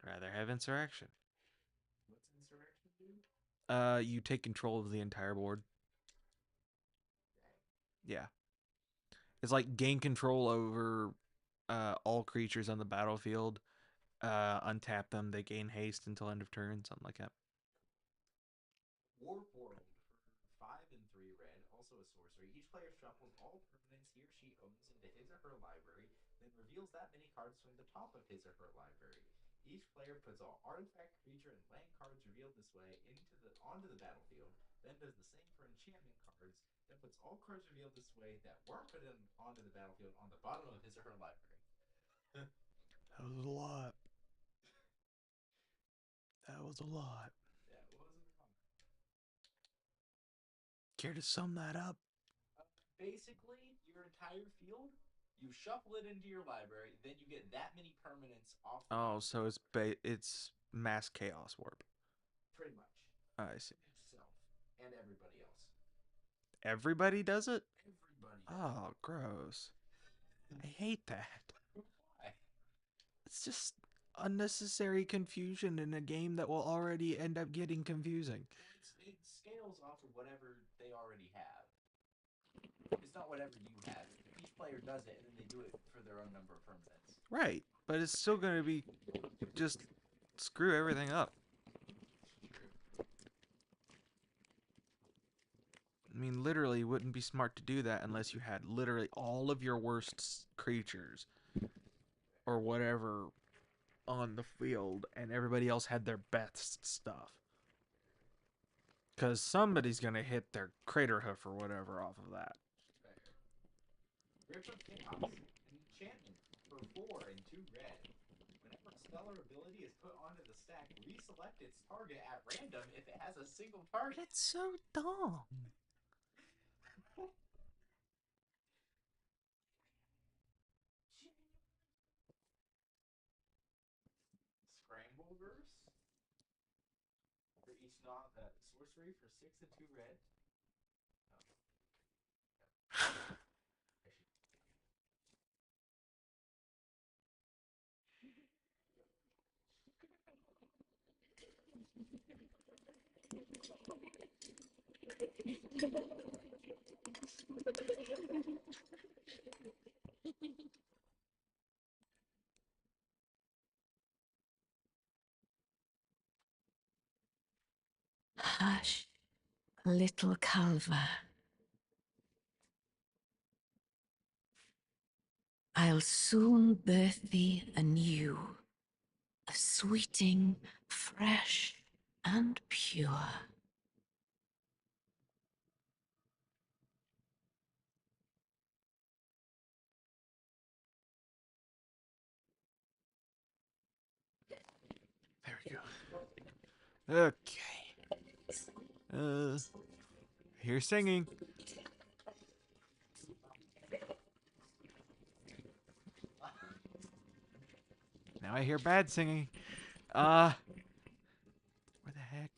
Rather have insurrection. What's insurrection do? You take control of the entire board. Yeah. It's like gain control over all creatures on the battlefield. Untap them, they gain haste until end of turn, something like that. War Portal for 5 and 3 red, also a sorcery. Each player shuffles all permanents he or she owns into his or her library, then reveals that many cards from the top of his or her library. Each player puts all artifact, creature, and land cards revealed this way onto the battlefield, then does the same for enchantment cards, then puts all cards revealed this way that weren't put onto the battlefield on the bottom of his or her library. That was a lot. That was a lot. Yeah, what was it wrong? Care to sum that up? Basically, your entire field, you shuffle it into your library, then you get that many permanents off. Oh, so it's mass chaos warp. Pretty much. I see. Himself and everybody else. Everybody does it? Everybody. Oh, gross. I hate that. Why? It's just unnecessary confusion in a game that will already end up getting confusing. It scales off of whatever they already have. It's not whatever you have. Each player does it, and then they do it for their own number of permanents. Right, but it's still going to be just screw everything up. True. I mean, literally, it wouldn't be smart to do that unless you had literally all of your worst creatures or whatever on the field and everybody else had their best stuff. Because somebody's going to hit their crater hoof or whatever off of that. Grip of Chaos, an enchantment for 4 and 2 red. Whenever a stellar ability is put onto the stack, reselect its target at random if it has a single target. That's so dumb. Scrambleverse for each sorcery for 6 and 2 red. Hush, little Calva. I'll soon birth thee anew, a sweeting, fresh, and pure. There we go. Okay. Here's singing. Now I hear bad singing. Where the heck?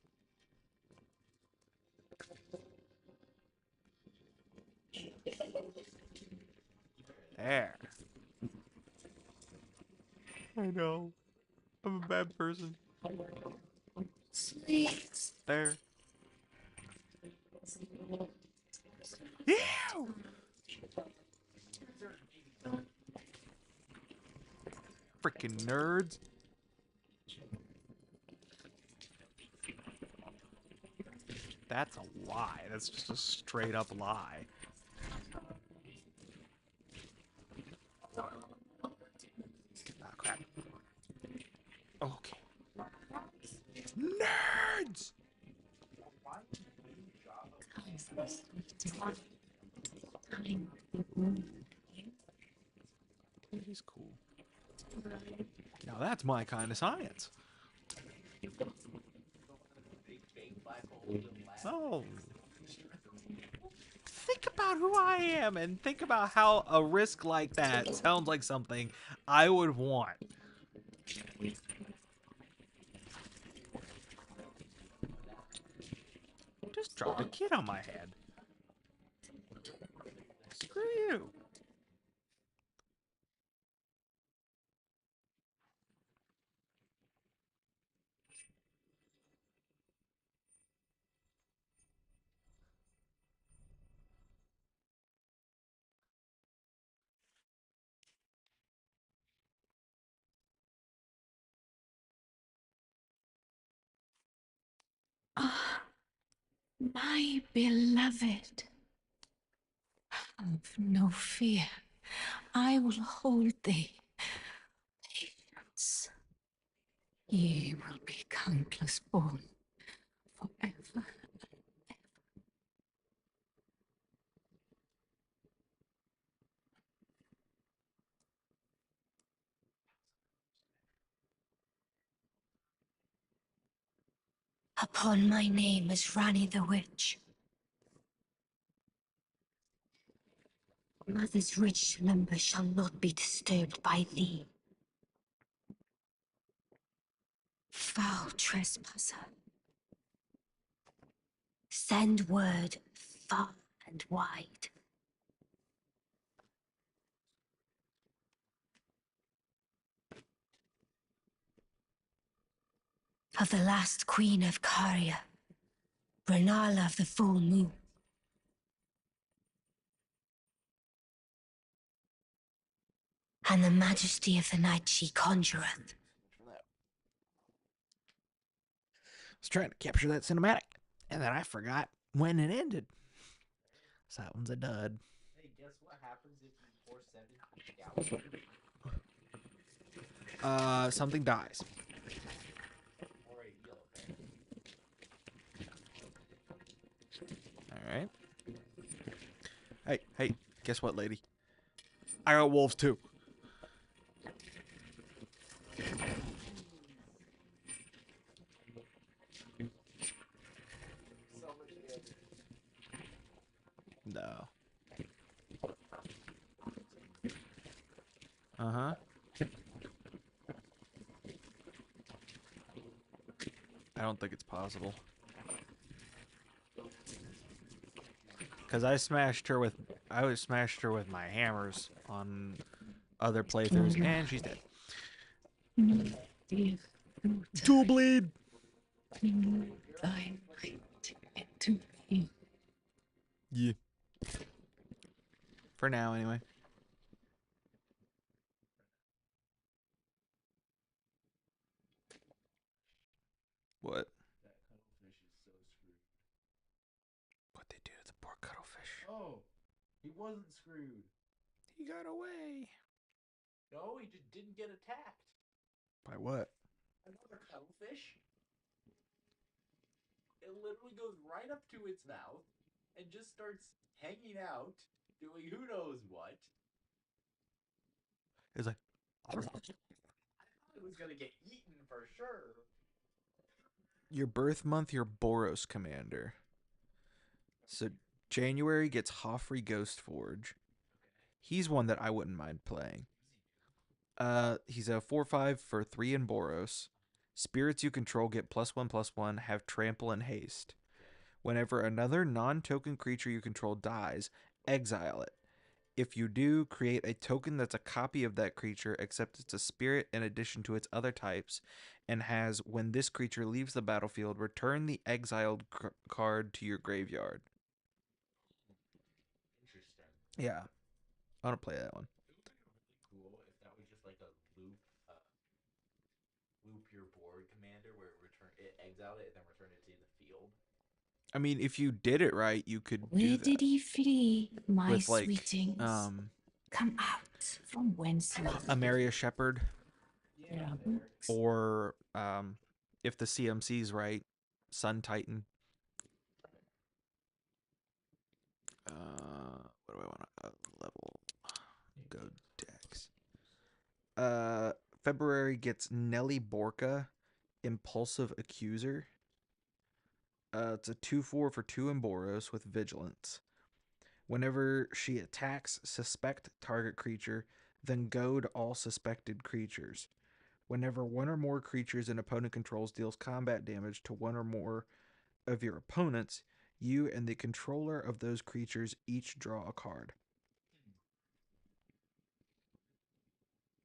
There. I know. I'm a bad person. Sweet. There. Ew! Freaking nerds. That's a lie. That's just a straight up lie. Darling, you. It is cool. Now that's my kind of science. Oh. Think about who I am and think about how a risk like that sounds like something I would want. Just dropped a kid on my head. Screw you. Ah, my beloved. Have no fear. I will hold thee. Patience. Ye will be countless born forever. Upon my name as Rani the Witch. Mother's rich slumber shall not be disturbed by thee. Foul trespasser. Send word far and wide. Of the last queen of Caria, Renala of the full moon. And the majesty of the night she conjureth. I was trying to capture that cinematic, and then I forgot when it ended. So that one's a dud. Hey, guess what happens if you pour 17 gallons? Something dies. Or a yellow bear. All right. Hey, guess what, lady? I got wolves too. So much damage. No. Uh-huh. I don't think it's possible. Because I smashed her with my hammers on other playthroughs, and she's dead. Dear Dual bleed. bring thy might into me. Yeah. For now, anyway. What? That cuttlefish is so screwed. What they do to the poor cuttlefish? Oh, he wasn't screwed. He got away. No, he just didn't get attacked. By what? Another cuttlefish. It literally goes right up to its mouth and just starts hanging out, doing who knows what. It's like, I thought it was gonna get eaten for sure. your birth month, your Boros commander. So January gets Hoffrey Ghost Forge. He's one that I wouldn't mind playing. He's a 4/5 for 3 in Boros. Spirits you control get +1/+1, have trample and haste. Whenever another non-token creature you control dies, exile it. If you do, create a token that's a copy of that creature, except it's a spirit in addition to its other types, and has, when this creature leaves the battlefield, return the exiled card to your graveyard. Interesting. Yeah, I want to play that one. It would be really cool if that was just like a loop your board commander where it exiled it and then returned it to the field. I mean, if you did it right, you could do Where that. did he flee, my With, like, sweetings? Come out from whence you Amaria Shepherd, Yeah, or if the CMC's right, Sun Titan. What do I want to level? Go Dex. February gets Nelly Borka, Impulsive Accuser. It's a 2/4 for 2 in Boros with Vigilance. Whenever she attacks, suspect target creature, then goad all suspected creatures. Whenever one or more creatures an opponent controls deals combat damage to one or more of your opponents, you and the controller of those creatures each draw a card.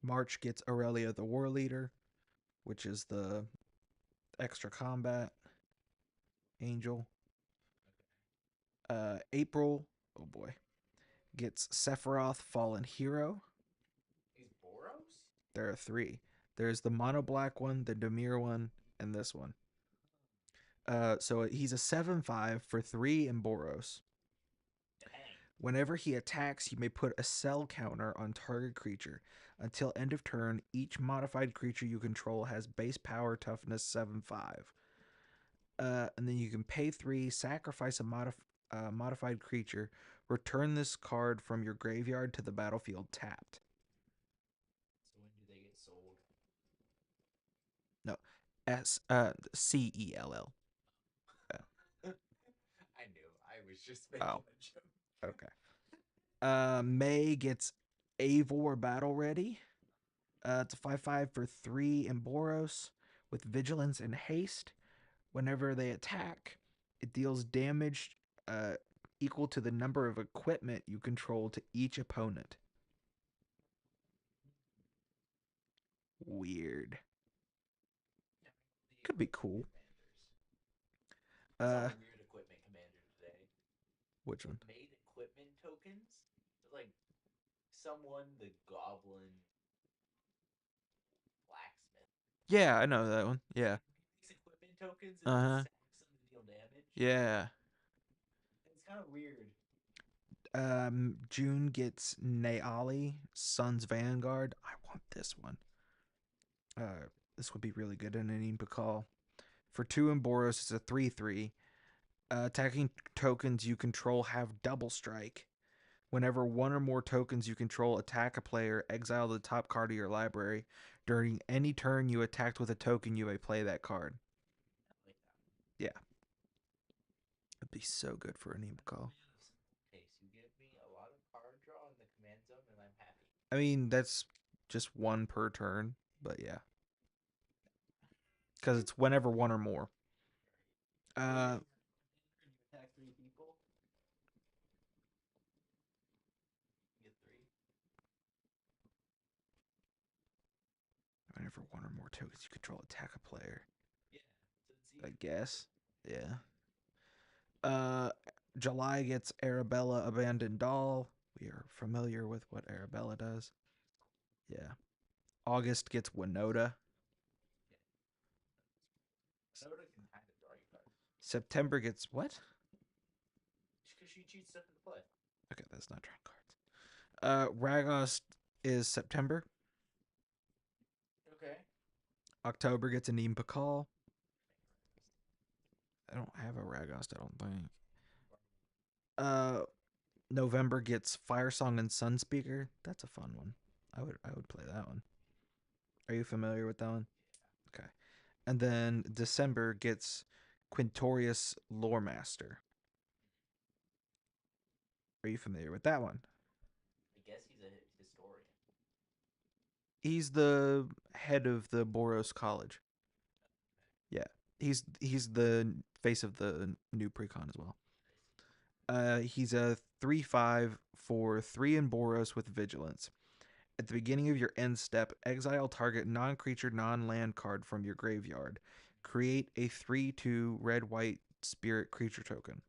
March gets Aurelia the War Leader, which is the extra combat angel. April, oh boy, gets Sephiroth Fallen Hero. He's Boros? There are 3. There's the mono black one, the Demir one, and this one. So he's a 7/5 for 3 in Boros. Dang. Whenever he attacks, you may put a cell counter on target creature. Until end of turn, each modified creature you control has base power toughness 7/5. And then you can pay 3, sacrifice a modified creature, return this card from your graveyard to the battlefield tapped. So when do they get sold? No, CELL. I knew. I was just making Oh. a joke. Okay. May gets Eivor Battle Ready. It's a 5/5 for 3 in Boros with Vigilance and Haste. Whenever they attack, it deals damage equal to the number of equipment you control to each opponent. Weird. Could be cool. I saw a weird equipment commander today. Which one? It made equipment tokens. Like someone, the goblin blacksmith. Yeah, I know that one. Yeah. These equipment tokens and then stacks them to deal damage. Yeah. It's kind of weird. June gets Naali, Sun's Vanguard. I want this one. This would be really good in an Impakal. For 2 in Boros, it's a 3/3. Attacking tokens you control have double strike. Whenever one or more tokens you control attack a player, exile the top card of your library. During any turn you attacked with a token, you may play that card. I like that. Yeah. It'd be so good for an Impakal. Pace. You give me a lot of card draw in the command zone, and I'm happy. I mean, that's just 1 per turn, but yeah. Because it's whenever 1 or more. You attack 3 people. You get 3. Whenever 1 or more tokens you control attack a player. Yeah. So it's I easy. guess. Yeah. July gets Arabella Abandoned Doll. We are familiar with what Arabella does. Yeah. August gets Winota. Soda can kind of draw you cards. September gets what? Because she cheats stuff into play. Okay, that's not drawing cards. Ragost is September. Okay. October gets a Neem Pakal. I don't have a Ragost, I don't think. November gets Firesong and Sunspeaker. That's a fun one. I would play that one. Are you familiar with that one? Okay. And then December gets Quintorius Loremaster. Are you familiar with that one? I guess he's a historian. He's the head of the Boros College. Yeah. He's the face of the new precon as well. He's a 3/5 for 3 in Boros with Vigilance. At the beginning of your end step, exile target non-creature, non-land card from your graveyard. Create a 3/2 red-white spirit creature token.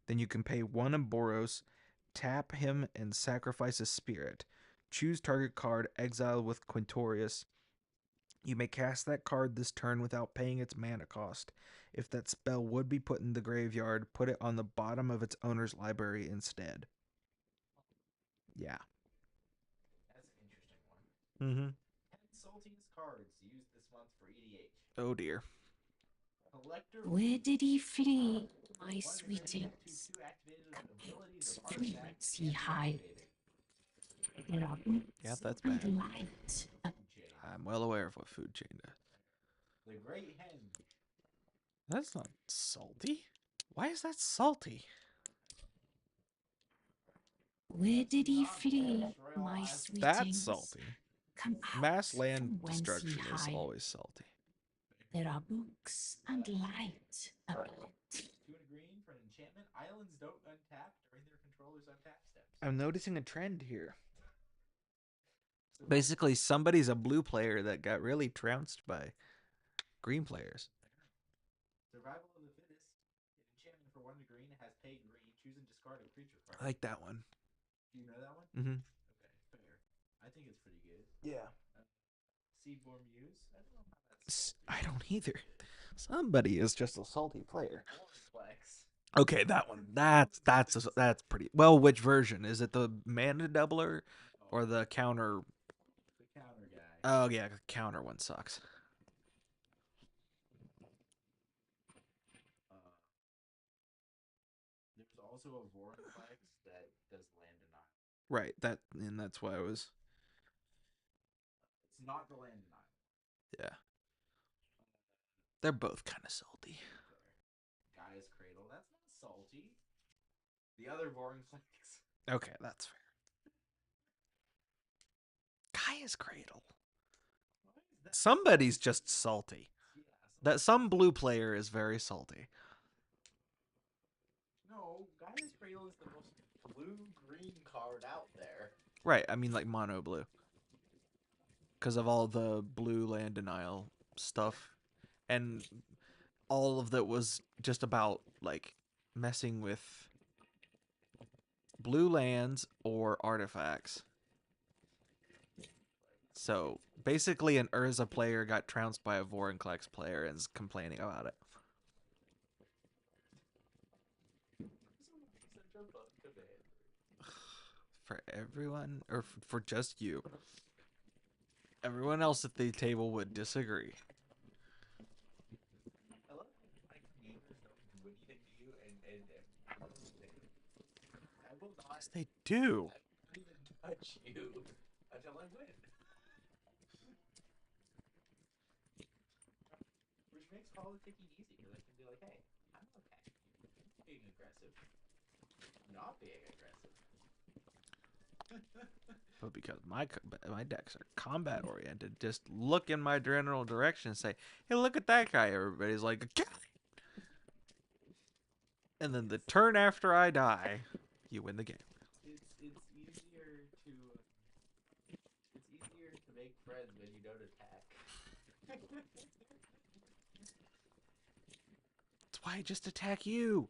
Then you can pay 1 in Boros, tap him, and sacrifice a spirit. Choose target card, exile with Quintorius. You may cast that card this turn without paying its mana cost. If that spell would be put in the graveyard, put it on the bottom of its owner's library instead. Yeah. That's an interesting one. Mm-hmm. 10 saltiest cards used this month for EDH. Oh dear. Collector. Where did he flee? My sweetings, frequency high. There are Yeah, that's and bad. light. I'm well aware of what food chain does. The Great Hen. That's not salty. Why is that salty? Where did he flee, my sweetings? That's salty. Come out Mass land from whence ye destruction is hide. always salty. There are books and light about. 2 and a green for an enchantment. Islands don't untap during their controller's untap steps. I'm noticing a trend here. Basically, somebody's a blue player that got really trounced by green players. Survival of the fittest. An enchantment for 1 green has pay green. Choose and discard a creature card. I like that one. Do you know that one? Mm-hmm. Okay, fair. I think it's pretty good. Yeah. Seedborn Muse. I don't know how that's. I don't either. Somebody is just a salty player. Flex. Okay, that one. That's pretty. Well, which version? Is it the mana doubler or the counter? The counter guy. Oh yeah, the counter one sucks. There's also a Vortex that does land denial. Right. That's why I was. It's not the land denial. Yeah. They're both kind of salty. Gaia's Cradle. That's not salty. The other Vortex. Okay, that's fair. Gaia's Cradle. Somebody's just salty. Yeah, That some blue player is very salty. No, Gaia's Cradle is the most blue-green card out there. Right, I mean like mono blue. Because of all the blue land denial stuff. And all of that was just about like messing with blue lands or artifacts. So basically an Urza player got trounced by a Vorinclex player and is complaining about it. For everyone, or for just you. Everyone else at the table would disagree. I love how gamers don't do anything to you and I will not. Yes, they do. I won't even touch you until I win. Which makes politicking easy because I can be like, hey, I'm okay. Being aggressive. Not being aggressive. But because my decks are combat oriented, just look in my general direction and say, "Hey, look at that guy!" Everybody's like, "Get it!" And then the turn after I die, you win the game. It's easier to make friends when you don't attack. That's why I just attack you.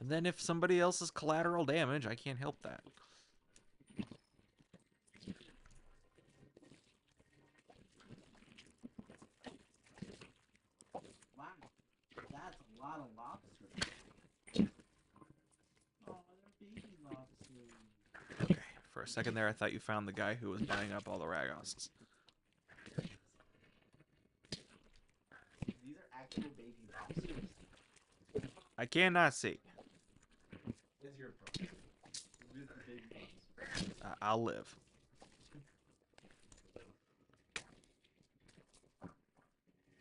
And then if somebody else is collateral damage, I can't help that. Wow, that's a lot of lobsters. Oh, they're baby lobsters. Okay, for a second there, I thought you found the guy who was buying up all the Ragosks. These are actual baby lobsters. I cannot see. Where's your problem? Where's the baby lobster? I'll live.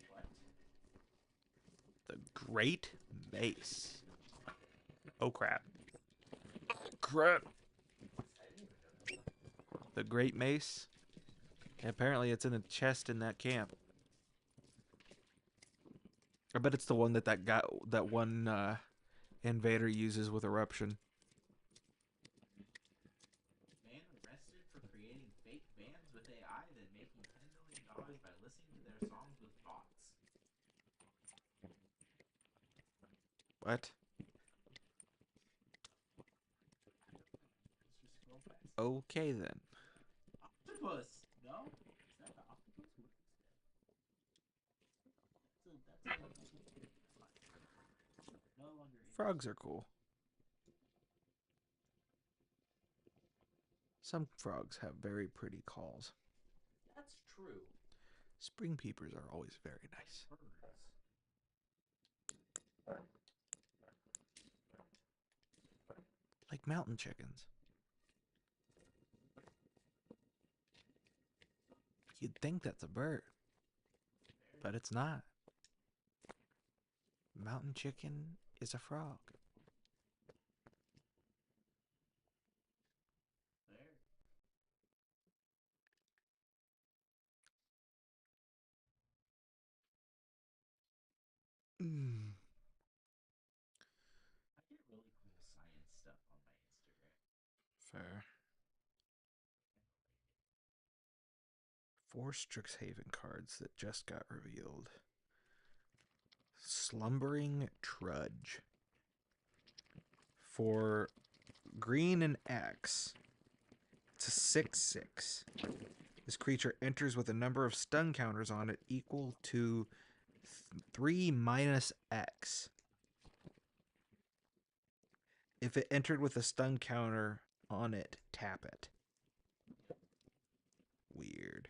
What? The Great Mace. Oh crap. Crap. The Great Mace. Apparently it's in a chest in that camp. I bet it's the one that one invader uses with eruption. Man arrested for creating fake bands with AI, then making $10 million by listening to their songs with bots. What? Let's just scroll past. Okay then. Octopus! No? Is that the octopus? What is that? No longer in. Frogs are cool. Some frogs have very pretty calls. That's true. Spring peepers are always very nice. Birds. like mountain chickens. You'd think that's a bird, but it's not. Mountain chicken is a frog. Mm. I get really cool science stuff on my Instagram. Fair. 4 Strixhaven cards that just got revealed. Slumbering Trudge. For green and X, it's a 6/6. This creature enters with a number of stun counters on it equal to 3 minus X. If it entered with a stun counter on it, tap it. Weird.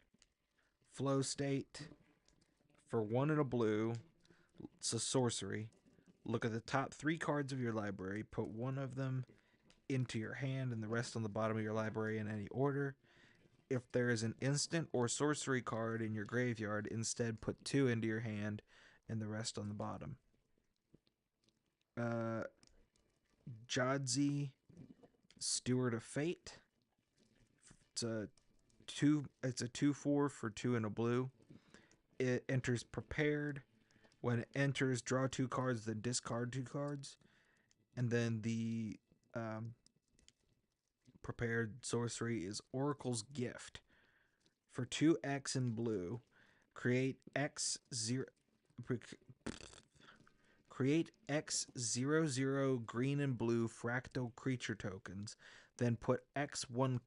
Flow State. For 1 and a blue, it's a sorcery. Look at the top 3 cards of your library. Put 1 of them into your hand and the rest on the bottom of your library in any order. If there is an instant or sorcery card in your graveyard, instead put 2 into your hand and the rest on the bottom. Jadzi, Steward of Fate. It's a 2/4 for 2 and a blue. It enters prepared. When it enters, draw 2 cards, then discard 2 cards. And then the prepared sorcery is Oracle's Gift. For 2X in blue, create X0 green and blue fractal creature tokens, then put X1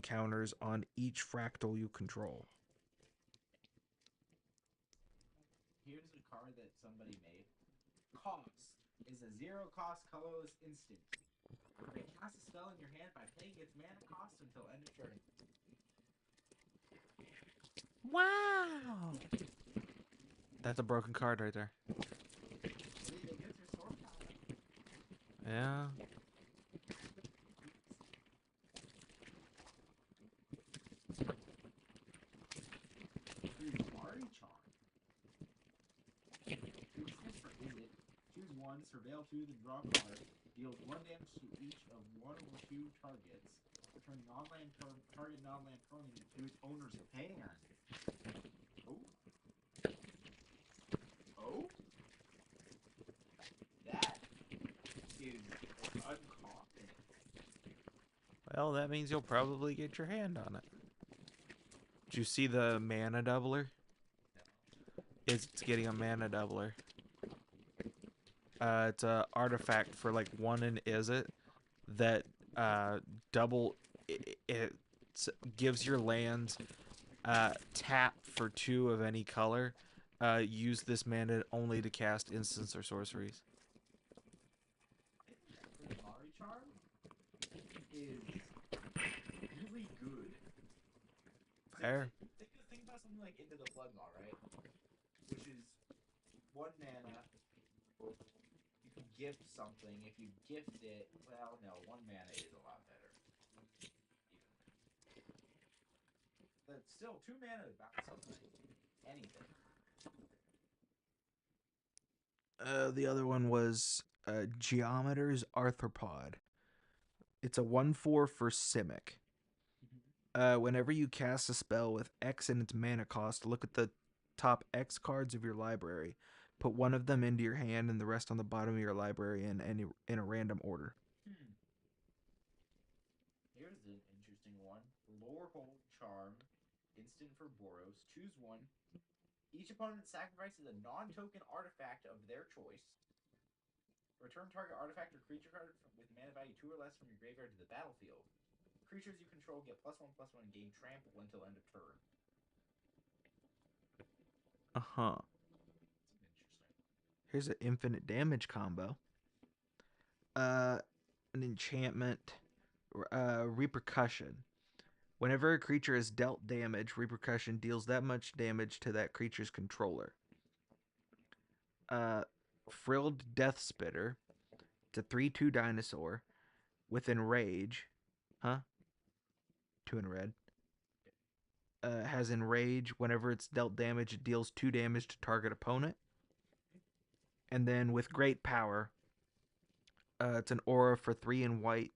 counters on each fractal you control. Here's a card that somebody made. Cost is a 0-cost colorless instant. You can cast a spell in your hand by paying its mana cost until end of turn. Wow! That's a broken card right there. Yeah. Choose 1, surveil 2, then draw a card. Deals 1 damage to each of 1 or 2 targets. Return target non-land permanent to its owner's hand. Oh. Oh? That is uncommon. Well, that means you'll probably get your hand on it. Did you see the mana doubler? It's getting a mana doubler. It's a artifact for like 1 and is it that double it gives your lands tap for 2 of any color. Use this mana only to cast instants or sorceries. Mari Charm is really good. Fair. Think about something like Into the Flood Maw, right? Which is 1 mana. You can gift something. If you gift it, well, no, 1 mana is a lot better. Even. But still, 2 mana to bounce something. Anything. The other one was Geometer's Arthropod. It's a 1/4 for Simic. Whenever you cast a spell with X in its mana cost, look at the top X cards of your library. Put 1 of them into your hand and the rest on the bottom of your library in a random order. Here's an interesting one. Lorehold Charm. Instant for Boros. Choose 1. Each opponent sacrifices a non-token artifact of their choice. Return target artifact or creature card with mana value 2 or less from your graveyard to the battlefield. Creatures you control get +1/+1 and gain trample until end of turn. Uh-huh. Interesting. Here's an infinite damage combo. An enchantment, Repercussion. Whenever a creature is dealt damage, Repercussion deals that much damage to that creature's controller. Frilled Death Spitter. It's a 3/2 dinosaur. with enrage, huh? 2 in red. Has enrage. Whenever it's dealt damage, it deals 2 damage to target opponent. And then with great power, it's an aura for 3 in white.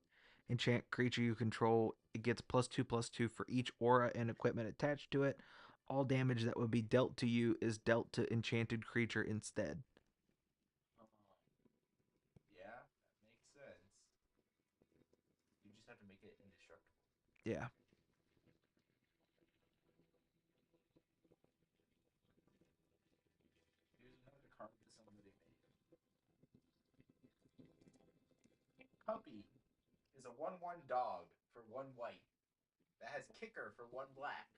Enchant creature you control. It gets +2/+2 for each aura and equipment attached to it. All damage that would be dealt to you is dealt to enchanted creature instead. Yeah, that makes sense. You just have to make it indestructible. Yeah. Here's another card that somebody made. Puppy is a 1/1 dog for 1 white that has kicker for 1 black.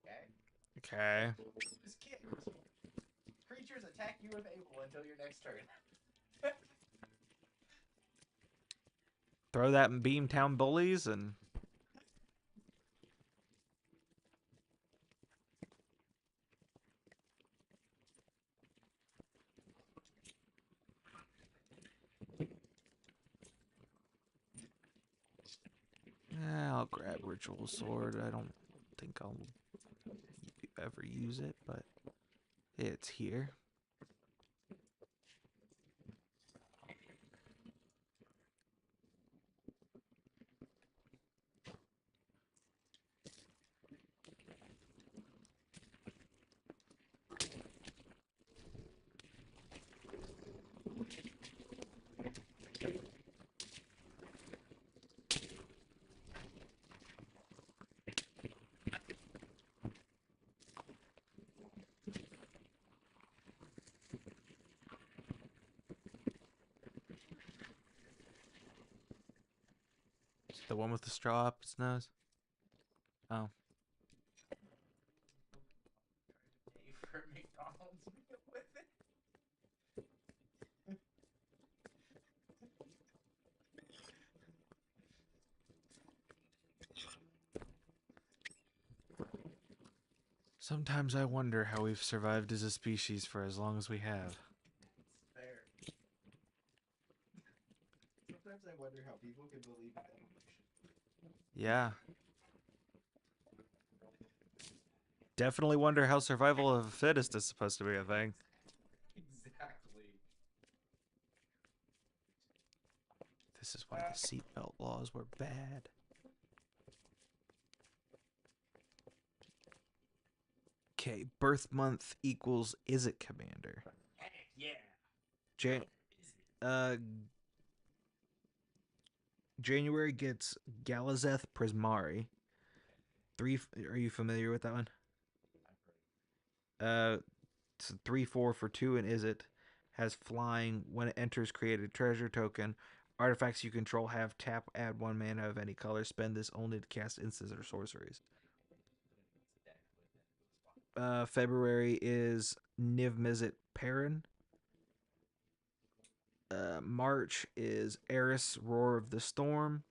Okay? Okay. This kick. Creatures attack you if able until your next turn. Throw that in Beamtown Bullies and I'll grab Ritual Sword. I don't think I'll ever use it, but it's here. The one with the straw up its nose? Oh. Pay for McDonald's meal with it. Sometimes I wonder how we've survived as a species for as long as we have. It's fair. Sometimes I wonder how people can believe in evolution. Yeah. Definitely wonder how survival of the fittest is supposed to be a thing. Exactly. This is why the seatbelt laws were bad. Okay, birth month equals is it commander? Heck yeah. January gets Galazeth Prismari. 3. Are you familiar with that one? It's 3/4 for 2 and is it has flying. When it enters, create a treasure token. Artifacts you control have tap, add 1 mana of any color. Spend this only to cast instants or sorceries. February is Niv Mizzet Perrin. March is Eris Roar of the Storm.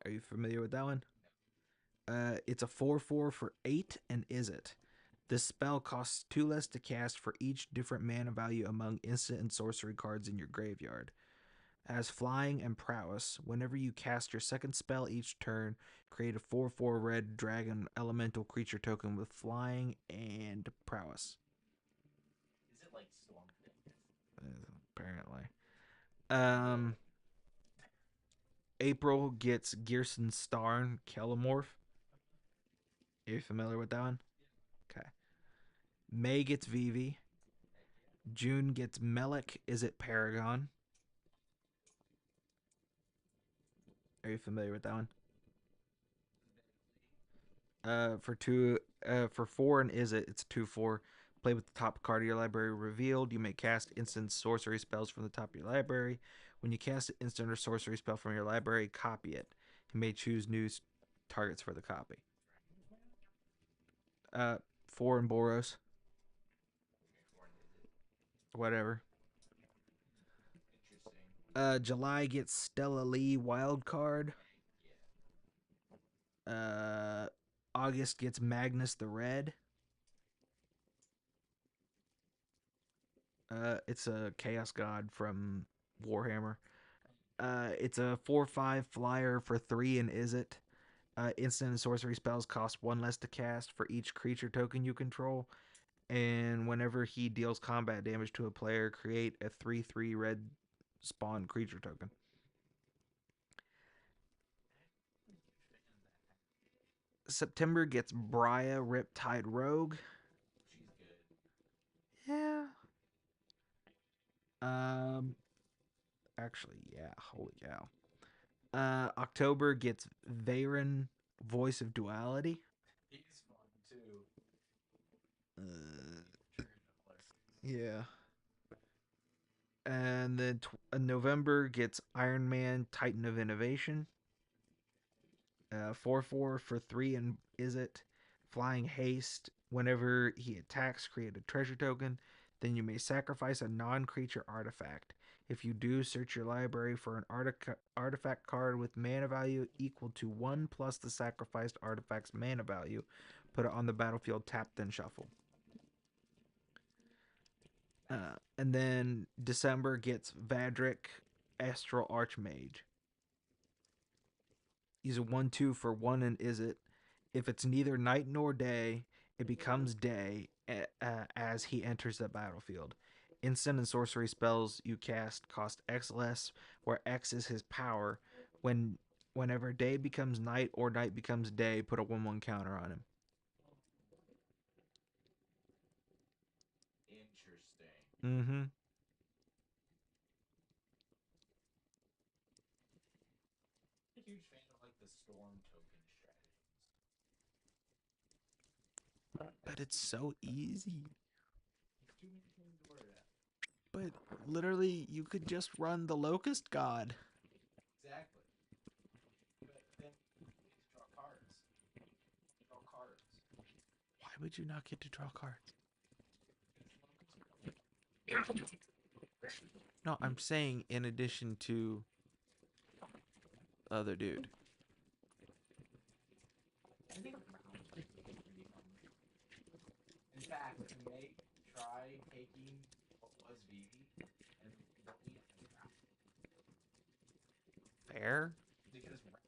Are you familiar with that one? It's a 4/4 for 8 and is it? This spell costs 2 less to cast for each different mana value among instant and sorcery cards in your graveyard. Has flying and prowess. Whenever you cast your second spell each turn, create a 4/4 red dragon elemental creature token with flying and prowess. Is it like Storm Thing? Apparently. April gets Gearson Starn Kellamorph. Are you familiar with that one? Okay. May gets Vivi. June gets Melek. Is it Paragon? Are you familiar with that one? For 4 and is it? It's 2/4. Play with the top card of your library revealed. You may cast instant sorcery spells from the top of your library. When you cast an instant or sorcery spell from your library, copy it. You may choose new targets for the copy. 4 in Boros. Whatever. Interesting. July gets Stella Lee wild card. August gets Magnus the Red. It's a chaos god from Warhammer. It's a 4/5 flyer for 3 and is it? Instant and sorcery spells cost 1 less to cast for each creature token you control. And whenever he deals combat damage to a player, create a 3/3 red spawn creature token. September gets Briar Riptide Rogue. She's good. Yeah. Actually, yeah. Holy cow. October gets Varen Voice of Duality. He's fun too. Uh, yeah. And then November gets Iron Man Titan of Innovation. 4/4 for 3 and is it? Flying Haste. Whenever he attacks, create a treasure token. Then you may sacrifice a non-creature artifact. If you do, search your library for an artifact card with mana value equal to 1 plus the sacrificed artifact's mana value. Put it on the battlefield, tap, then shuffle. And then December gets Vadric Astral Archmage. Use a 1/2 for 1 and is it? If it's neither night nor day, it becomes day as he enters the battlefield. Instant and sorcery spells you cast cost X less, where X is his power. Whenever day becomes night or night becomes day, put a 1/1 counter on him. Interesting. Mm-hmm. I'm a huge fan of like the storm token strategies. But it's so easy. Too many things to worry about. But literally, you could just run the Locust God. Exactly. But then you get to draw cards. Draw cards. Why would you not get to draw cards? No, I'm saying in addition to the other dude. I think round pretty fun. In fact, we may try taking what was Vivi and looking at the round. Fair? Because round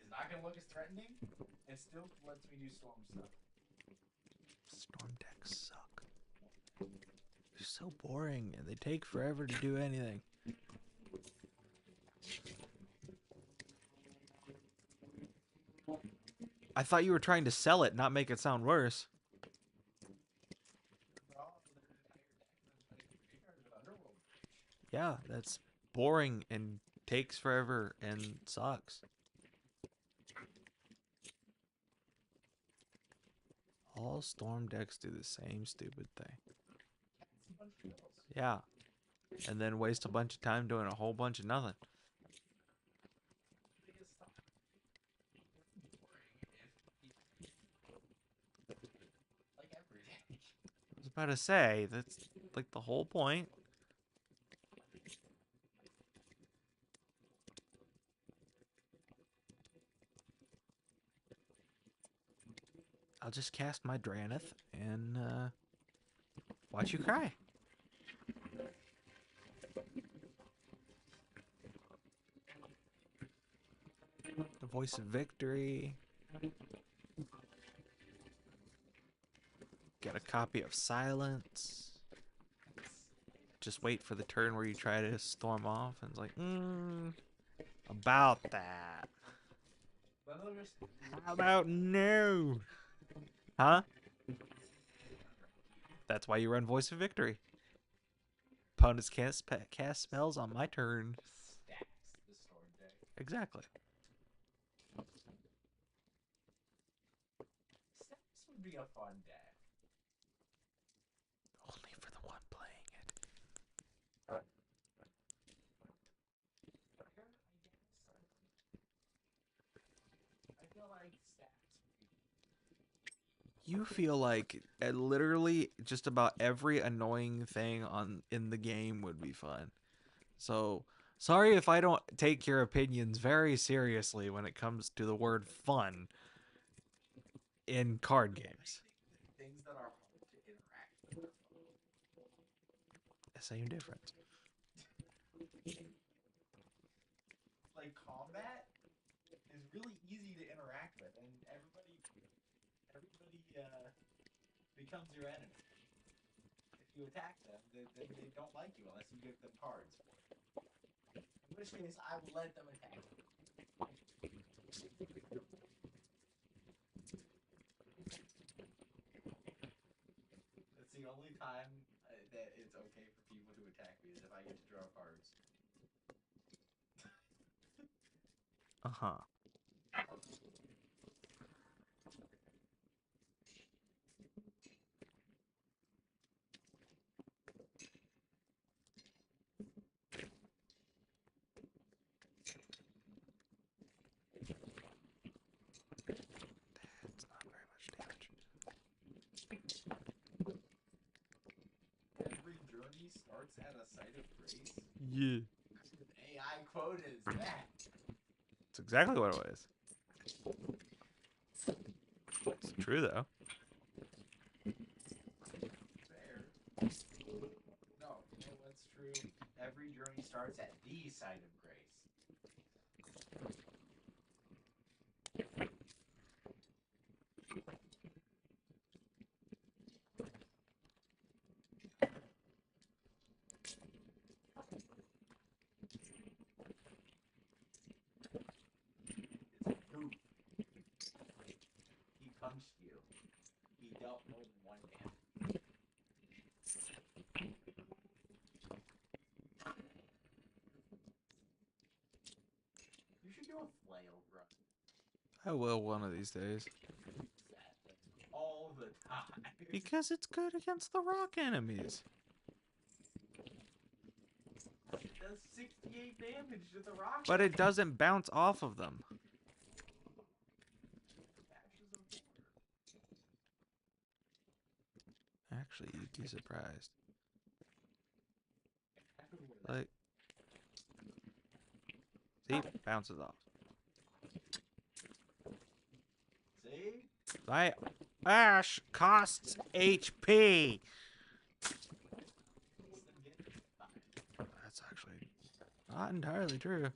is not going to look as threatening and still lets me do storm stuff. Storm decks suck. They're so boring and they take forever to do anything. I thought you were trying to sell it, not make it sound worse. Yeah, that's boring and takes forever and sucks. All storm decks do the same stupid thing. Yeah. And then waste a bunch of time doing a whole bunch of nothing. I was about to say, that's like the whole point. I'll just cast my Dranith and watch you cry. The Voice of Victory. Get a copy of Silence. Just wait for the turn where you try to storm off and it's like, about that. How about no? Huh? That's why you run Voice of Victory. Opponents can't cast spells on my turn. Stacks the storm deck. Exactly. Stacks would be a fun deck. Only for the one playing it. I feel like stacks. You feel like literally just about every annoying thing in the game would be fun. So sorry if I don't take your opinions very seriously when it comes to the word fun in card games. Things that are hard to interact with. Same difference. like combat is really easy to interact with, and everybody becomes your enemy. If you attack them, then they don't like you unless you give them cards for it. In which case, I will let them attack you. That's the only time that it's okay for people to attack me is if I get to draw cards. Uh-huh. That's not very much damage. Every journey starts at a site of grace. Yeah. AI quote is that. That's exactly what it was. It's true, though. Fair. No, you know what's true? Every journey starts at the site of grace. It's a goof. He punched you. He dealt more than one damage. You should do a flail run. I will one of these days. All the time. Because it's good against the rock enemies. It does 68 damage to the rock. But it doesn't bounce off of them. Actually, you'd be surprised. Like, see, bounces off. See? My ash costs HP. That's actually not entirely true.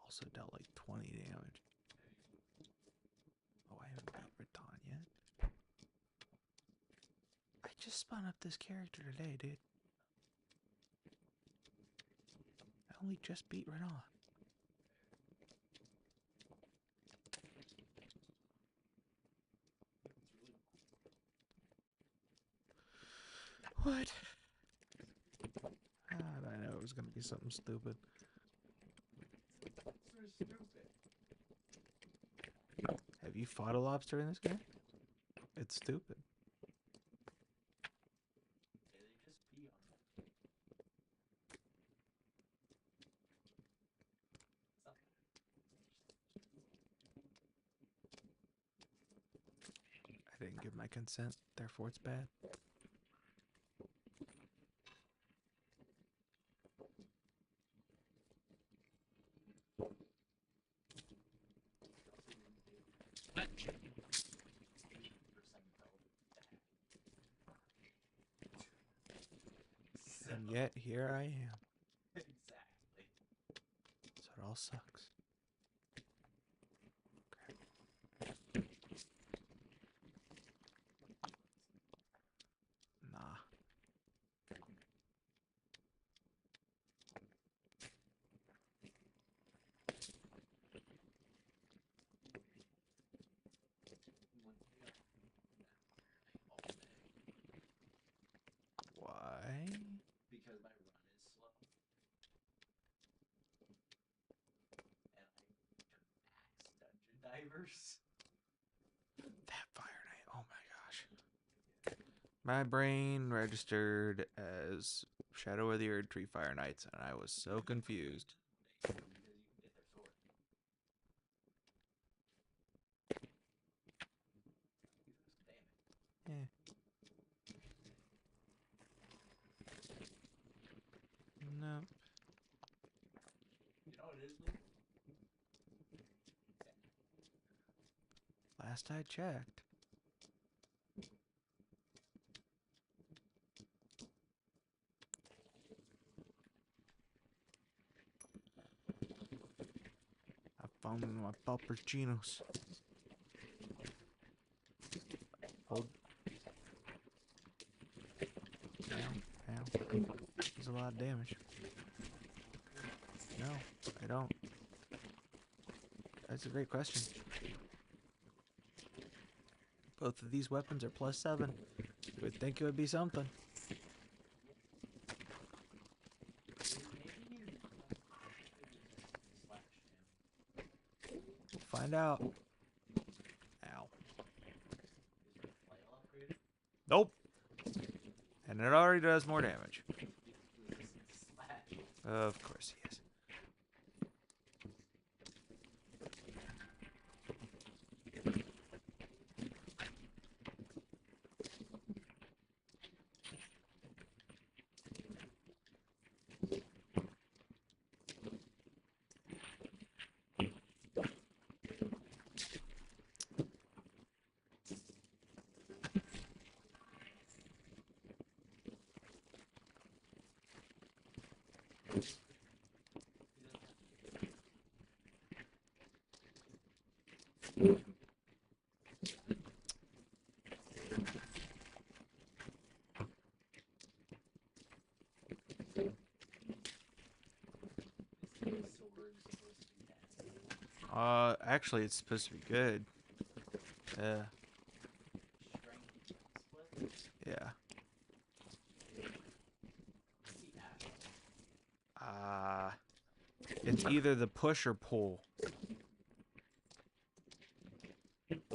Also dealt like 20 damage. Oh, I haven't beat Raton yet. I just spun up this character today, dude. I only just beat Raton. What? How did I know it was gonna be something stupid? Have you fought a lobster in this game? It's stupid. I didn't give my consent, therefore it's bad. And yet, here I am. Exactly. So it all sucks. Nah. Why? Because my run is slow. And I max dungeon divers. That Fire Knight. Oh my gosh. My brain registered as Shadow of the Erd Tree Fire Knights, and I was so confused. Because you can get their sword. Last I checked. I found my Pappuccinos. Hold. Ow, ow. There's a lot of damage. No, I don't. That's a great question. Both of these weapons are +7. You would think it would be something. We'll find out. Ow. Nope. And it already does more damage. Of course he is. Actually, it's supposed to be good. Yeah. Yeah. It's either the push or pull.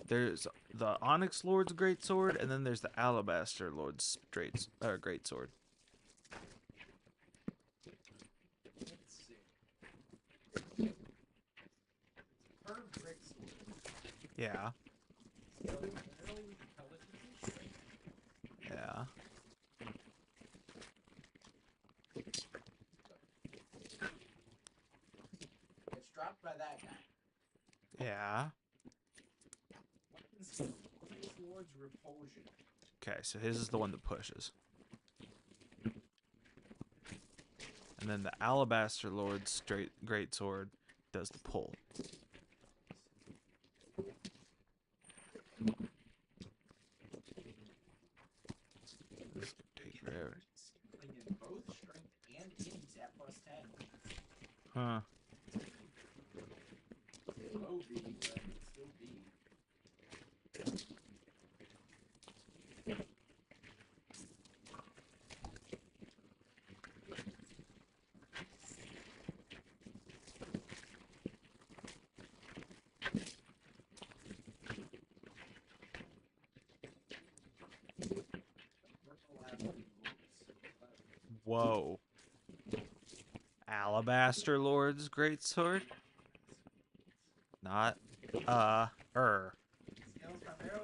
There's the Onyx Lord's Greatsword, and then there's the Alabaster Lord's Greatsword. Yeah. Yeah. It's dropped by that guy. Yeah. Lord's repulsion. Okay, so his is the one that pushes. And then the Alabaster Lord's Greatsword does the pull. This could take forever. Like in both strength and int at +10. Huh. Low B, but still B. Whoa. Alabaster Lord's Greatsword? Not, Scales primarily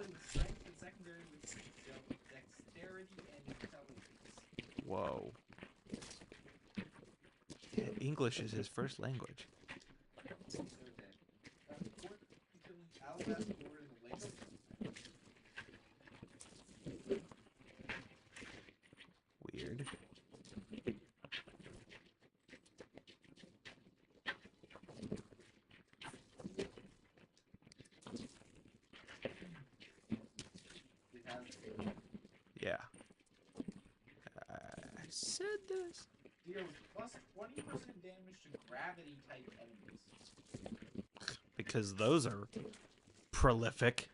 with strength and secondary with dexterity and intelligence. whoa. Yeah, English is his first language. So that Alabaster Lord in the Lego. Weird. Yeah. I said this. Deals +20% damage to gravity type enemies. Because those are prolific.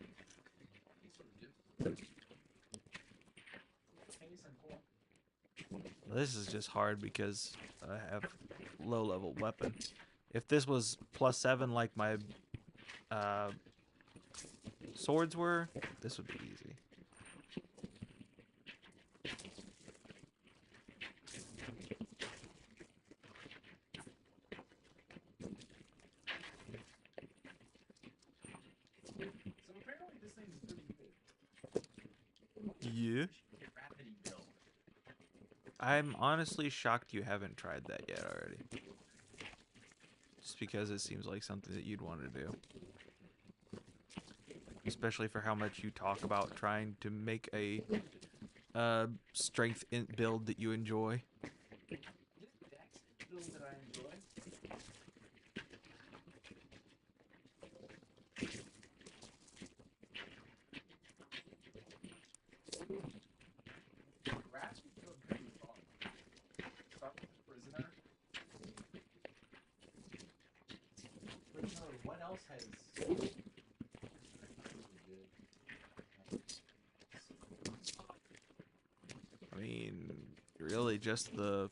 This is just hard because I have low level weapon. If this was +7 like my swords were, this would be easy. So apparently this thing's pretty good. Yeah. Gravity build. I'm honestly shocked you haven't tried that yet already. Just because it seems like something that you'd want to do. especially for how much you talk about trying to make a strength build that you enjoy. Build that I enjoy. Rats would go pretty far. Start with the prisoner. Prisoner, what else has I mean, really just the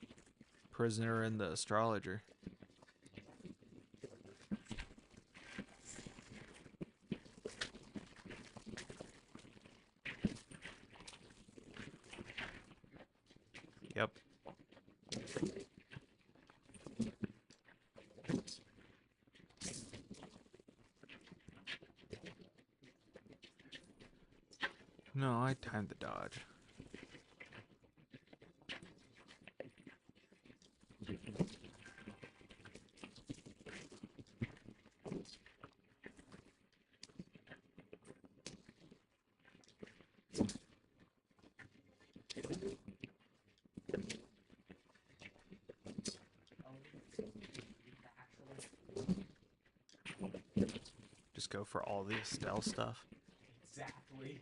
prisoner and the astrologer. Yep. No, I timed the dodge. Just go for all the Estelle stuff. exactly?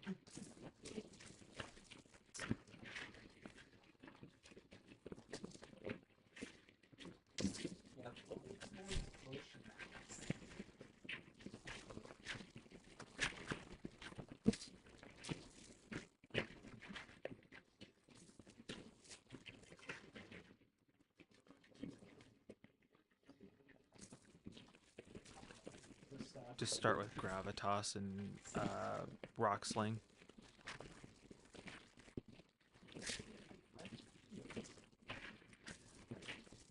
Just start with Gravitas and Rock Sling.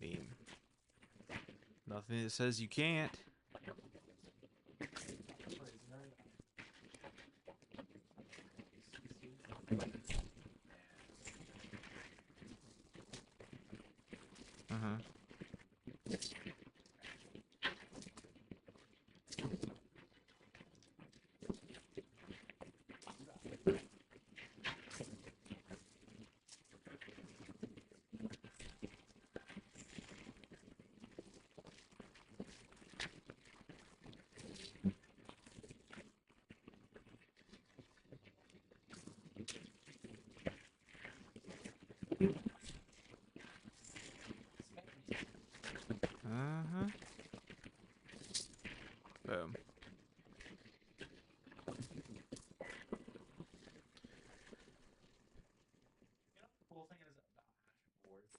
I mean, nothing that says you can't. Uh-huh. Uh-huh. Boom. Cool thing is about magic boards.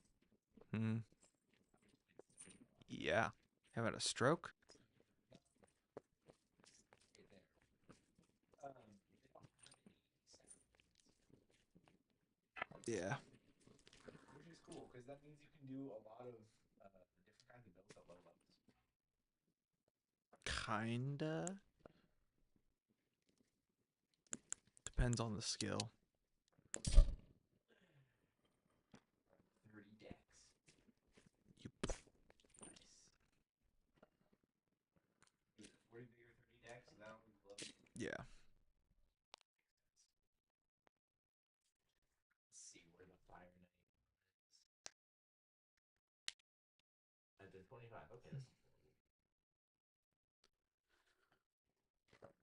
Hmm. Yeah. Having a stroke? Right there. They don't have any sound. Yeah. Which is cool because that means you can do a lot of different kinds of builds at low levels. Kinda. Depends on the skill. 30 decks. You Nice. Yeah, 40 bigger 30 decks, so that'll be level. Yeah. Let's see where the Fire Knight is. At the 25. Okay, that's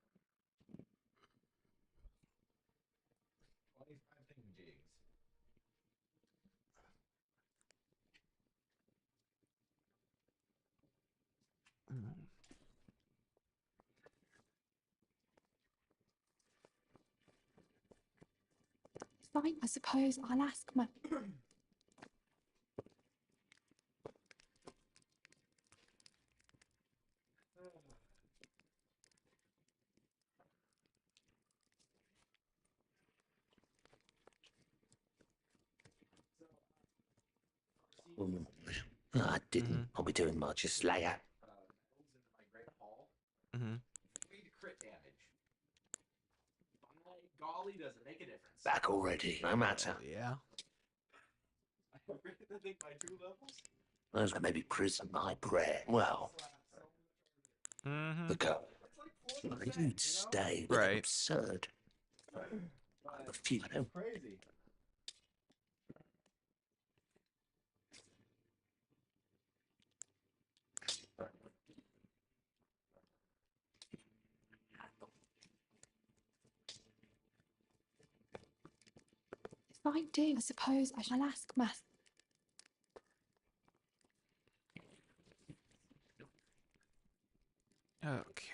25 thingy-jigs. Mm. Fine, I suppose I'll ask my. I didn't. Mhm. I'll be doing much. Just lay out. Metals into my Great Hall. Mhm. 3 crit damage. By golly, does it make a difference? Back already. No matter. Oh, yeah. I think by 2 levels. Those that may be prison my prayer. Well, Mhm. the girl. It's like You'd stay, but Right. absurd. I'm a few. I don't. Crazy. If I do, I suppose I shall ask Master. Okay.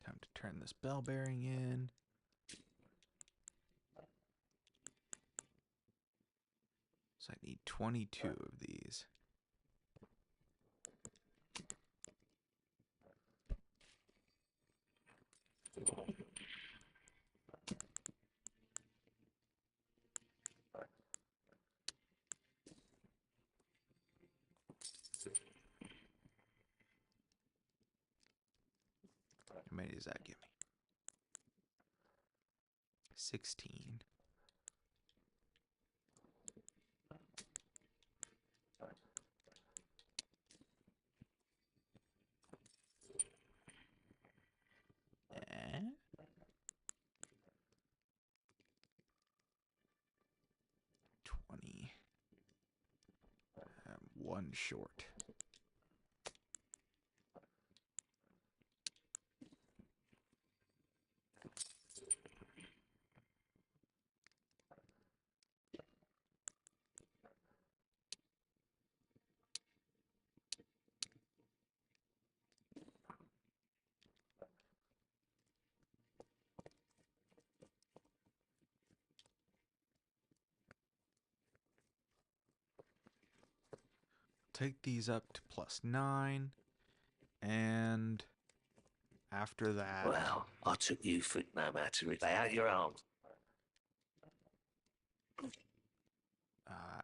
Time to turn this bell bearing in. So I need 22 of these. How many does that give me? 16. Eh? 20. One short. Take these up to +9. And after that... Well, I took you for no matter if they out your arms.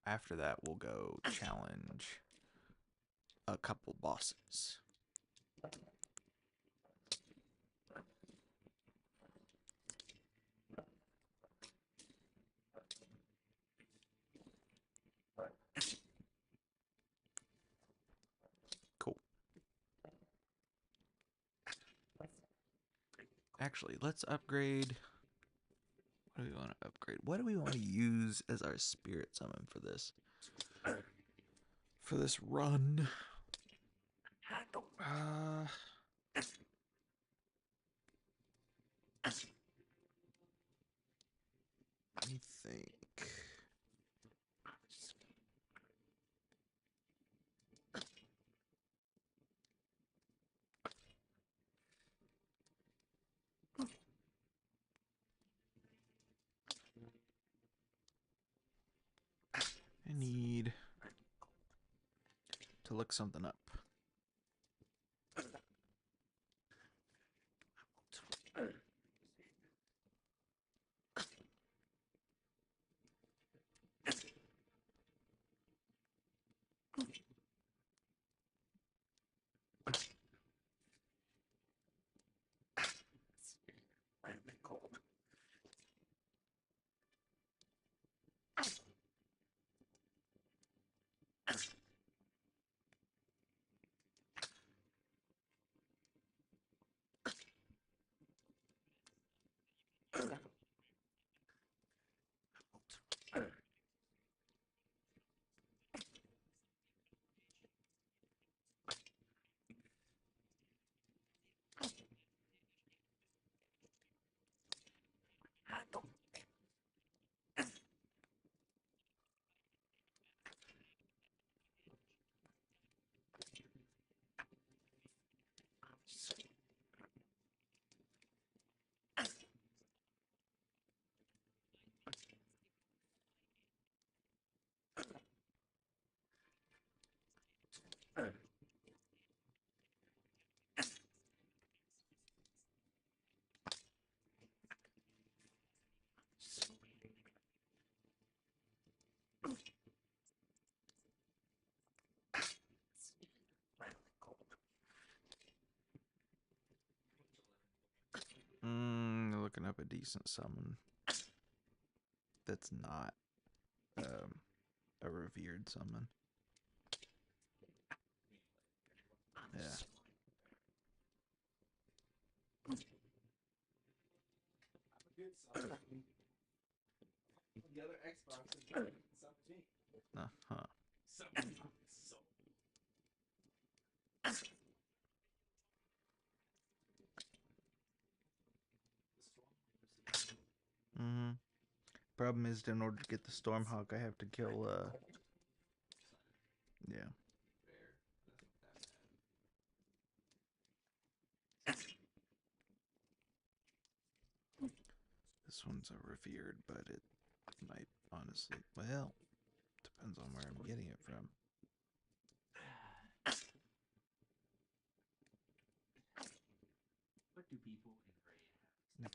After that, we'll go challenge a couple bosses. Cool. Actually, let's upgrade. What do we want to upgrade? What do we want to use as our spirit summon for this? For this run? Let me think. I need to look something up. Looking up a decent summon. that's not a revered summon. Yeah. I'm a good summoner. The other Xbox is trying to summon me. Uh-huh. Summon my soul. Mm-hmm. Problem is, in order to get the Stormhawk, I have to kill, yeah. Fair. That's not that bad. This one's a revered, but it might honestly, well, depends on where I'm getting it from. What do people in Raid have?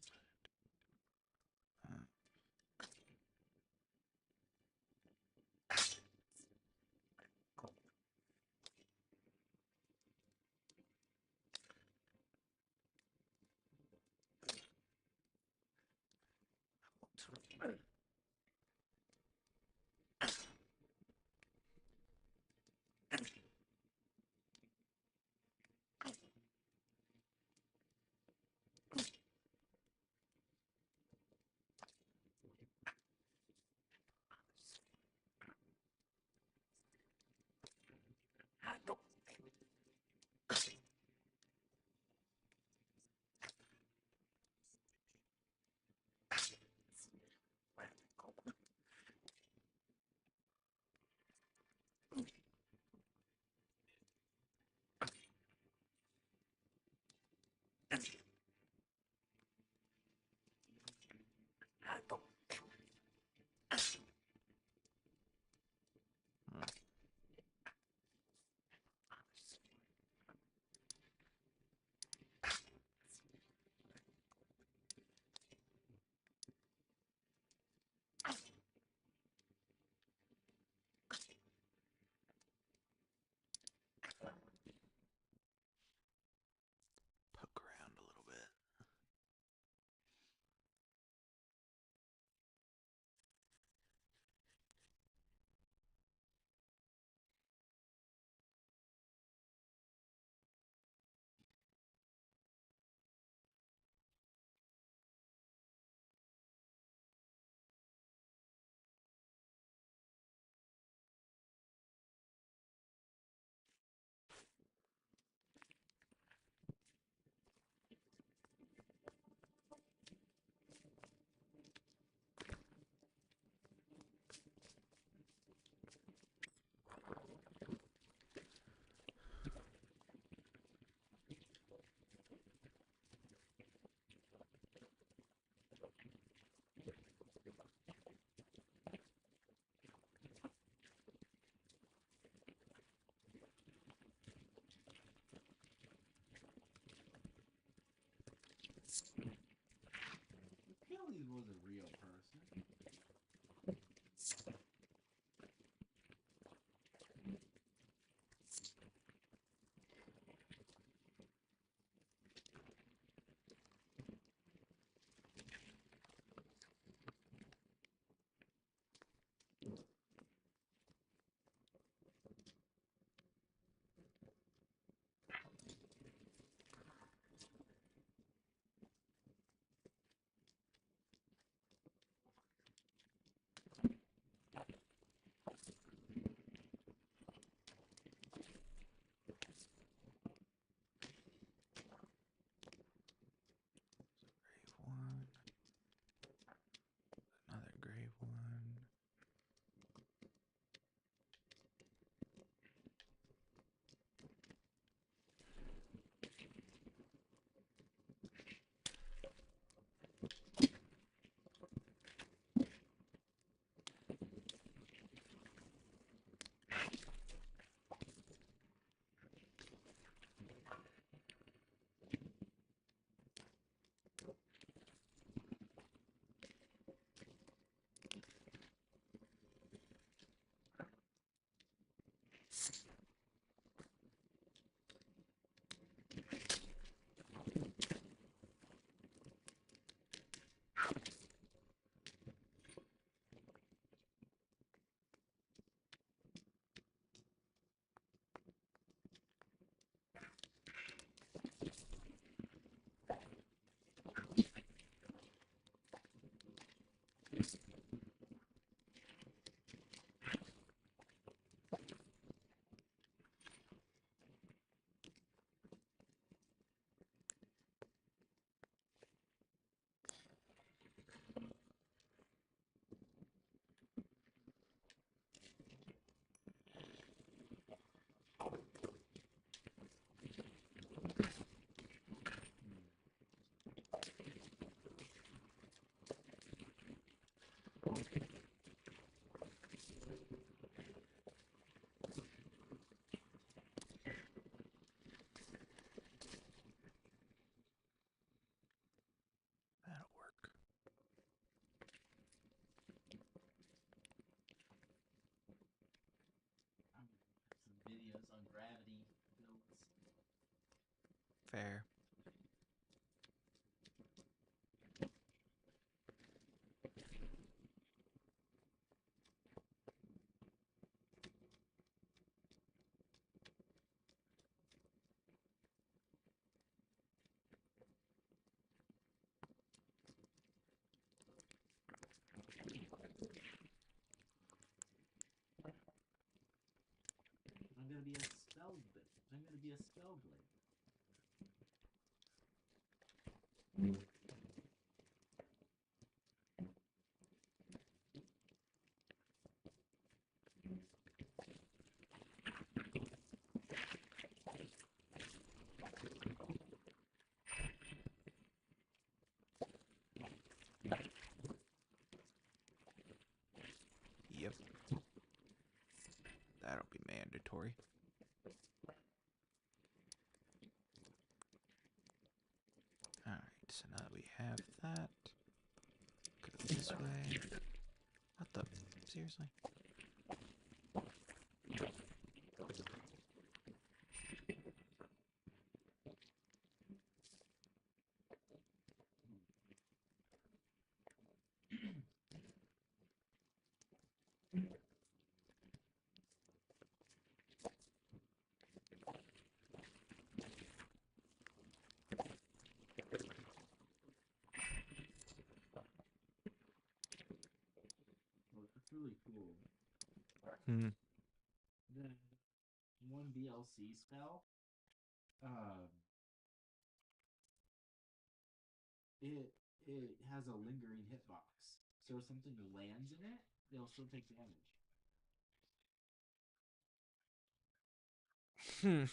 That'll work. I'm gonna put some videos on gravity builds. Fair. I'm gonna be a spell. I'm gonna be a spell blade. Yep. That'll be mandatory. Alright, so now that we have that, go this way. What the? Seriously? Well, that's really cool. Hmm. The one DLC spell, um, it has a lingering hitbox. So if something lands in it, they'll still take damage. Hmm.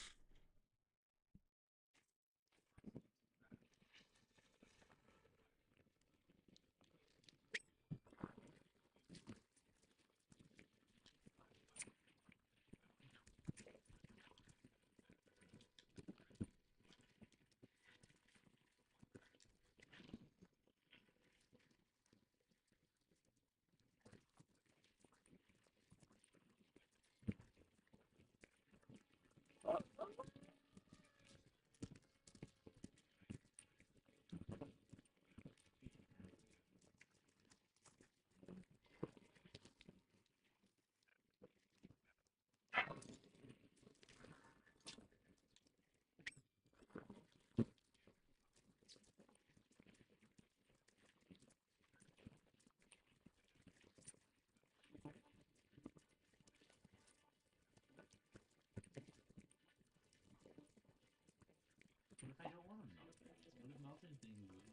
What if I don't want to melt things? What if melting things is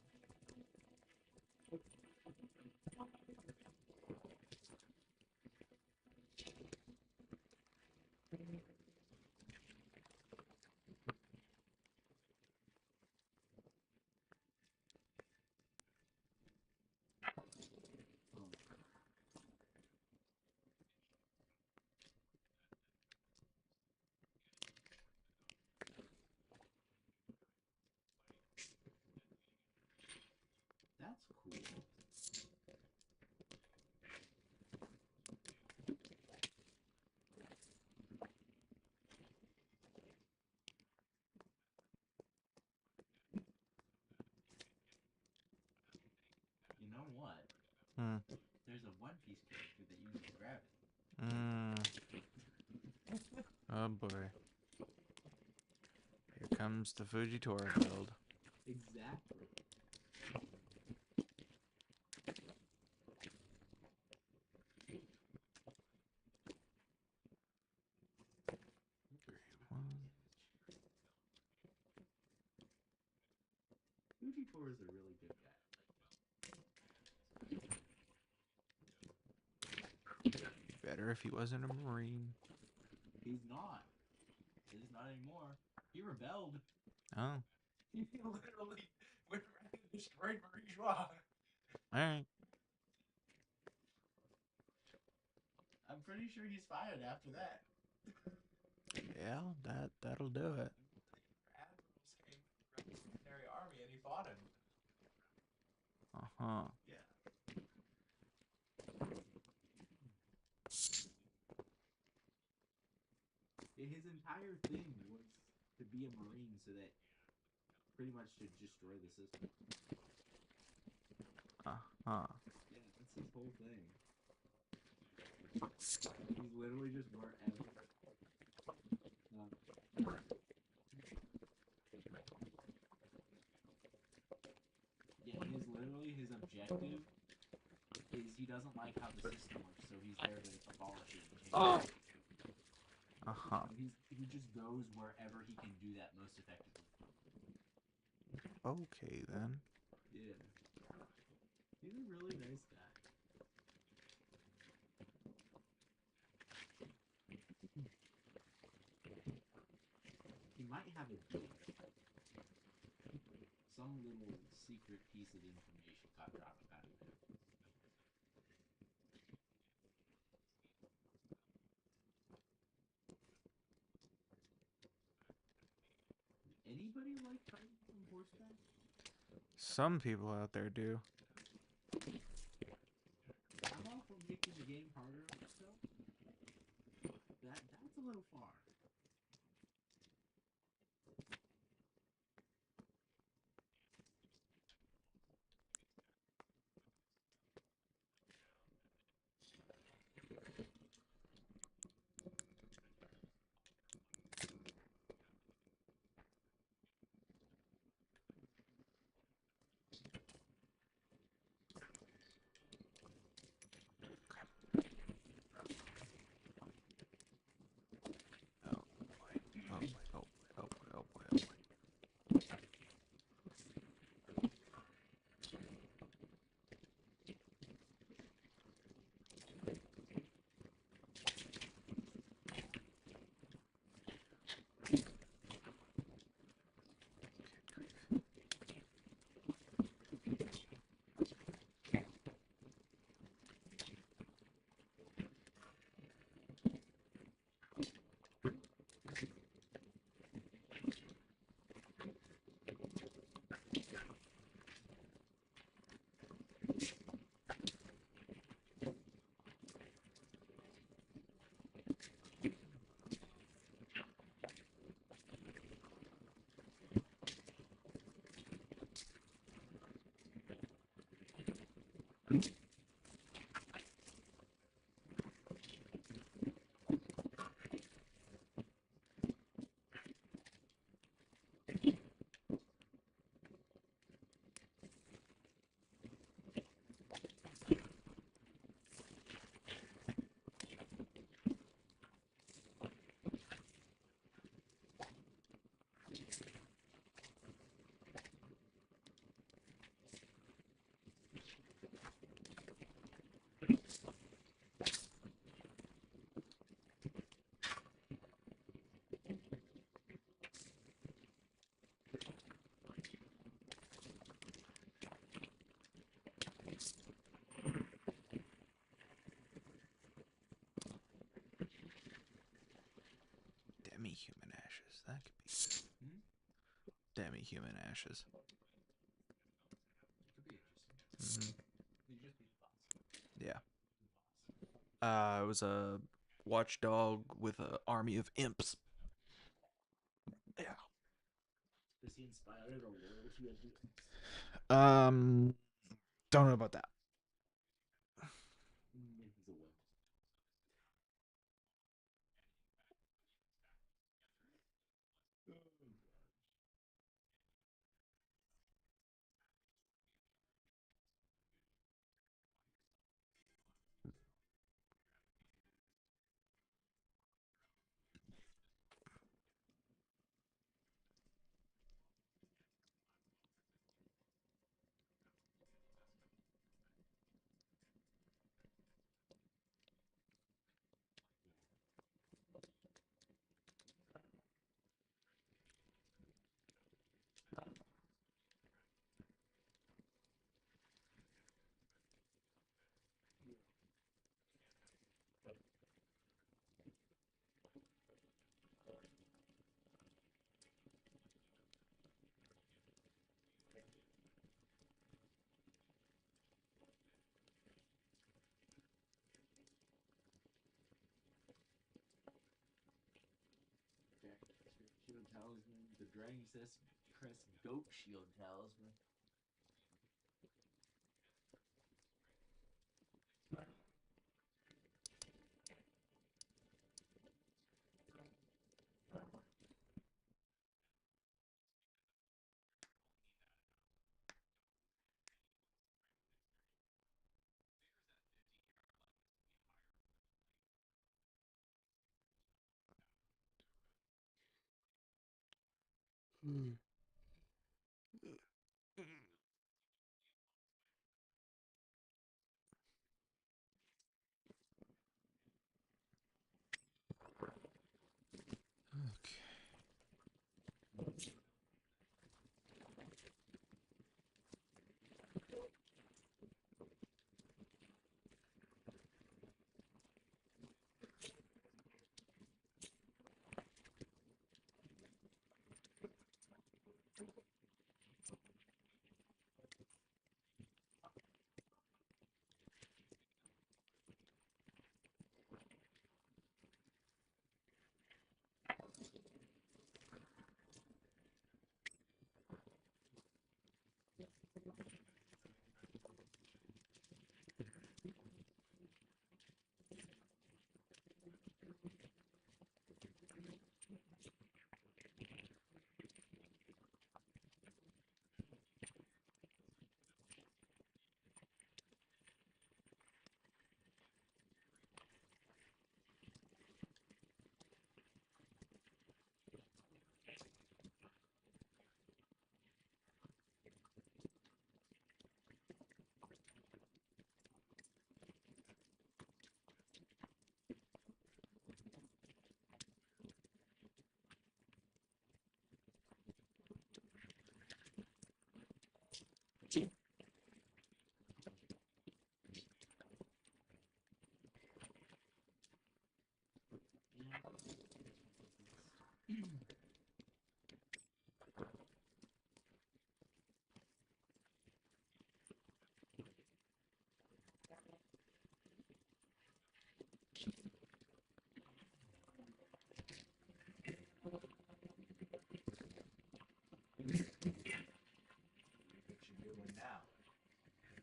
that's cool. You know what? Hmm. There's a One Piece character that uses gravity. Oh boy. Here comes the Fujitora build. Exactly. 2d4 is a really good guy. Better if he wasn't a Marine. He's not. He's not anymore. He rebelled. Oh, He literally went around and destroyed Marie-Joie. alright. I'm pretty sure he's fired after that. Yeah, that'll do it. Admirals came with the Revolutionary Army and he fought him. Uh-huh. Yeah. His entire thing was to be a Marine so that pretty much to destroy the system. Uh-huh. Yeah, that's his whole thing. He's literally just wherever. Yeah, his literally his objective is he doesn't like how the system works, so he's there to abolish it and change it. Uh-huh. So he just goes wherever he can do that most effectively. Okay, then. Yeah. He's a really nice guy. He might have a deal. Some little secret piece of information got dropped out of him. Anybody like fighting from horseback? Some people out there do. I'm all for making the game harder on yourself. That's a little far. Oh boy. Oh boy. Oh boy. Oh boy. Oh boy. Oh boy. Demi-human ashes. That could be good. Demi-human ashes. Could be interesting. You just beat the boss. Yeah. It was a watchdog with an army of imps. Yeah. Does he inspire the loyalty of the imps? Don't know about that. He's a wimp. talisman. The Dragon Crest Goat Shield talisman.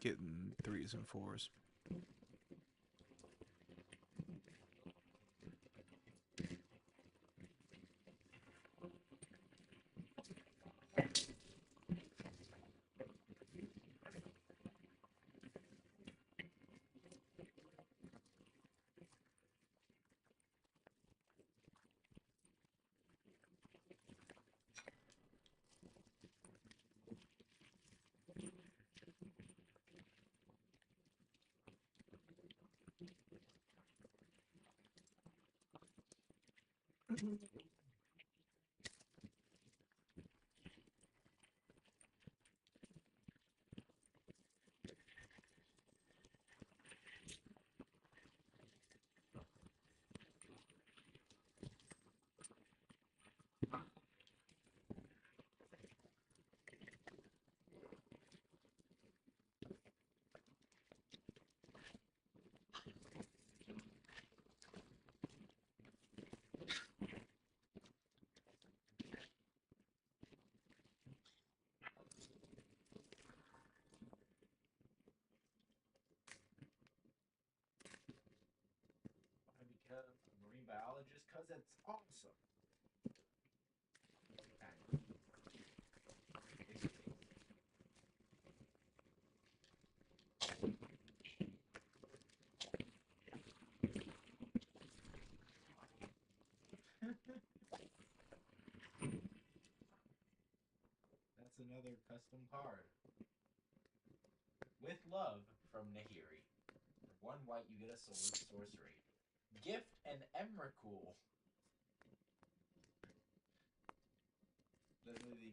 Getting 3s and 4s. I become a marine biologist because it's awesome. That's another custom card. With love from Nahiri. For 1 white, you get a sorcery. Gift and Emrakul.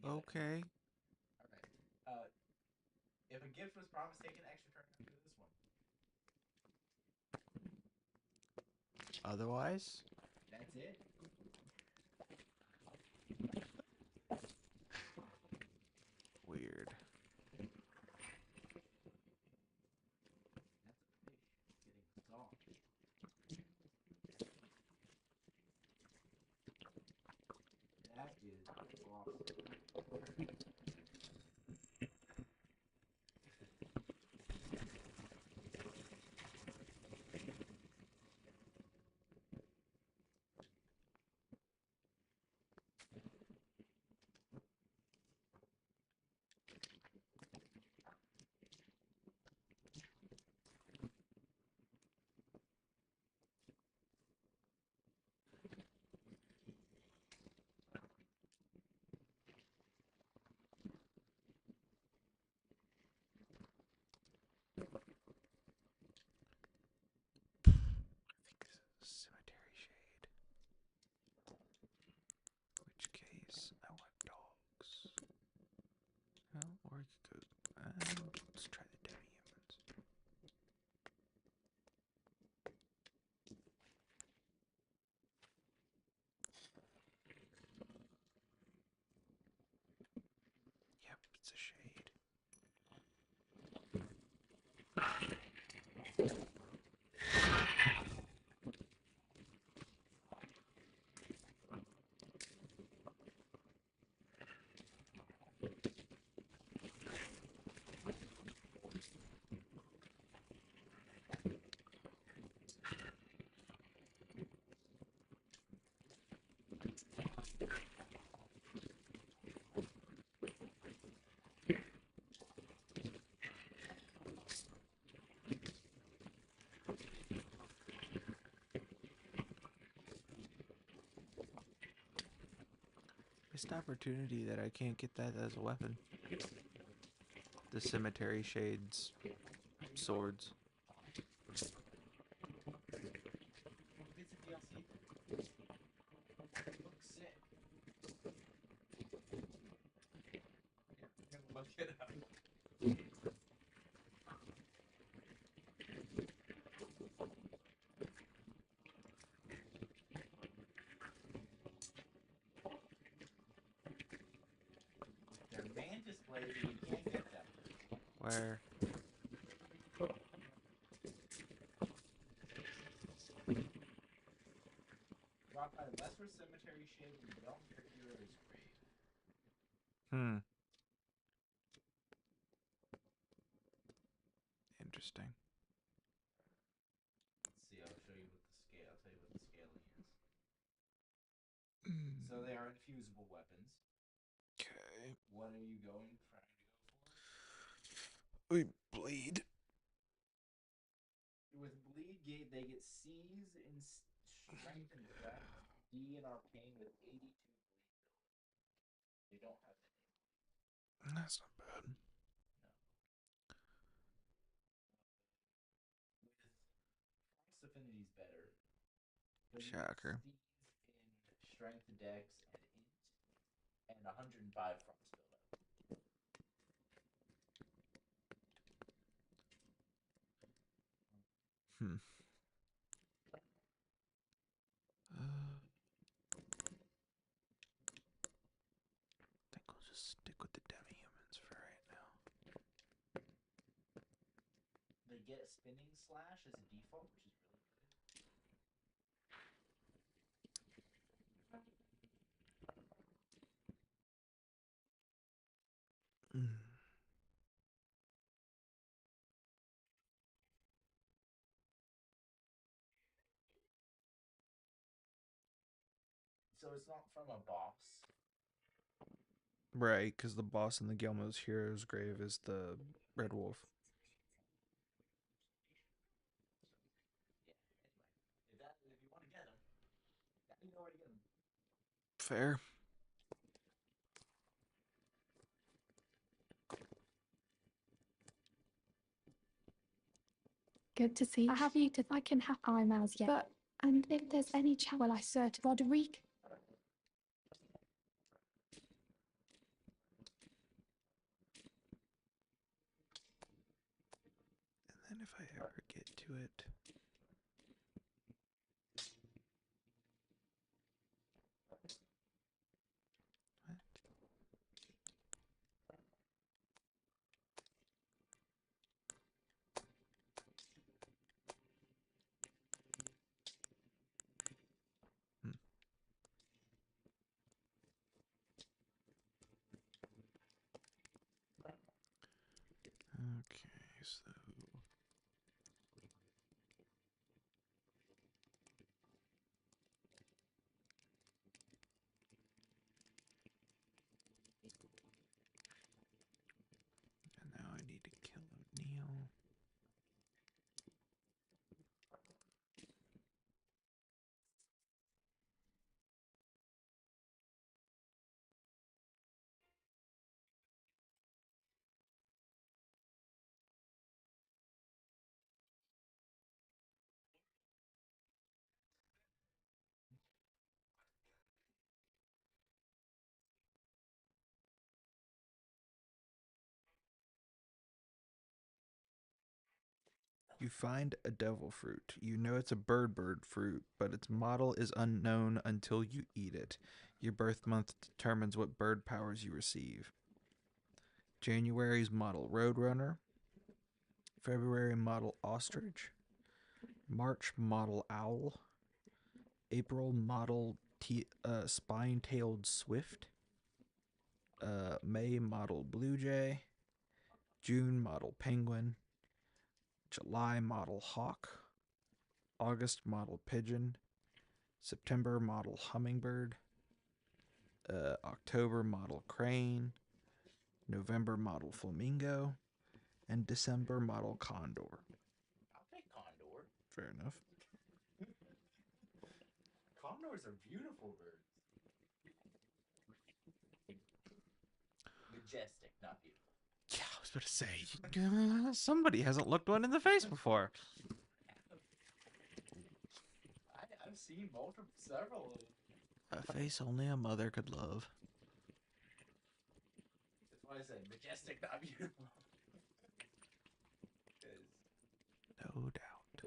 Okay. Alright. If a gift was promised, take an extra turn after this one. Otherwise? That's it. Weird. That's a fish getting a song. That is Missed opportunity that I can't get that as a weapon. The cemetery shades swords. It's a DLC. Looks sick. Yeah, look it up. They're mantis blades, and you can't get them. Where? Drop by Lesser Cemetery Shade and Beyond Your Hero's Grave. Hmm. Interesting. Let's see, I'll show you what the scale. I'll tell you what the scaling is. Hmm. So they are infusible weapons. Okay. What are you trying to go for? We bleed. With bleed, they get C's in strength and dex, D in arcane with 82 bleed building. They don't have any. That's not bad. No. With Frost Affinity's better. Shocker. C's in strength, dex, and int, and 105 frost buildup. Hmm. I think I'll just stick with the demi-humans for right now. They get a spinning slash as a default, which is really good. Mm. So it's not from a boss. Right, because the boss in the Gilmo's Hero's Grave is the Red Wolf. Yeah, anyway. If you want to get them, now you know where to get them. Fair. Good to see. I have you to. I can have eyemouse yet. But and if there's any chance, well, I search Roderick. And then if I ever get to it. What? Hmm. Okay, so and now I need to kill O'Neill. You find a devil fruit. You know it's a bird fruit, but its model is unknown until you eat it. Your birth month determines what bird powers you receive. January's model Roadrunner. February model Ostrich. March model Owl. April model Spine-tailed Swift. May model Blue Jay. June model Penguin. July model Hawk. August model Pigeon. September model Hummingbird. October model Crane. November model Flamingo. And December model Condor. I'll take Condor. Fair enough. Condors are beautiful birds. Majestic, not beautiful. Yeah, I was about to say, somebody hasn't looked one in the face before. I've seen several of them. A face only a mother could love. That's why I said majestic, not beautiful. No doubt.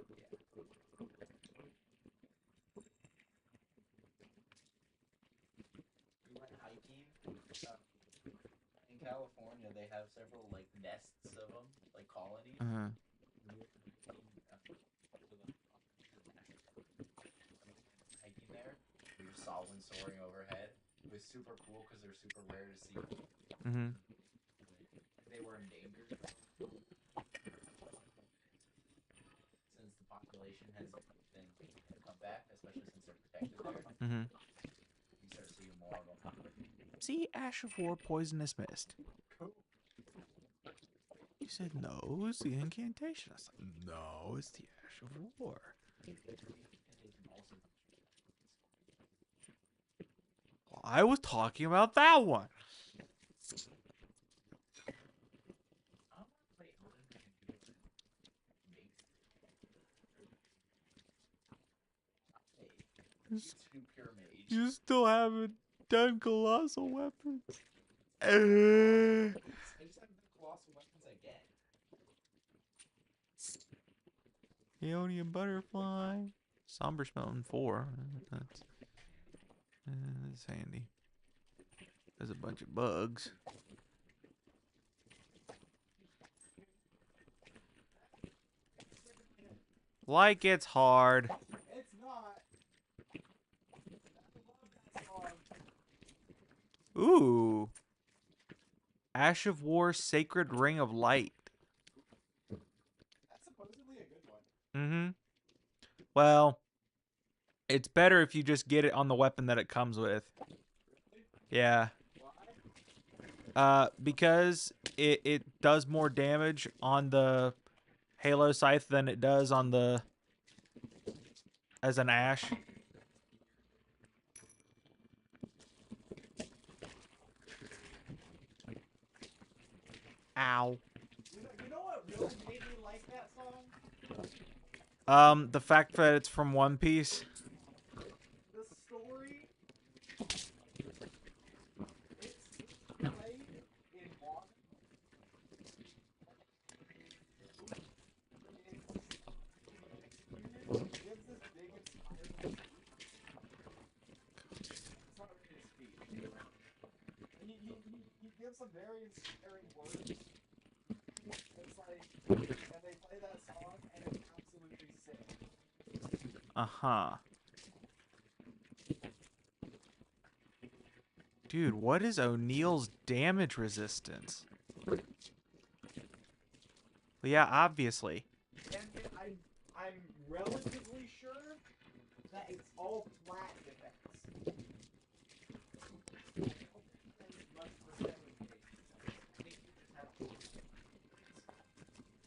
We went hiking. In California, they have several like nests of them, like colonies. Uh-huh. We were hiking there. We just saw one soaring overhead. It was super cool because they're super rare to see. Mm-hmm. They were endangered since the population has come back, especially since they're protected there. Mm-hmm. You start seeing more of them. See, Ash of War, Poisonous Mist. Cool. You said no, it's the incantation. I was like, no, it's the Ash of War. Well, I was talking about that one. Two pure mage. You still haven't done colossal weapons. I just haven't done colossal weapons again. Aeonian Butterfly. Somber Smelling 4. That's handy. There's a bunch of bugs. Like it's hard. It's not. I love that song. Ooh. Ash of War, Sacred Ring of Light. That's supposedly a good one. Mm-hmm. Well, it's better if you just get it on the weapon that it comes with. Yeah. Because it does more damage on the Halo Scythe than it does on the as an Ash. Ow. You know what really made me like that song? The fact that it's from One Piece. The story. It's played in water. It gives this big inspiring speech. It's not really a speech. He gives some very inspiring words. It's like, and they play that song, and it's absolutely sick. Uh-huh. Dude, what is O'Neill's damage resistance? Well, yeah, obviously. And I'm relatively sure that it's all flat defense.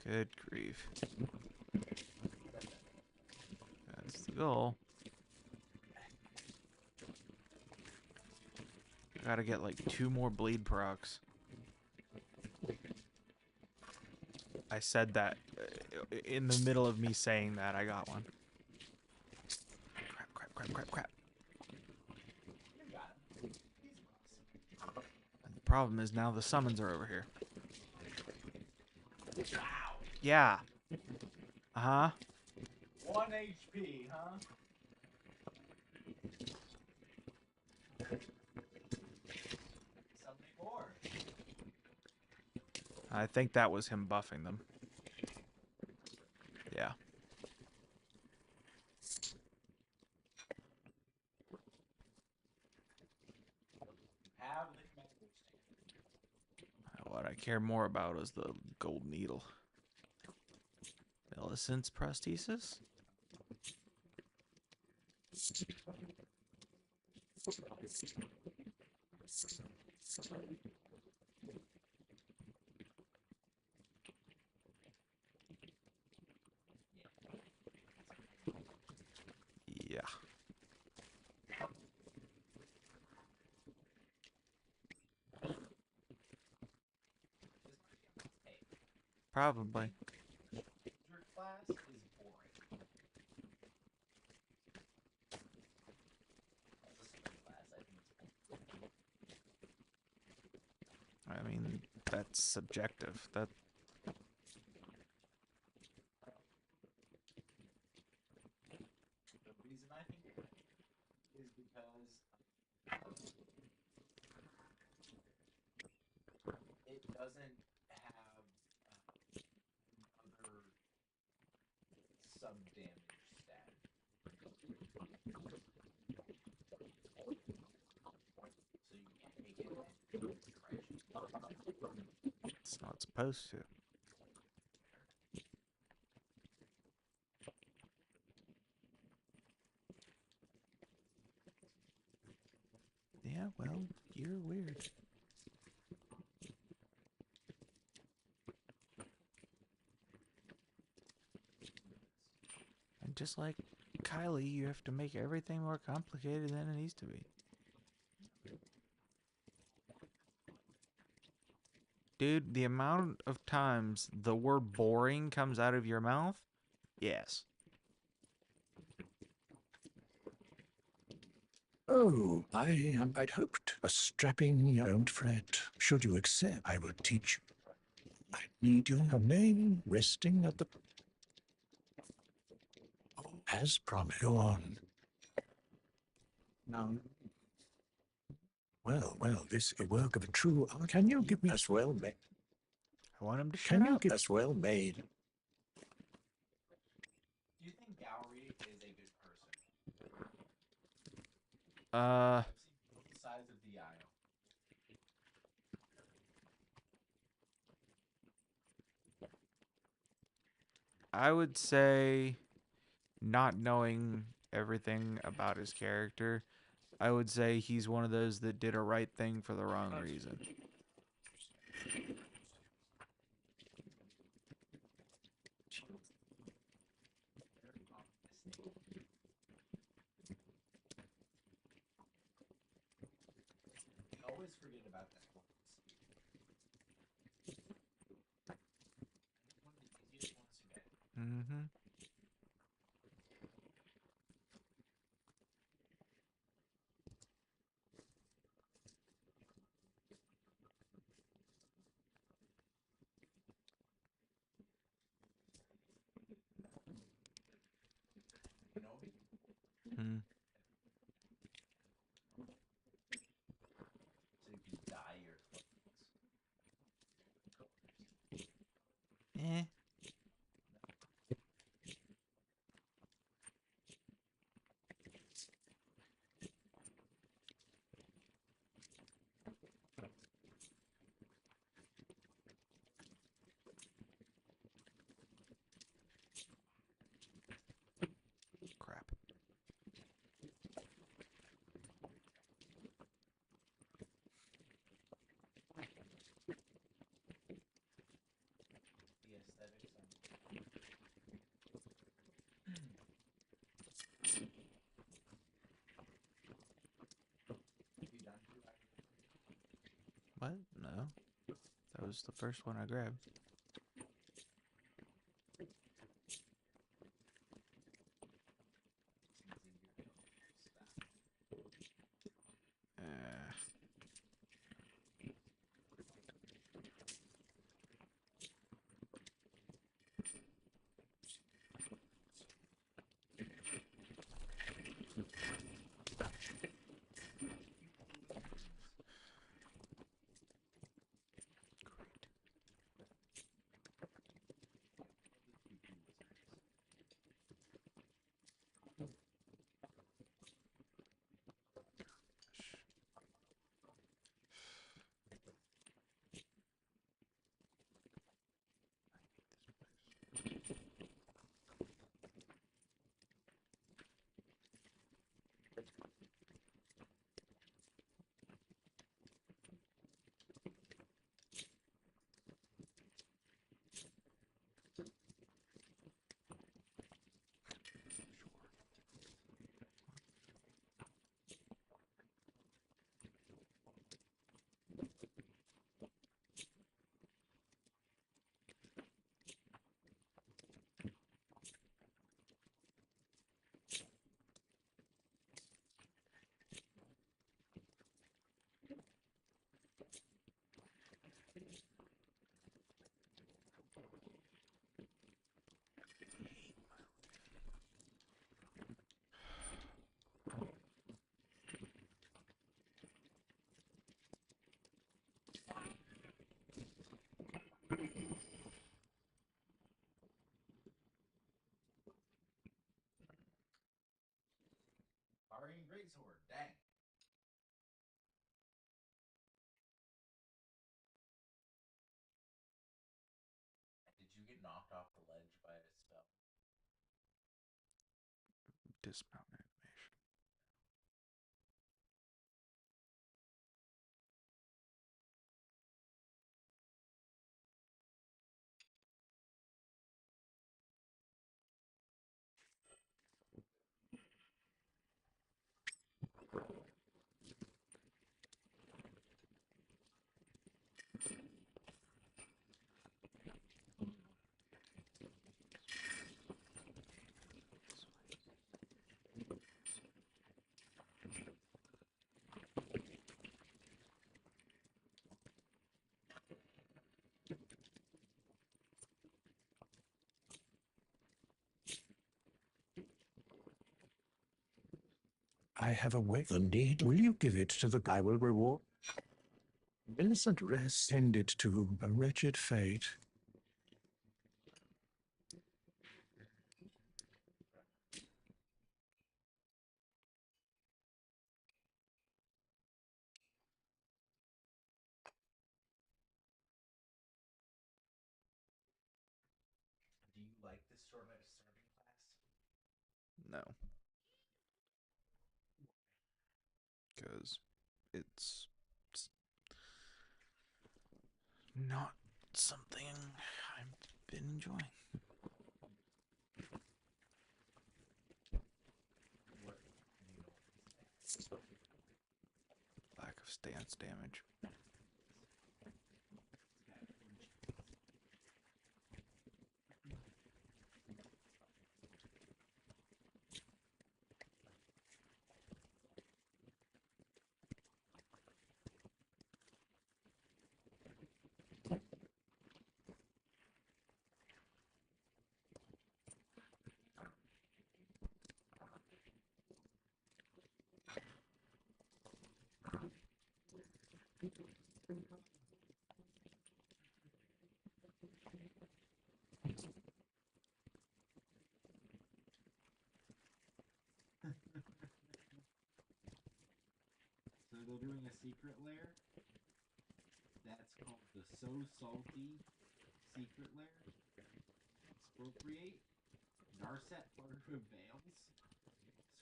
Good grief. That's the goal. Gotta get like 2 more bleed procs. I said that in the middle of me saying that. I got one. Crap. And the problem is now the summons are over here. Wow. Yeah. Uh-huh. 1 HP, huh? Something more. I think that was him buffing them. Yeah. Have the commander stand. What I care more about is the gold needle. Millicent's prosthesis? Yeah. Probably. Your class is boring. Listen to class, I think it's boring. I mean, that's subjective. That The reason I think is because it doesn't have another sub damage stat. So you can't take it in any direction. it's not supposed to. Yeah, well, you're weird. And just like Kylie, you have to make everything more complicated than it needs to be. Dude, the amount of times the word boring comes out of your mouth, yes. Oh, I'd hoped a strapping young fret. Should you accept, I will teach you. I need your name resting at the... As promised. Go on. Now... Well, this is a work of a true art. Can you give me us well made? I want him to shut Can you up. give us well made? Do you think Gowry is a good person? I've seen both sides of the aisle. I would say, not knowing everything about his character, I would say he's one of those that did a right thing for the wrong reason. Very optimistic. We always forget about that one. One of the easiest ones to get. Mm-hmm. You know me? Mm. So you can dye your clothes. Eh. Crap. The aesthetics on Have you done two items? What? No. That was the first one I grabbed. Seems easier to stop. sword. Dang. Did you get knocked off the ledge by a spell? Dismount animation. I have a way. Indeed. Will you give it to the guy will reward? Innocent rest tended to a wretched fate. Do you like this starting class? No. Because it's not something I've been enjoying. What do you know? Lack of stance damage. So they're doing a secret lair. That's called the So Salty Secret Lair. Expropriate. Narset Partner Veils.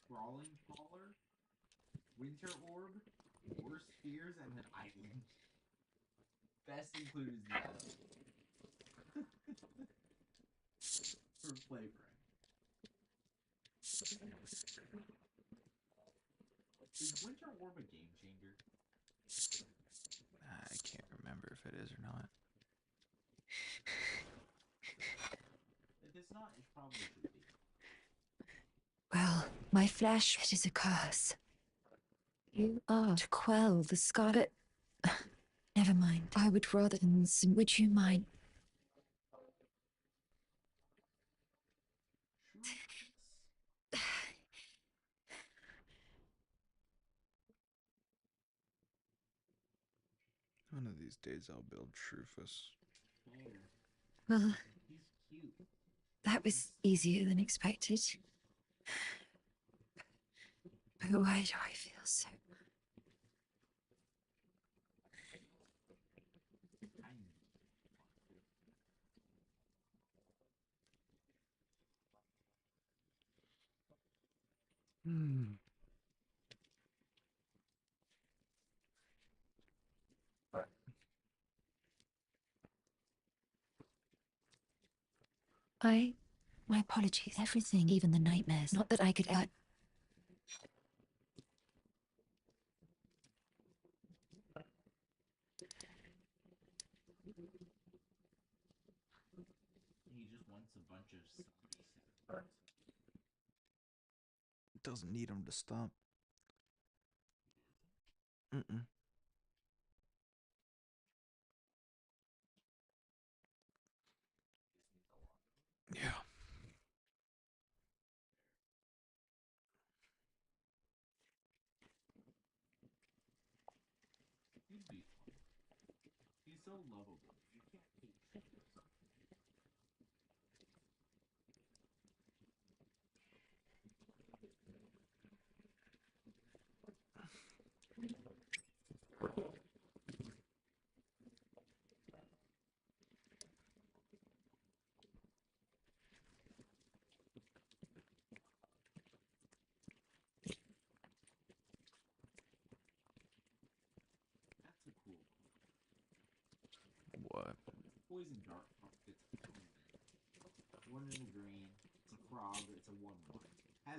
Sprawling Faller. Winter Orb. Worst Fears, and an Island. Best included is the island. For flavoring. Is Winter Orb a game changer? I can't remember if it is or not. If it's not, it probably should be. Well, my flesh, it is a curse. You are to quell the scarlet. Never mind. I would rather. Would you mind? One of these days I'll build Shrufus. Well, He's cute. that was easier than expected. But why do I feel so? My apologies. Everything, even the nightmares. Not that I could. He just wants a bunch of zombie Doesn't need him to stomp. Mm-mm. Yeah. He'd be fun. He's so lovable. You can't hate him.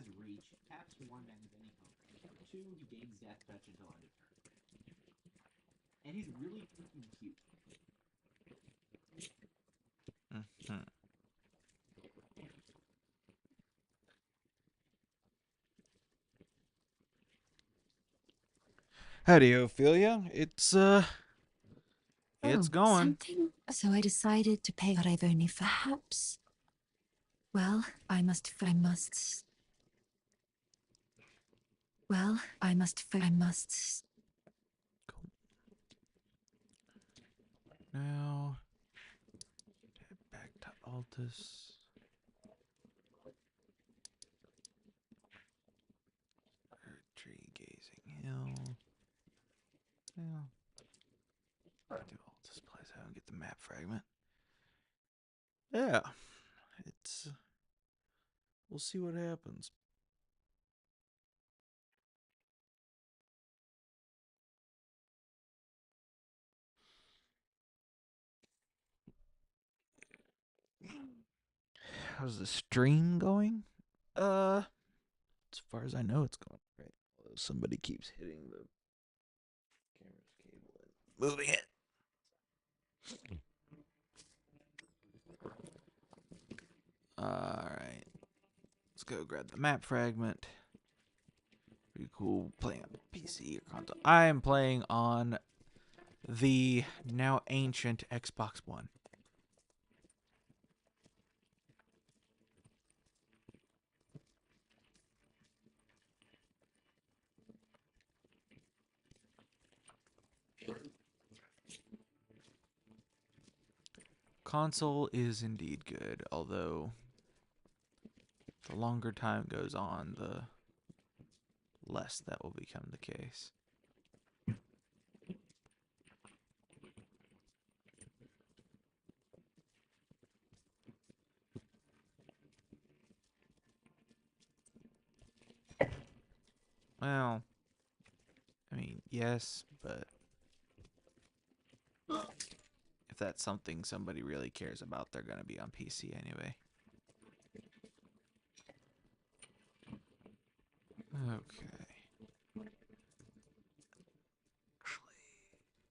has reach, taps 1 mana of any color. And for 2, he gains death touch until end of turn. And he's really freaking cute. Mm-hmm. Howdy, Ophelia. It's going. Something. So I decided to pay what I've only perhaps. Well, I must. Well, I must. Cool. Now, head back to Altus. Tree Gazing Hill. Yeah. Do Altus Plateau and get the map fragment. Yeah. It's. We'll see what happens. How's the stream going? As far as I know, it's going great. Although somebody keeps hitting the camera's cable and moving it. Alright. Let's go grab the map fragment. Pretty cool playing on PC or console. I am playing on the now ancient Xbox One. Console is indeed good, although the longer time goes on, the less that will become the case. Well, I mean, yes, but if that's something somebody really cares about, they're going to be on PC anyway. Okay. Actually,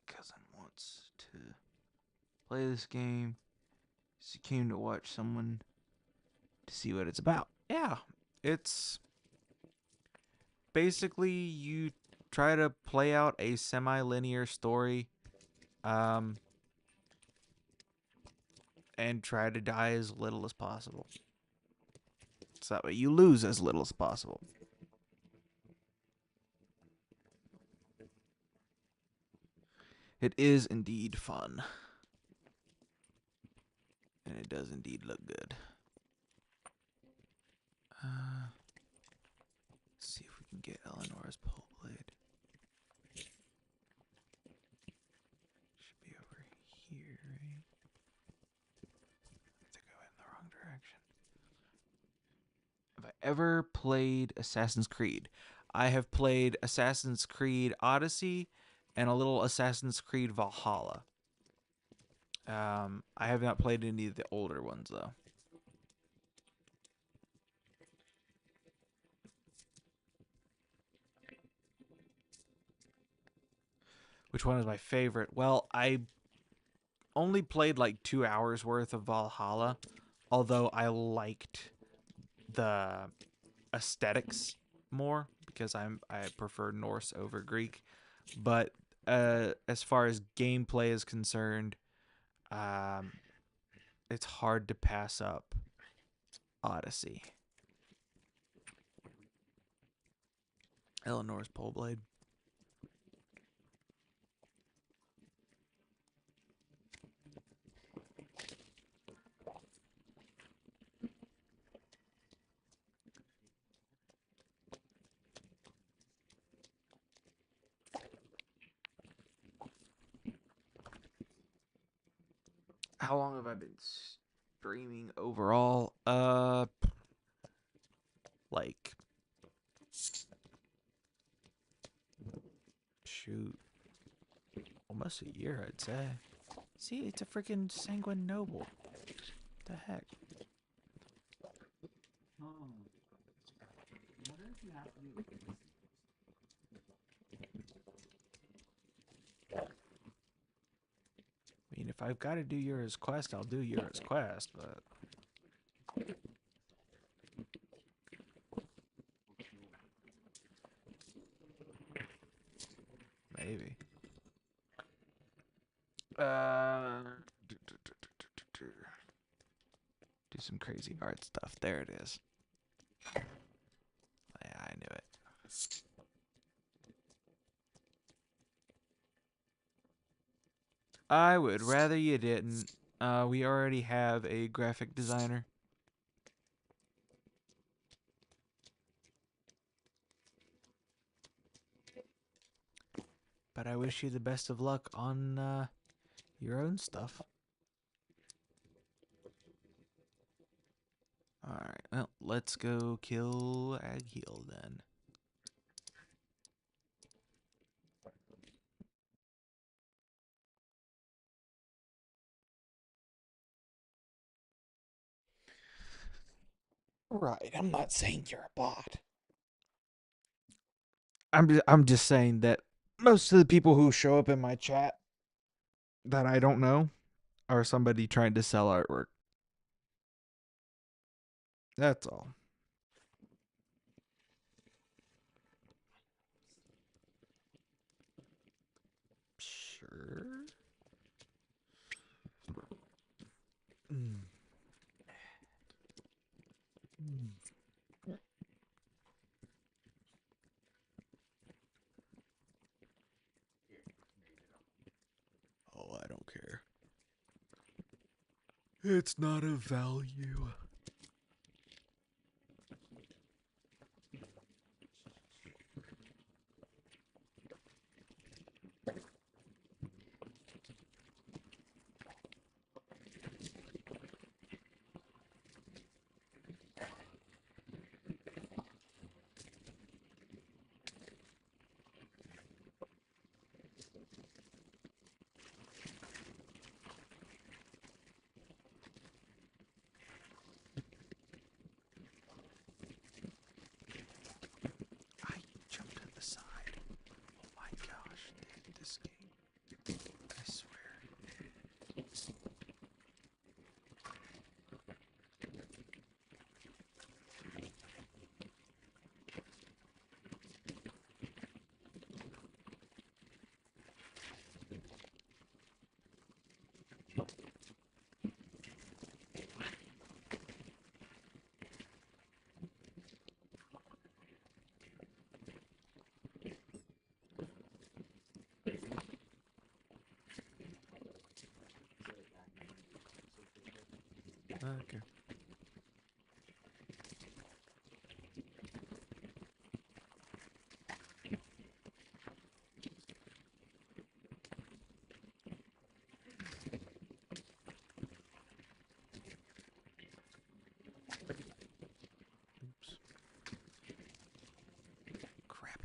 cousin wants to play this game. She came to watch someone to see what it's about. Yeah, it's basically you try to play out a semi-linear story, and try to die as little as possible. So that way you lose as little as possible. It is indeed fun. And it does indeed look good. Let's see if we can get Eleanor's pole blade. Should be over here, right? I think I went in the wrong direction. Have I ever played Assassin's Creed? I have played Assassin's Creed Odyssey and a little Assassin's Creed Valhalla. I have not played any of the older ones, though. Which one is my favorite? Well, I only played like 2 hours worth of Valhalla, although I liked the aesthetics more because I prefer Norse over Greek. But as far as gameplay is concerned, it's hard to pass up Odyssey. Eleanor's pole blade. How long have I been streaming overall? Like, shoot, almost a year, I'd say. See, it's a freaking Sanguine Noble. What the heck? I mean, if I've got to do Yura's quest, I'll do Yura's quest, but maybe. Do some crazy art stuff. There it is. Yeah, I knew it. I would rather you didn't. We already have a graphic designer. But I wish you the best of luck on your own stuff. Alright, well, let's go kill Agheel then. Right, I'm not saying you're a bot. I'm just saying that most of the people who show up in my chat that I don't know are somebody trying to sell artwork. That's all. Sure. Mm. Mm. Oh, I don't care. It's not of value. I jumped to the side. Oh my gosh, dude, this game. I swear. Okay. Oops. Crap.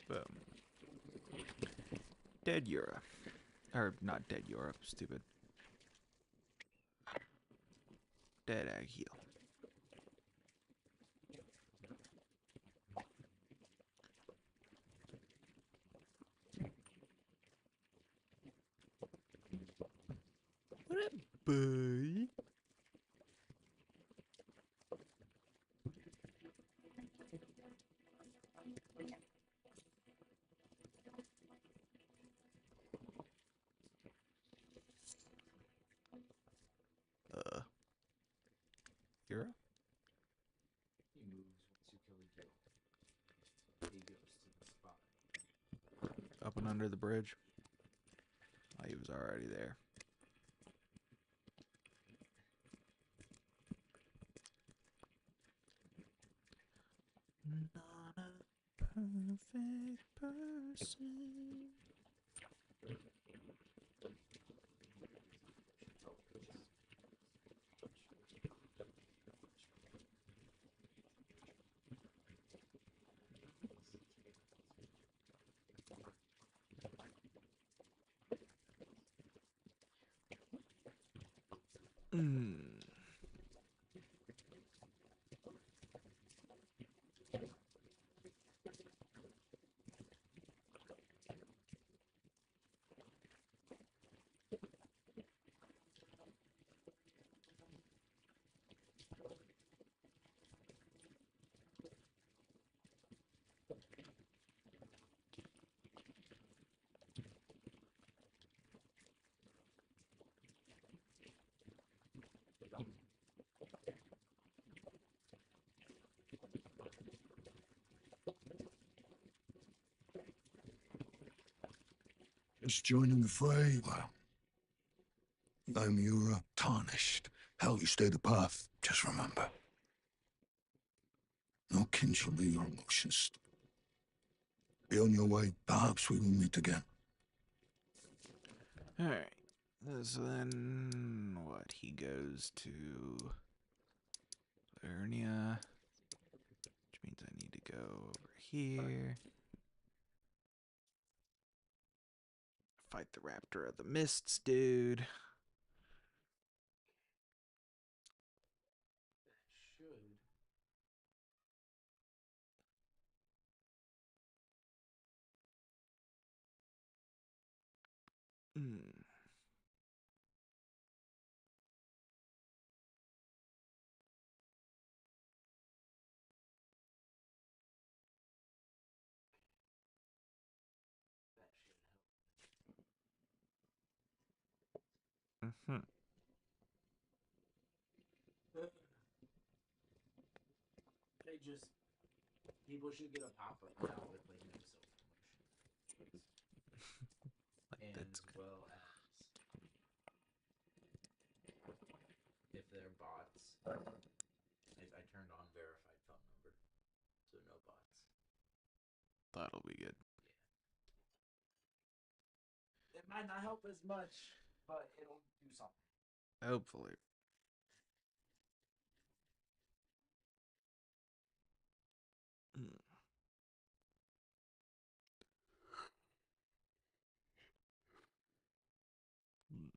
Boom. Dead Yura. Or not dead Yura, stupid. Dead Agheel. What up, boy? Yura? He moves once you kill a guild. He goes to the spot. Up and under the bridge. Oh, he was already there. Not a perfect person. Mm. Just joining the fray. Well, I'm your tarnished. Hell, you stay the path. Just remember. No kin shall be your emotions. Be on your way. Perhaps we will meet again. Alright. So then what? He goes to Vernia, which means I need to go over here. Fight the Raptor of the Mists, dude. That should. Mm. That should Mm-hmm. help. They just people should get a pop-up now with like no self-promotion. Like, And that's as well as if they're bots, I turned on verified phone number, so no bots. that'll be good. Yeah. It might not help as much, but it'll do something. Hopefully. Mm. Mm.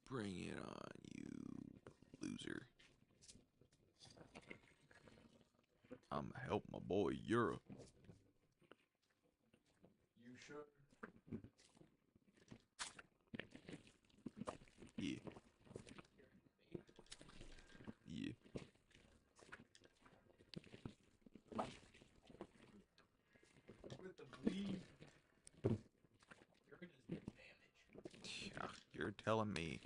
Bring it on, you loser. I'ma help my boy Yura. You sure? Yeah. Yeah. With the bleed, you're gonna do damage. Yeah, you're telling me.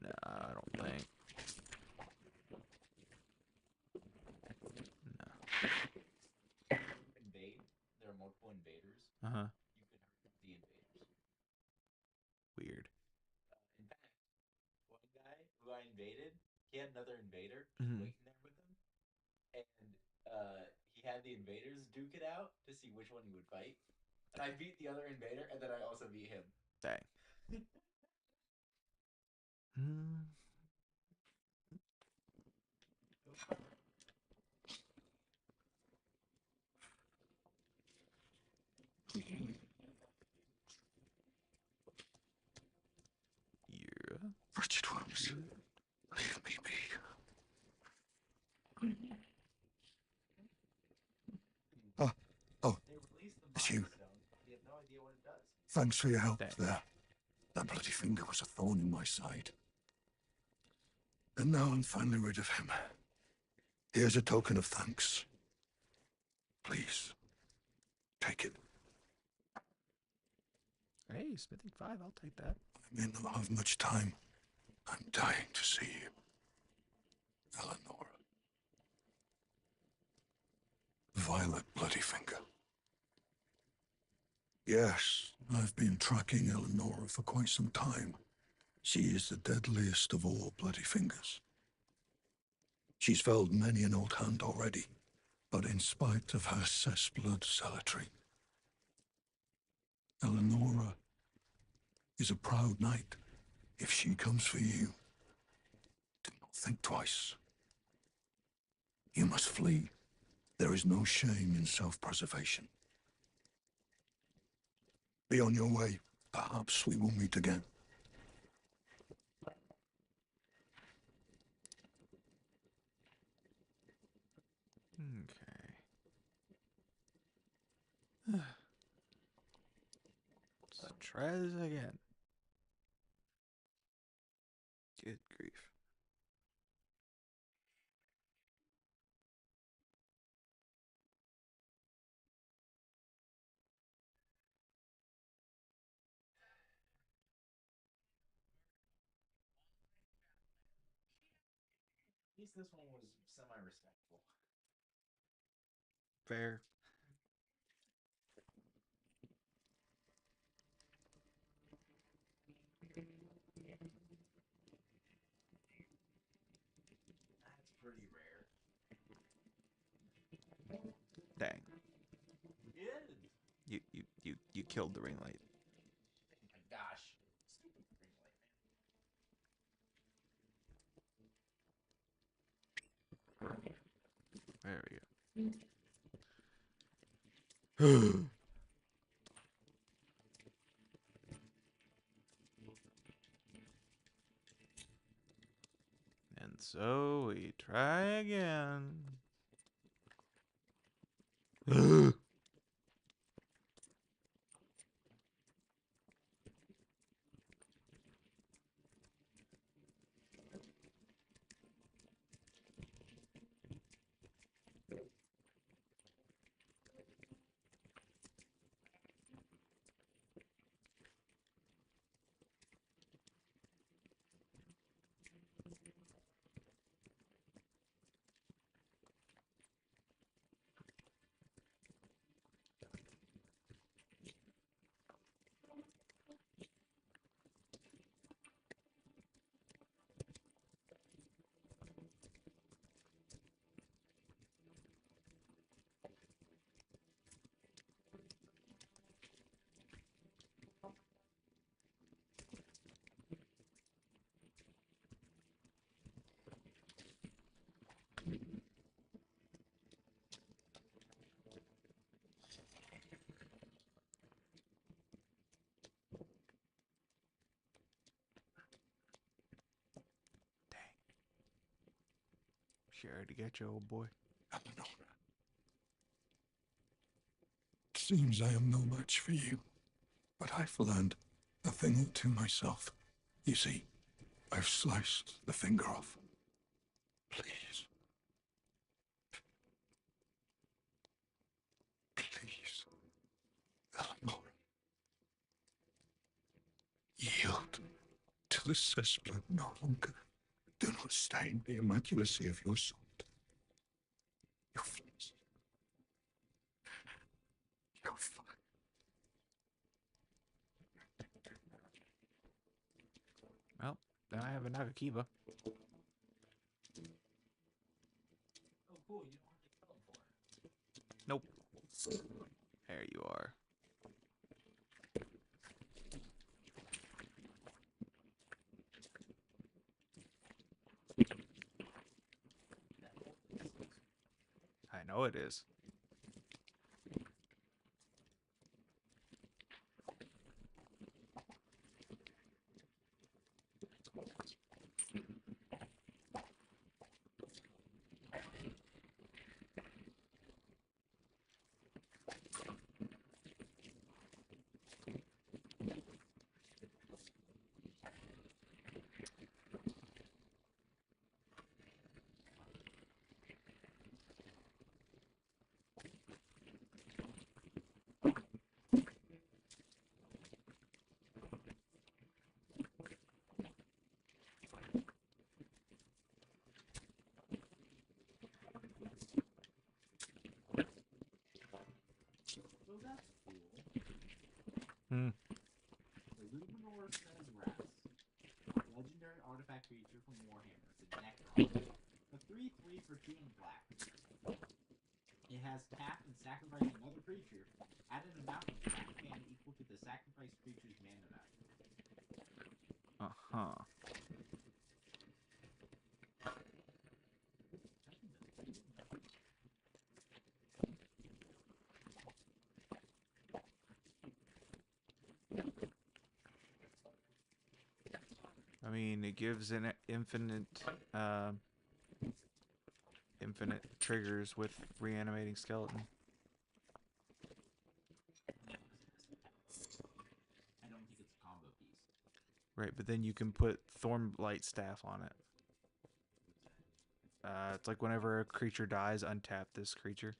Nah, I don't think. No. Invade. There are multiple invaders. Uh-huh. You can hurt the invaders. Weird. In fact, one guy who I invaded, he had another invader Mhm. waiting there with him, and he had the invaders duke it out to see which one he would fight. And I beat the other invader, and then I also beat him. Dang. Hmm. Yeah. Wretched ones, leave me be. Oh, They released the it's Mind you. Stone. We have no idea what it does. Thanks for your help Thanks. there. That bloody finger was a thorn in my side. And now I'm finally rid of him. Here's a token of thanks. Please, take it. Hey, smithing 5, I'll take that. I may not have much time. I'm dying to see you. Eleanor. Violet Bloodyfinger. Yes, I've been tracking Eleanor for quite some time. She is the deadliest of all Bloodyfingers. She's felled many an old hand already, but in spite of her cessblood zealotry, Eleonora is a proud knight. If she comes for you, do not think twice. You must flee. There is no shame in self-preservation. Be on your way. Perhaps we will meet again. Okay. Let's try this again. Good grief. At least this one was semi-respectful. Fair. That's pretty rare. Dang. It is. You killed the ring light. Oh my gosh. Stupid green light, There we go. And so we try again. Sure to get you, old boy. Eleanor. It seems I am no match for you, but I've learned a thing or two myself. You see, I've sliced the finger off. Please. Please. Eleanor. Yield to the cesspool no longer. Do not stain the immaculacy of your sword. Your flesh. Your fire. Well, then I have a Nagakiba. Oh, cool. You don't have to kill him for it. Nope. There you are. I know it is. creature from Warhammer. It's a Necron. A 3/3 for 2 and black. It has tap and sacrifice another creature. Add an amount of tap mana equal to the sacrificed creature's mana value. Uh-huh. I mean, it gives an infinite triggers with reanimating skeleton. I don't think it's a combo piece. Right, but then you can put Thornblight Staff on it. It's like whenever a creature dies, untap this creature.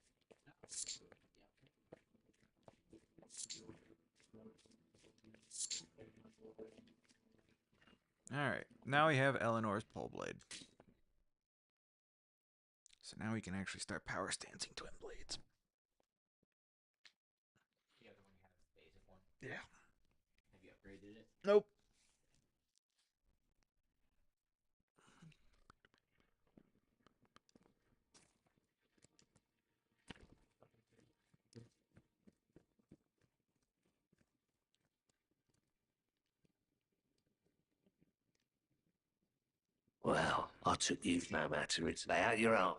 Alright, now we have Eleanor's Pole Blade. So now we can actually start power stancing Twin Blades. The other one you have the basic one. Yeah. Have you upgraded it? Nope. Well, I took you no matter it's lay out your own.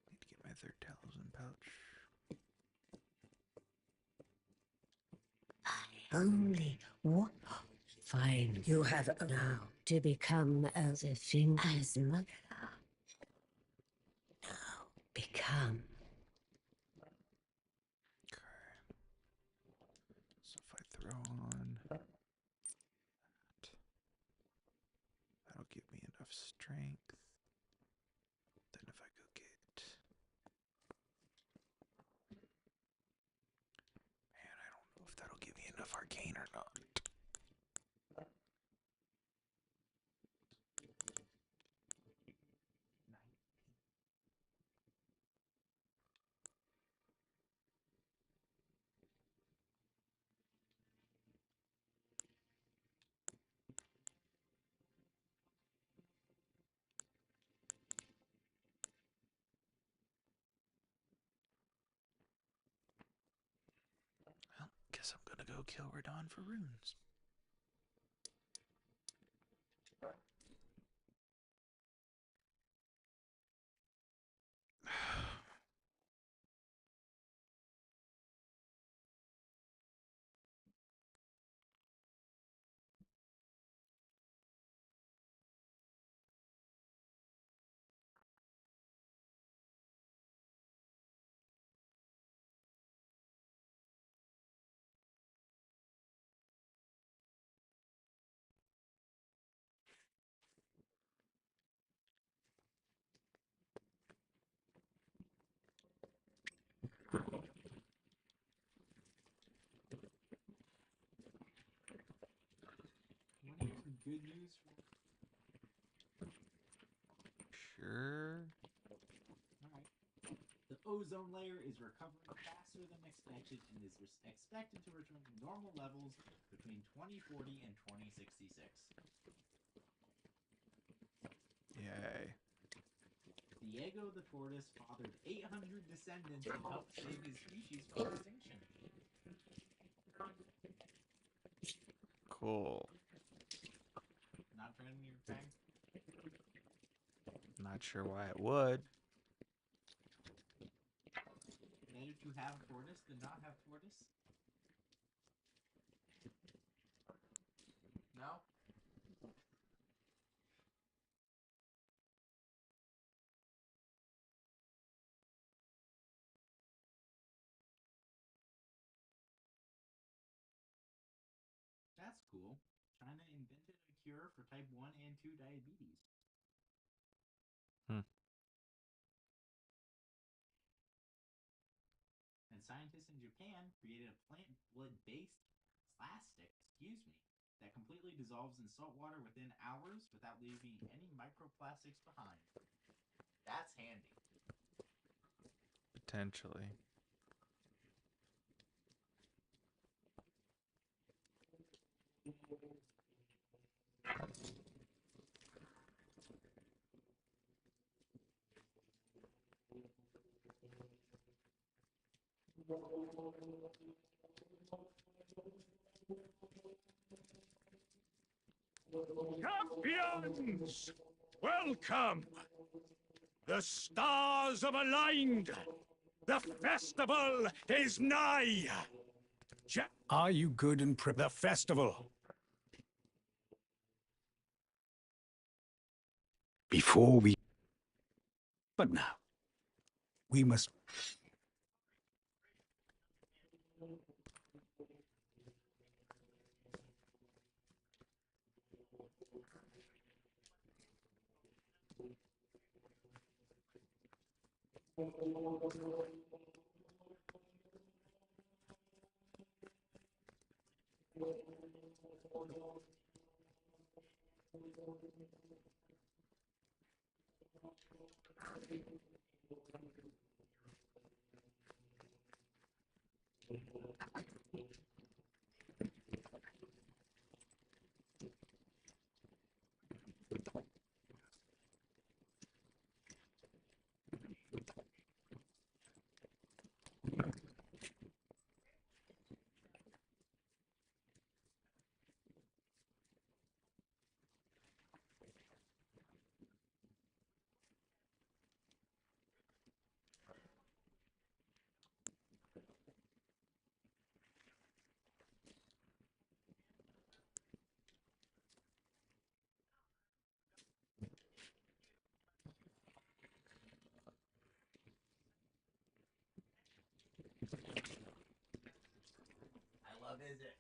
Need to get my third talisman pouch. Only what? Fine, you have now to become as a thing as mother. Now become. Okay. So if I throw on that, that'll give me enough strength. Then if I go get... Man, I don't know if that'll give me enough arcane or not. Well, guess I'm gonna go kill Radon for runes. Want to hear some good news? Sure. Alright. The ozone layer is recovering faster than expected and is expected to return to normal levels between 2040 and 2066. Yay. Diego the tortoise fathered 800 descendants and helped save his species from extinction. Cool. Not turning your thing? Not sure why it would. Better to have tortoise than not have tortoise? that's cool. China invented a cure for type 1 and 2 diabetes. Hmm. And scientists in Japan created a plant blood-based plastic, that completely dissolves in salt water within hours without leaving any microplastics behind. That's handy. Potentially. Champions! Welcome! The stars have aligned! The festival is nigh! Are you good and the festival? Before we... But now, we must... I love it.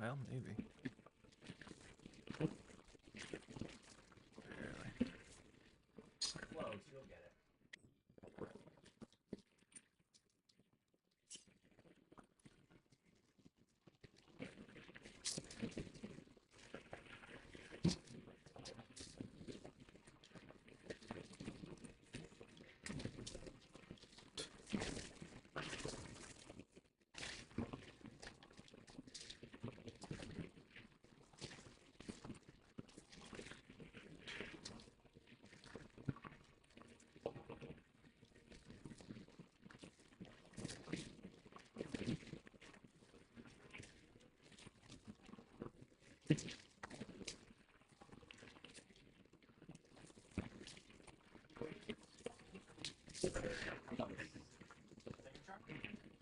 Well, maybe. Barely. Close, you'll get it.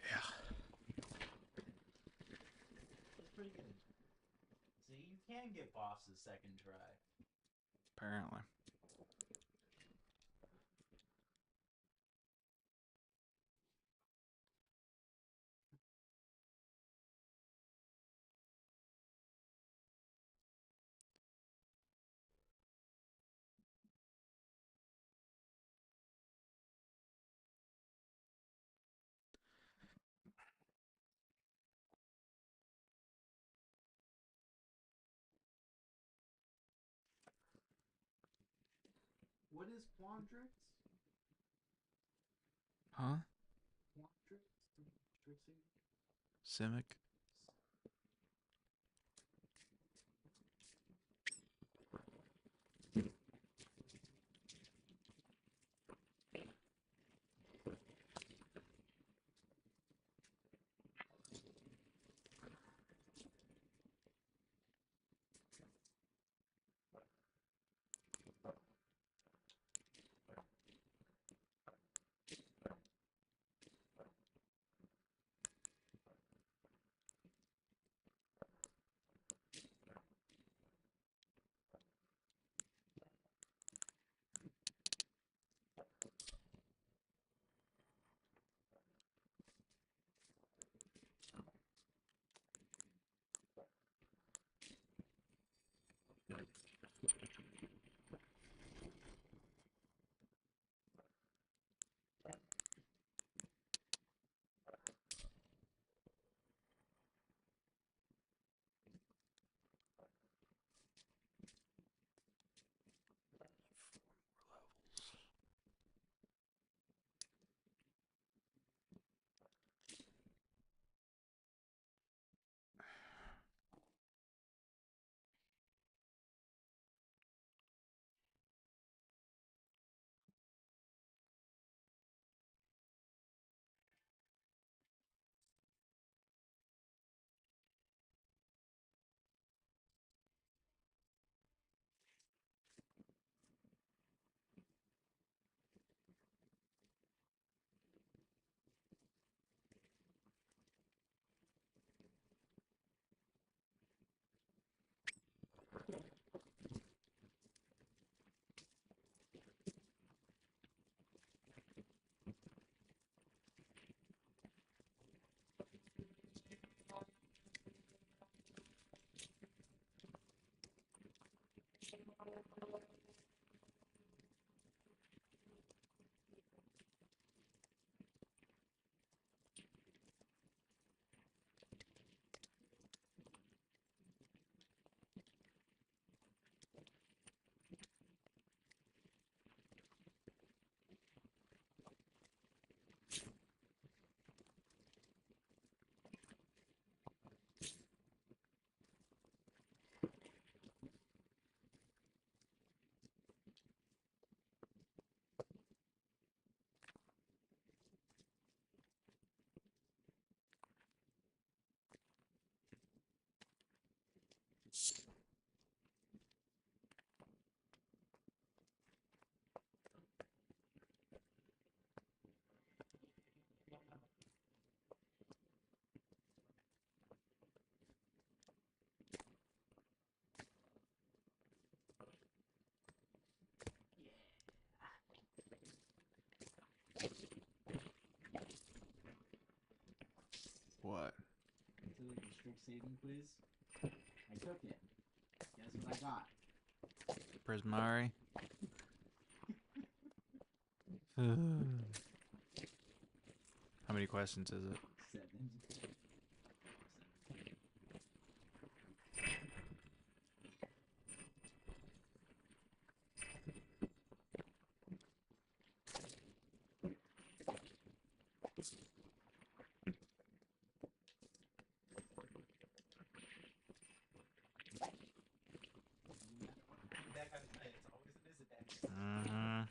Yeah. That's pretty good. See, you can get bosses second try. Apparently. What is Quandrix? Huh? Quandrix? Trixie? Simic? What? Do the strict saving, please. I took it. Guess what I got? Prismari. How many questions is it? 7. Deck I play, it's always an is a deck. Mm-hmm.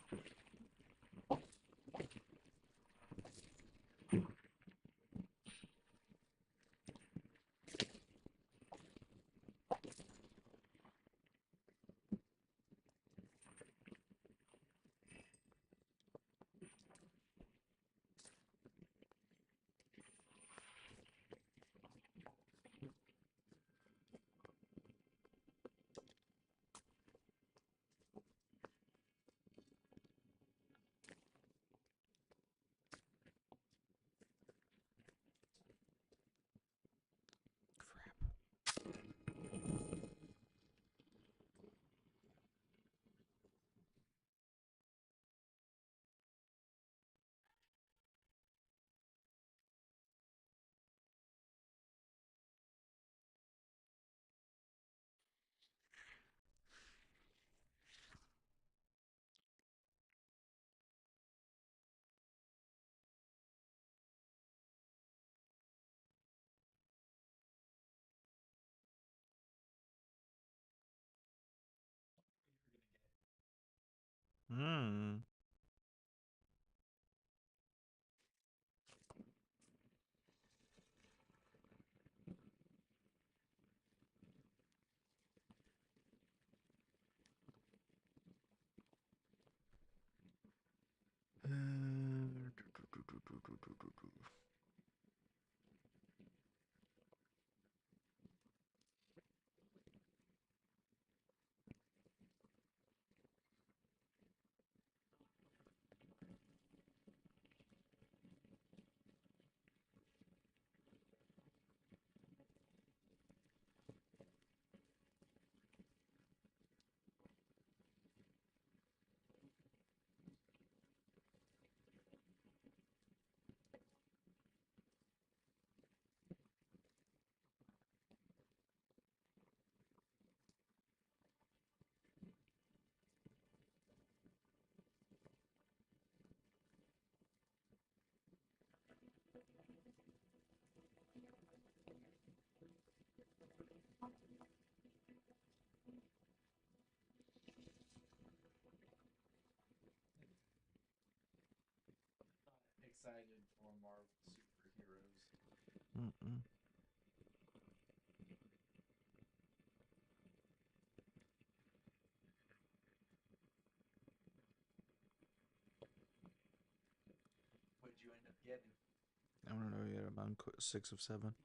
Hmm. Excited for Marvel superheroes. Mm-mm. What did you end up getting? I don't know yet. I'm on 6 of 7.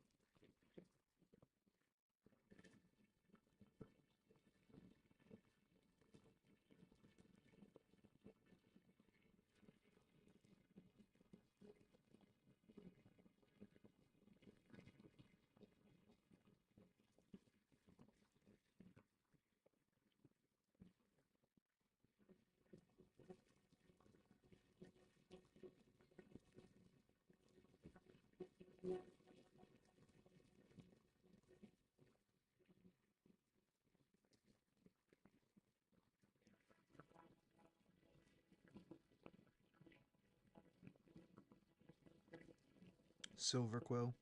Silver Quill.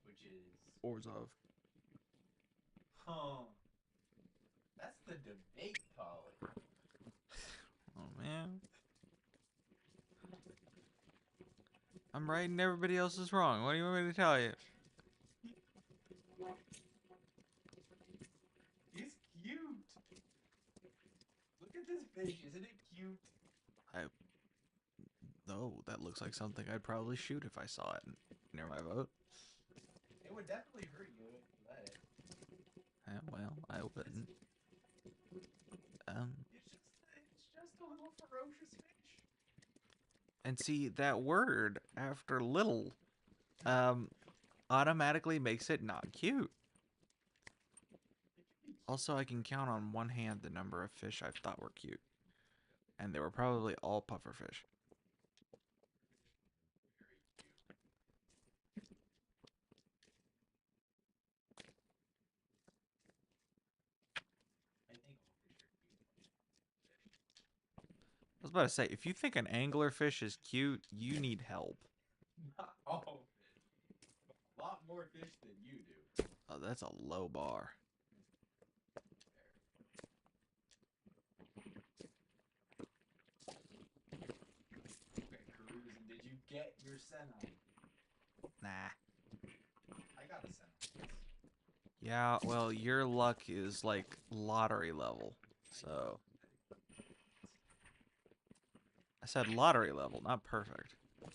Which is Orzov. huh. That's the debate, Polly. Oh, man. I'm right and everybody else is wrong. What do you want me to tell you? He's cute. Look at this fish, isn't it cute? Oh, that looks like something I'd probably shoot if I saw it near my boat. It would definitely hurt you if you let it. Yeah, well, I wouldn't. It's just a little ferocious fish. And see that word after little, automatically makes it not cute. Also, I can count on one hand the number of fish I thought were cute. And they were probably all pufferfish. I was about to say, if you think an anglerfish is cute, you need help. Not all fish. A lot more fish than you do. Oh, that's a low bar. Okay, cruising. Did you get your Senai? Nah. I got a Senai. Yeah, well, your luck is like lottery level. So. I said lottery level, not perfect. Of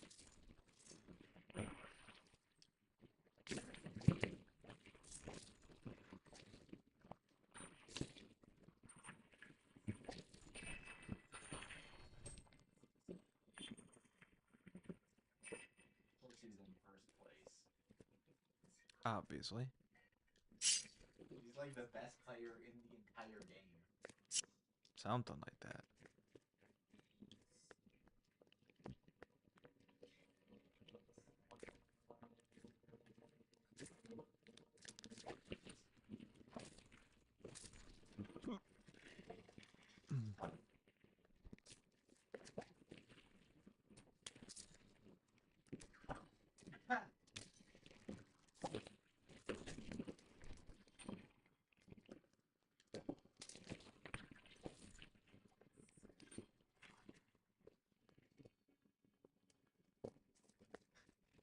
course he's in first place. Obviously. He's like the best player in the entire game. Something like that.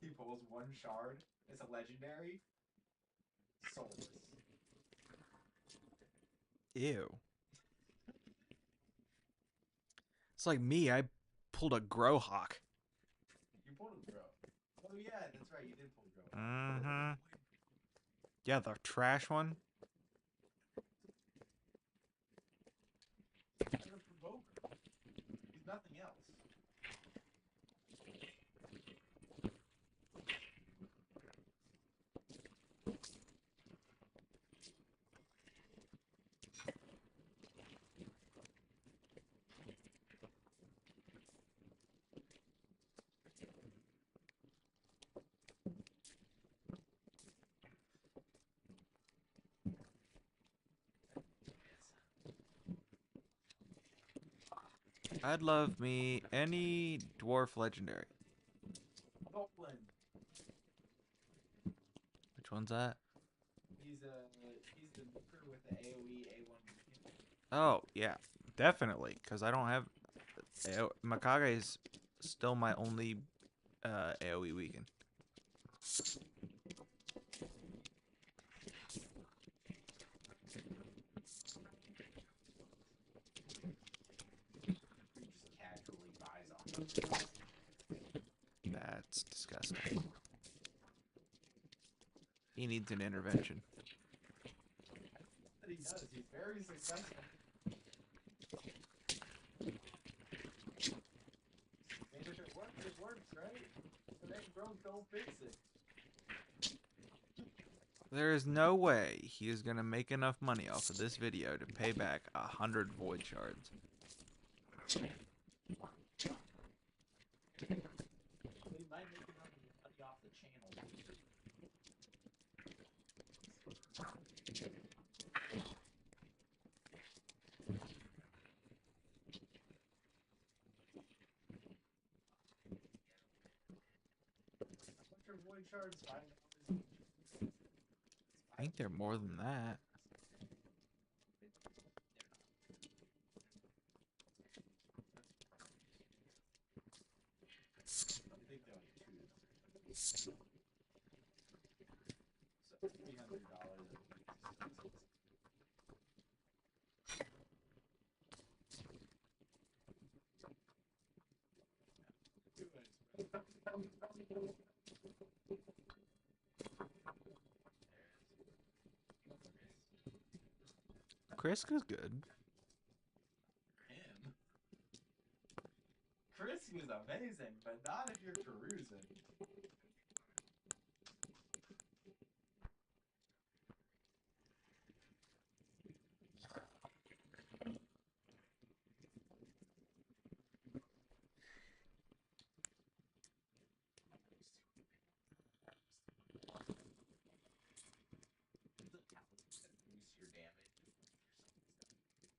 He pulls one shard. It's a legendary. Soulless. Ew. It's like me, I pulled a Growhawk. You pulled a Grow. Oh yeah, that's right, you did pull Grow. Mm-hmm. Yeah, the trash one. He's a provoker. He's nothing else. I'd love me any dwarf legendary. Goblin. Which one's that? He's the nuker with the AoE A1 Oh, yeah. Definitely. Because I don't have... Makage is still my only AoE weaken. just casually buys off. That's disgusting. He needs an intervention. That he does. He's very successful. And if it works, right? If it ain't broke, don't fix it. There is no way he is going to make enough money off of this video to pay back 100 void shards. But he might make enough money off the channel. How much are void shards? $5? I think they're more than that. I think they're like $2. So $300. Krisk is good. Him. Chris is amazing, but not if you're perusing.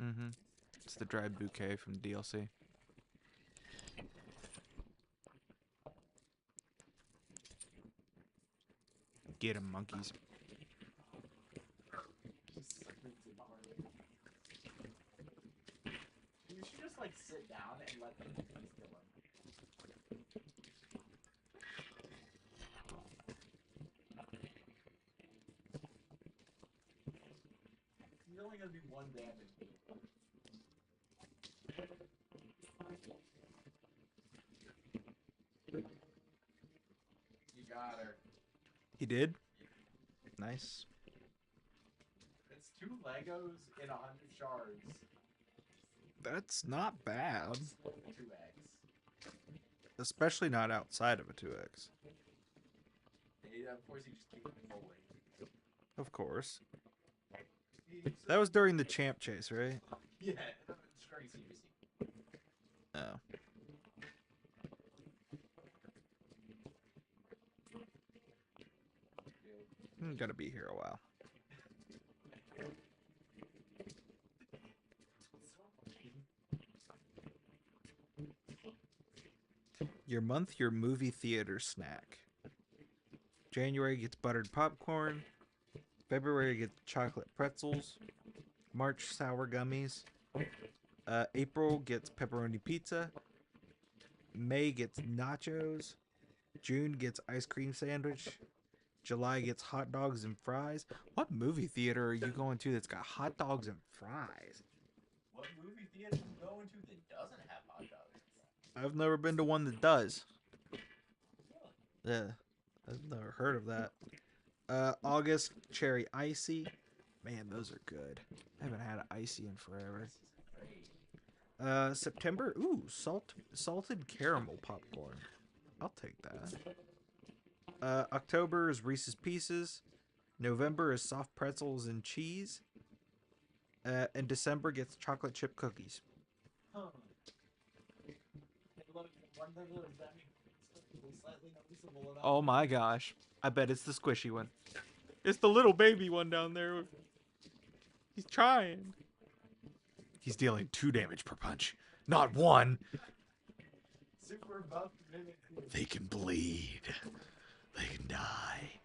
Mm-hmm. It's the dried bouquet from DLC. Get 'em, monkeys. You should just like sit down and let them kill him. He's only gonna do 1 damage. You got her. He did? Nice. It's 2 Legos in 100 shards. That's not bad. 2x. Especially not outside of a 2x. Yeah, of course, you just keep rolling. Of course. That was during the champ chase, right? Yeah, it's crazy. Oh. I'm gonna be here a while. Your month, your movie theater snack. January gets buttered popcorn. February gets chocolate pretzels. March, sour gummies. April gets pepperoni pizza. May gets nachos. June gets ice cream sandwich. July gets hot dogs and fries. What movie theater are you going to that's got hot dogs and fries? What movie theater are you going to that doesn't have hot dogs? I've never been to one that does. Yeah, I've never heard of that. August, cherry icy. Man, those are good. I haven't had an icy in forever. September, ooh, salted caramel popcorn. I'll take that. October is Reese's Pieces. November is soft pretzels and cheese. And December gets chocolate chip cookies. Huh. Look, one thing is that slightly noticeable about Oh my gosh. I bet it's the squishy one. It's the little baby one down there. He's trying. He's dealing 2 damage per punch, not 1. super buff mimic. They can bleed. They can die.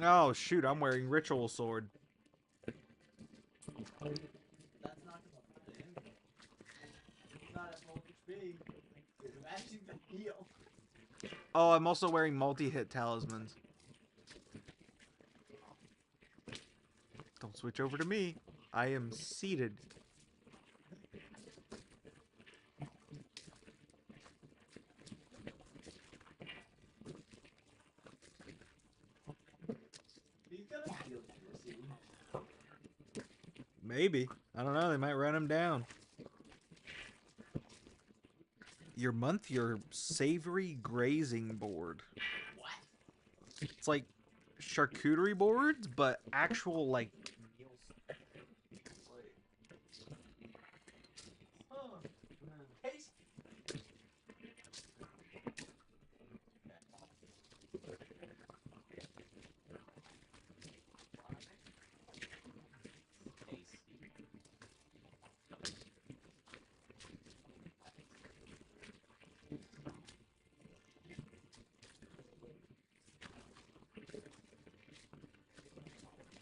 Oh shoot, I'm wearing ritual sword. That's not gonna hurt him. He's not at full HP. Imagine the heal. Oh, I'm also wearing multi-hit talismans. Don't switch over to me. I am seated. He's gonna heal you soon. Maybe. I don't know. They might run him down. Your month, your savory grazing board. What? It's like charcuterie boards, but actual like. Huh. Taste.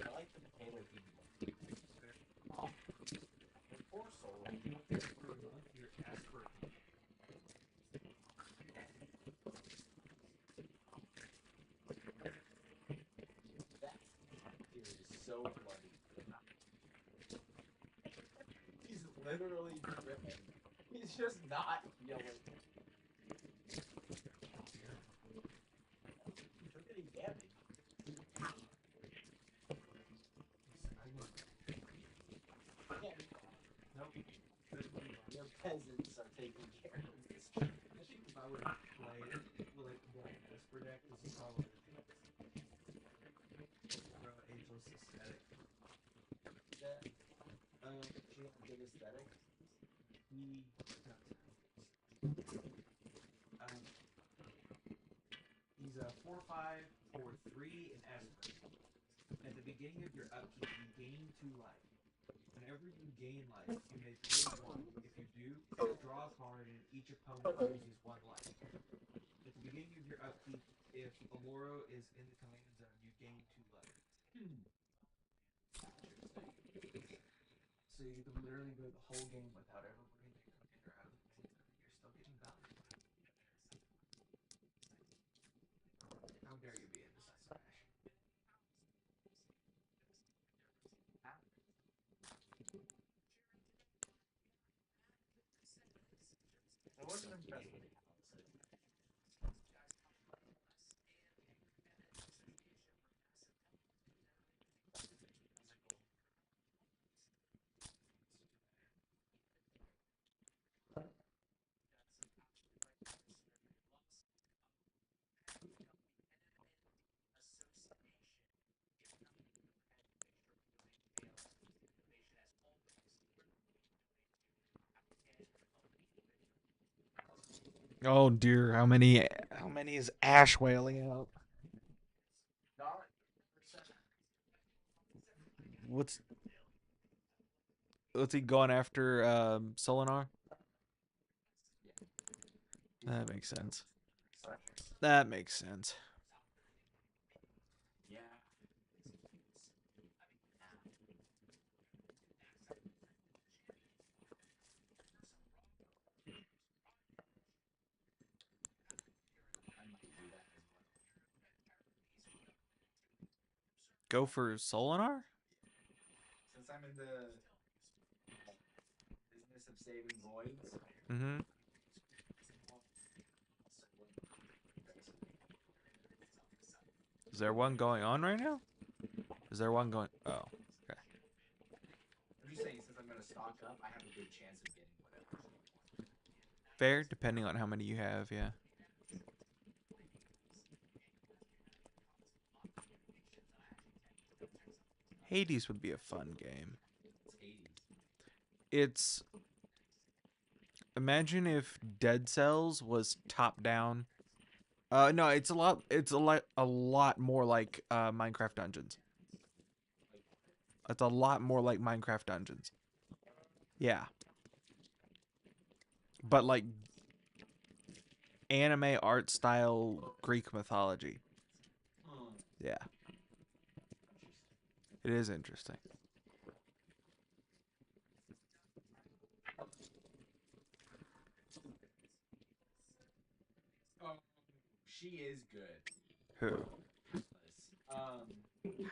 I like the potato heat. Poor soul. Your aspirin. That here is so bloody. He's literally dripping. He's just not healing. He took any damage. Yeah. Nope. Your peasants are taking care of this. I think if I would play like Esper deck, this is probably ageless aesthetic. That, she had good aesthetic. He he's a 4/5 for 3 in Esper. At the beginning of your upkeep, you gain 2 life. Whenever you gain life, you may play one. If you do, draw a card and each opponent loses 1 life. At the beginning of your upkeep, if Aloro is in the command zone, you gain 2 life. Interesting. So you can literally go the whole game without ever bringing your commander out of the command zone, and you're still getting value. How dare you be indecisive, Ash? I wasn't impressed with how Oh dear, how many is Ash wailing out? What's he going after Solinar? That makes sense. That makes sense. Yeah. Go for Solinar? Since I'm in the business of saving voids. Mm-hmm. Is there one going on right now? Is there one going? Oh, okay. I'm just saying, since I'm going to stock up, I have a good chance of getting whatever. Fair, depending on how many you have, yeah. Hades would be a fun game. It's imagine if Dead Cells was top down. No, it's a lot more like Minecraft Dungeons. It's a lot more like Minecraft Dungeons. Yeah. But like anime art style Greek mythology. Yeah. It is interesting. Oh, she is good. Who?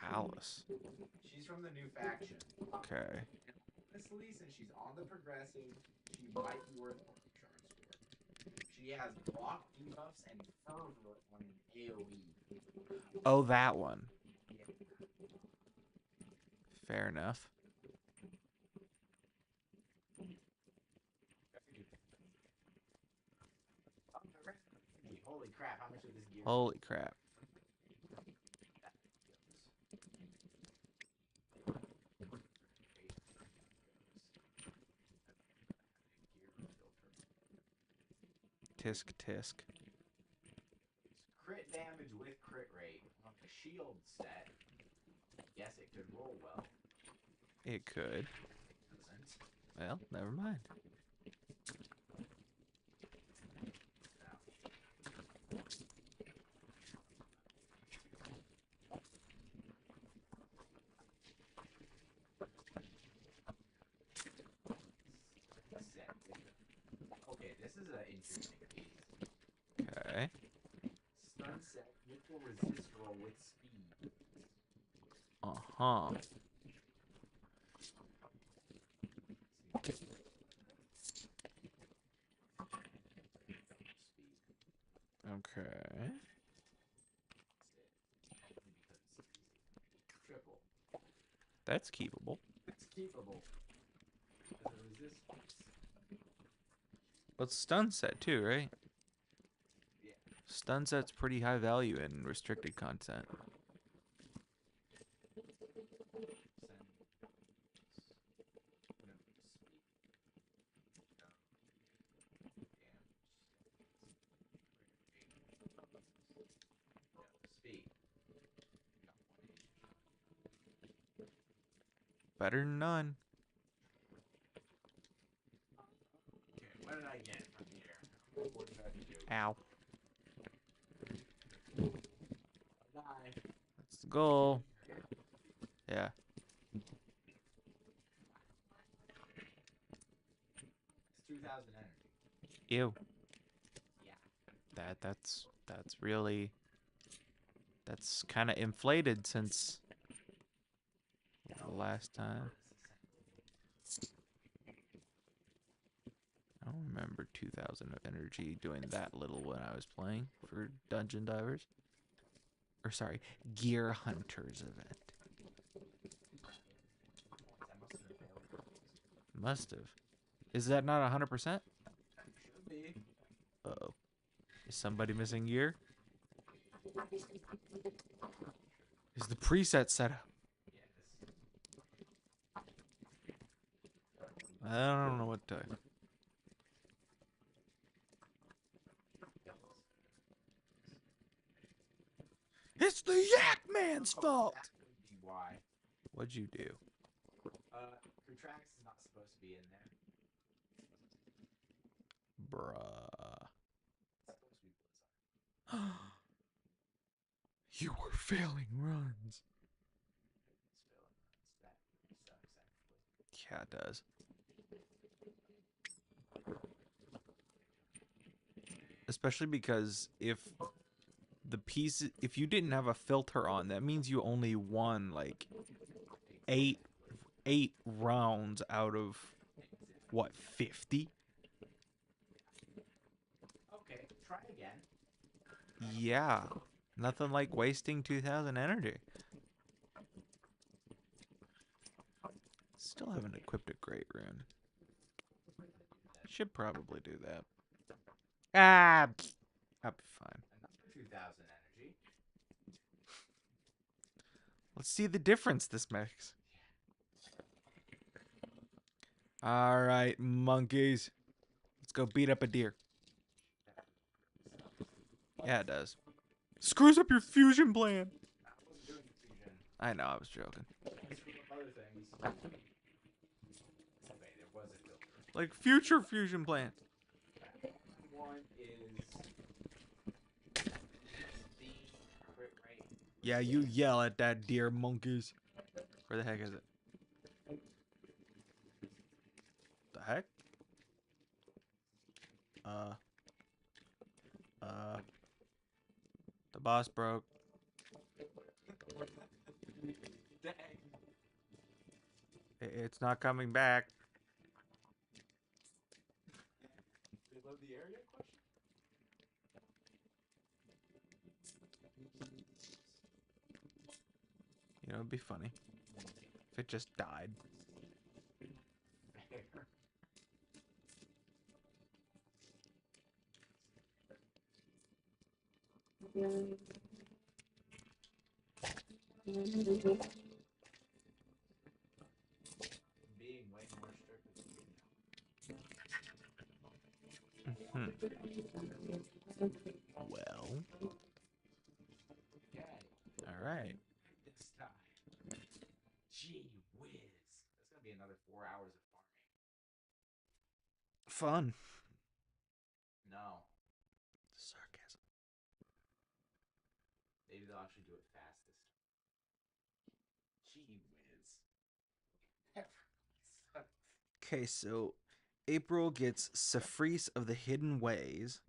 Palace. Palace. She's from the new faction. Okay. Honestly, since she's on the progressive, she might be worth more charms for. She has block debuffs and fervor on an AoE. Oh, that one. Fair enough. Holy crap, how much of this gear? Holy crap. Tisk tisk. Crit damage with crit rate on the shield set. Yes, it could roll well. It could. Well, never mind. Okay, this is an interesting piece. Okay. Stun set, equal resist roll with speed. Uh-huh. Okay. Triple. That's keepable. It's keepable. As a resistance. But stun set too, right? Yeah. Stun set's pretty high value in restricted content. Better than none. Okay, what did I get from here? What did I do? Ow. Die. That's the goal. Yeah. It's 2,000 energy. Ew. Yeah. That's really that's kind of inflated since the last time. I don't remember 2,000 of energy doing that little when I was playing for Dungeon Divers. Or sorry, Gear Hunters event. Must have. Is that not 100%? Should be. Uh-oh. Is somebody missing gear? Is the preset set up? Yes. I don't know what to. It's the Yak Man's fault! That could be why. What'd you do? Retrax is not supposed to be in there. Bruh. It's supposed to be Blizzard. You were failing runs. That sucks, actually. Yeah, it does. Especially because if you didn't have a filter on, that means you only won like eight rounds out of what, 50? Okay, try again. Yeah. Nothing like wasting 2,000 energy. Still haven't equipped a great rune. Should probably do that. Ah, I'll be fine. Another 2,000 energy. Let's see the difference this makes. All right, monkeys. Let's go beat up a deer. Yeah, it does. Screws up your fusion plan. I wasn't doing fusion. I know, I was joking. It screwed up other things. Wait, there was a filter. Like future fusion plan. One is the crit rate. Yeah, you yell at that deer, monkeys. Where the heck is it? The heck? The boss broke. Dang. It's not coming back. Reload the area question? You know, it'd be funny if it just died. Being way more strict with you now. Well, Okay. all right. This time. Gee whiz. That's gonna be another 4 hours of farming. Fun. No. Sarcasm. Maybe they'll actually do it fast this time. Gee whiz. Okay, so April gets Saphris of the Hidden Ways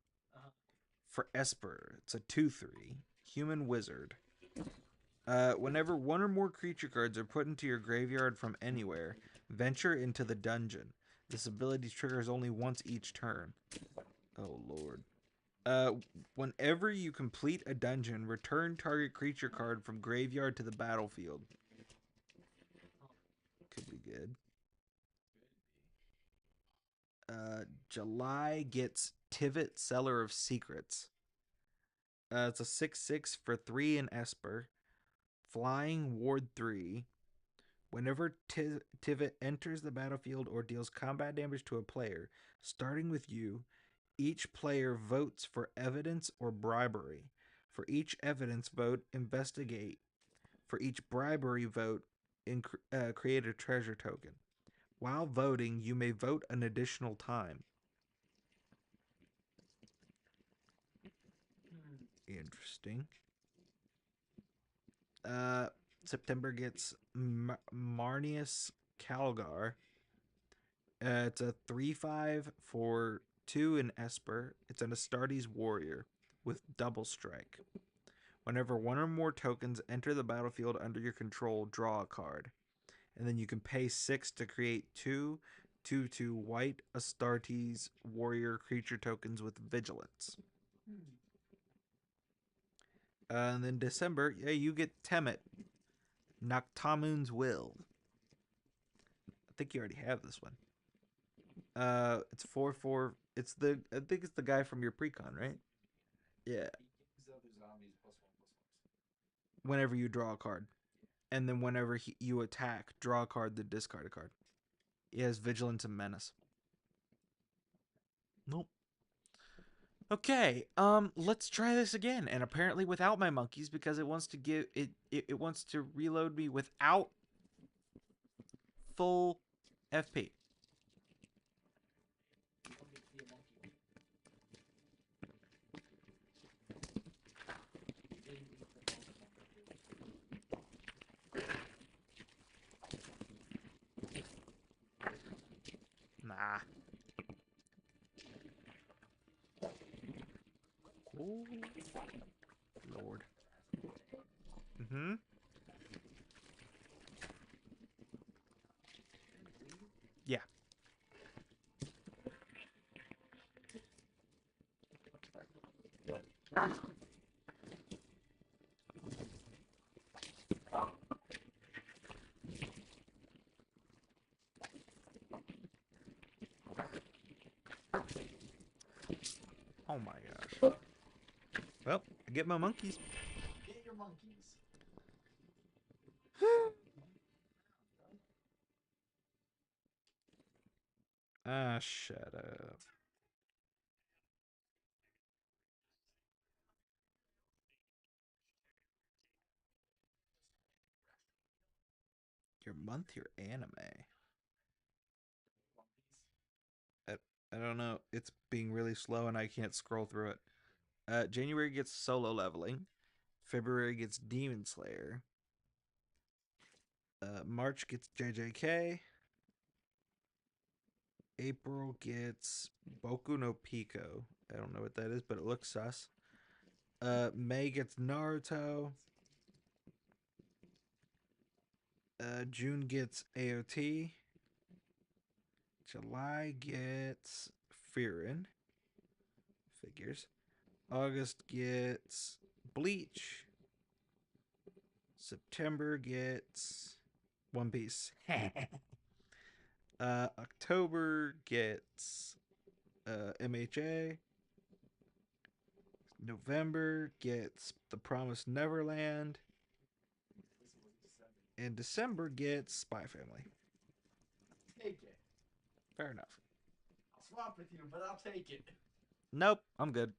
for Esper. It's a 2/3 human wizard. Whenever one or more creature cards are put into your graveyard from anywhere, venture into the dungeon. This ability triggers only once each turn. Oh lord. Whenever you complete a dungeon, return target creature card from graveyard to the battlefield. Could be good. July gets Tivit, Seller of Secrets. It's a 6/6 for 3 in Esper. Flying Ward 3. Whenever Tivit enters the battlefield or deals combat damage to a player, starting with you, each player votes for evidence or bribery. For each evidence vote, investigate. For each bribery vote, and create a treasure token. While voting, you may vote an additional time. Interesting. September gets Marnius Calgar. It's a 3/5 for 2 in Esper. It's an Astartes warrior with double strike. Whenever one or more tokens enter the battlefield under your control, draw a card. And then you can pay 6 to create 2/2 white Astartes warrior creature tokens with vigilance. And then December, yeah, you get Temet, Noctamun's Will. I think you already have this one. It's 4/4. I think it's the guy from your precon, right? Yeah. Whenever you draw a card, and then whenever you attack, draw a card, then discard a card. He has vigilance and menace. Nope. Okay, let's try this again, and apparently without my monkeys because it wants to give it wants to reload me without full FP. Nah. Oh, Lord. Mm-hmm. Yeah. Oh my gosh. Well, I get my monkeys. Get your monkeys. Ah, shut up. Your month, your anime. I don't know. It's being really slow and I can't scroll through it. January gets solo leveling. February gets Demon Slayer. March gets JJK. April gets Boku no Pico. I don't know what that is, but it looks sus. May gets Naruto. June gets AOT. July gets Fearin. Figures. August gets Bleach. September gets One Piece. October gets MHA. November gets The Promised Neverland. And December gets Spy Family. Take it. Fair enough. I'll swap with you, but I'll take it. Nope, I'm good.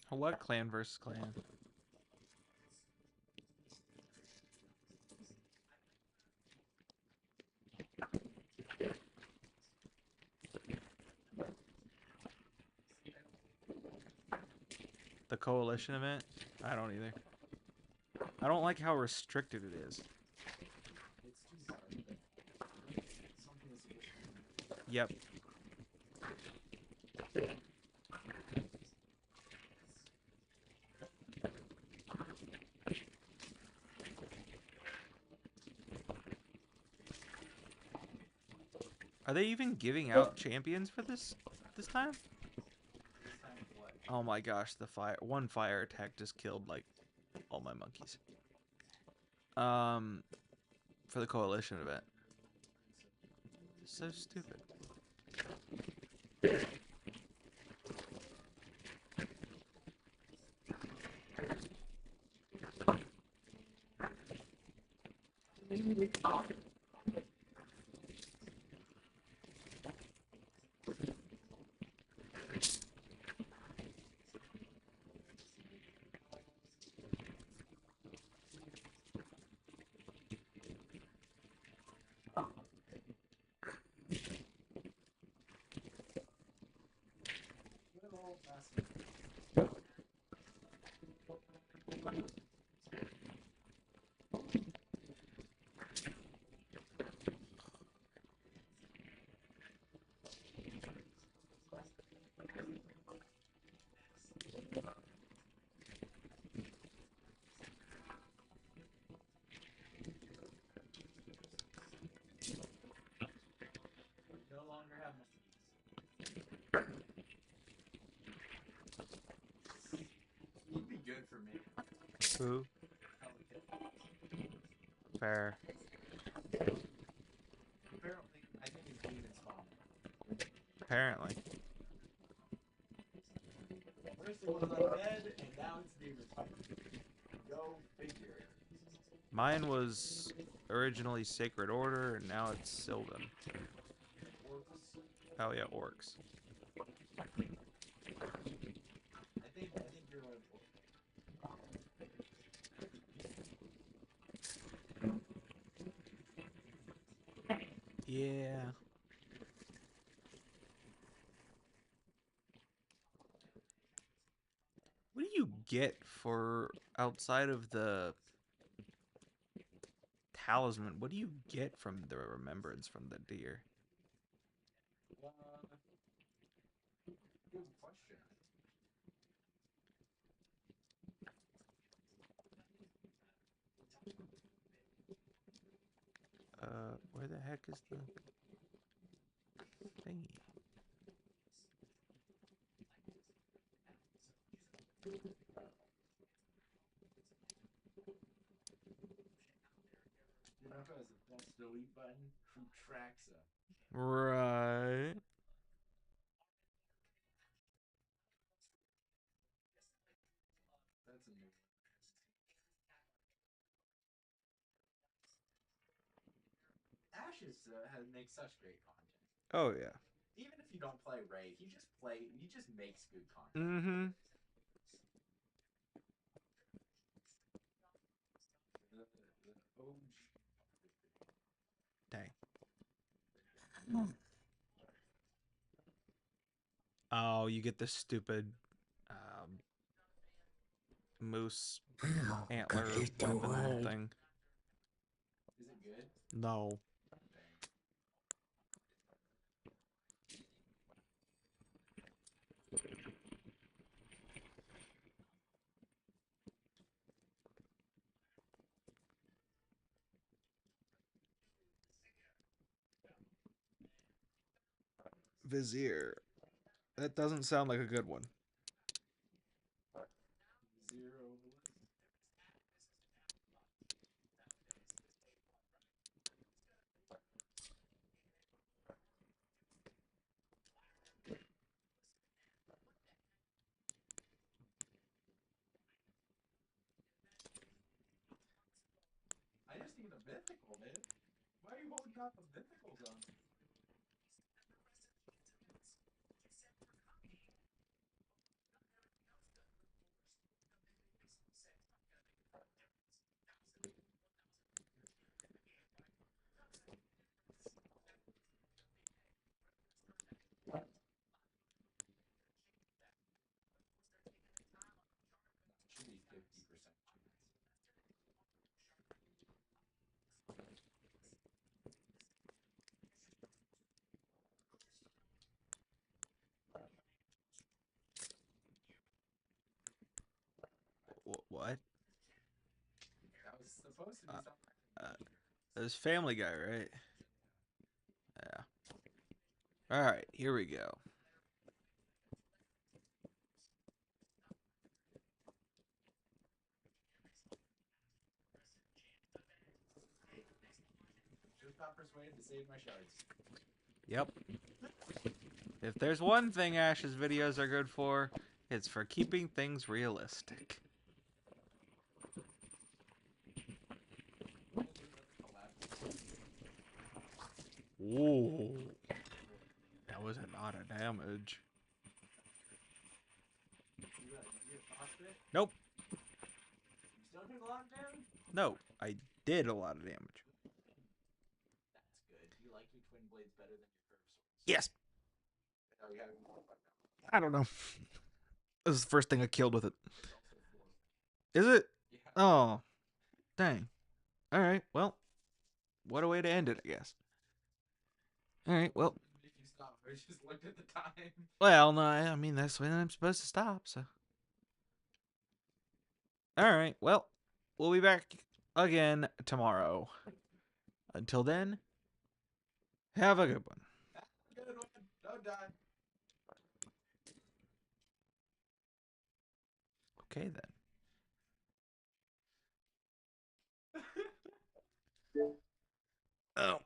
What clan versus clan? The coalition event? I don't either. I don't like how restricted it is. Yep. Are they even giving out champions for this time? Oh my gosh, the one fire attack just killed like all my monkeys. For the coalition event. So stupid. No longer have my He'd be good for me. Who? Fair. Apparently, I think it's demon spawn. Apparently. First it was undead, and now it's demon spawn. Go figure. Mine was originally Sacred Order, and now it's Sylvan. Oh yeah, orcs. I think you're right. Yeah. What do you get for outside of the talisman? What do you get from the remembrance from the deer? Good question. Where the heck is the thingy? You know who has the best delete button? Traxa. Right. That's a new one. Ashes makes such great content. Oh yeah. Even if you don't play Ray, he just makes good content. Mm-hmm. The OG. Dang. Oh, you get the stupid moose antler weapon thing. Is it good? No. Vizier. That doesn't sound like a good one. Zero. I just need a mythical, man. Why are you holding out the mythicals on me? Should be 50% chance. What? That was supposed to be something. It was Family Guy, right? Yeah. All right, here we go. Just got persuaded to save my shards. Yep. If there's one thing Ash's videos are good for, it's for keeping things realistic. Ooh. That was a lot of damage. Nope. You still took a lot of damage? No, I did a lot of damage. That's good. You like your twin blades better than your curved swords? Yes. Oh, you have more fun now. I don't know. This is the first thing I killed with it. Is it? Oh, dang. All right. Well, what a way to end it, I guess. All right. Well. If you stop, I just looked at the time. Well, no. I mean, that's when I'm supposed to stop. So. All right. Well, we'll be back again tomorrow. Until then, have a good one. Good one. Don't die. Okay, then. Oh.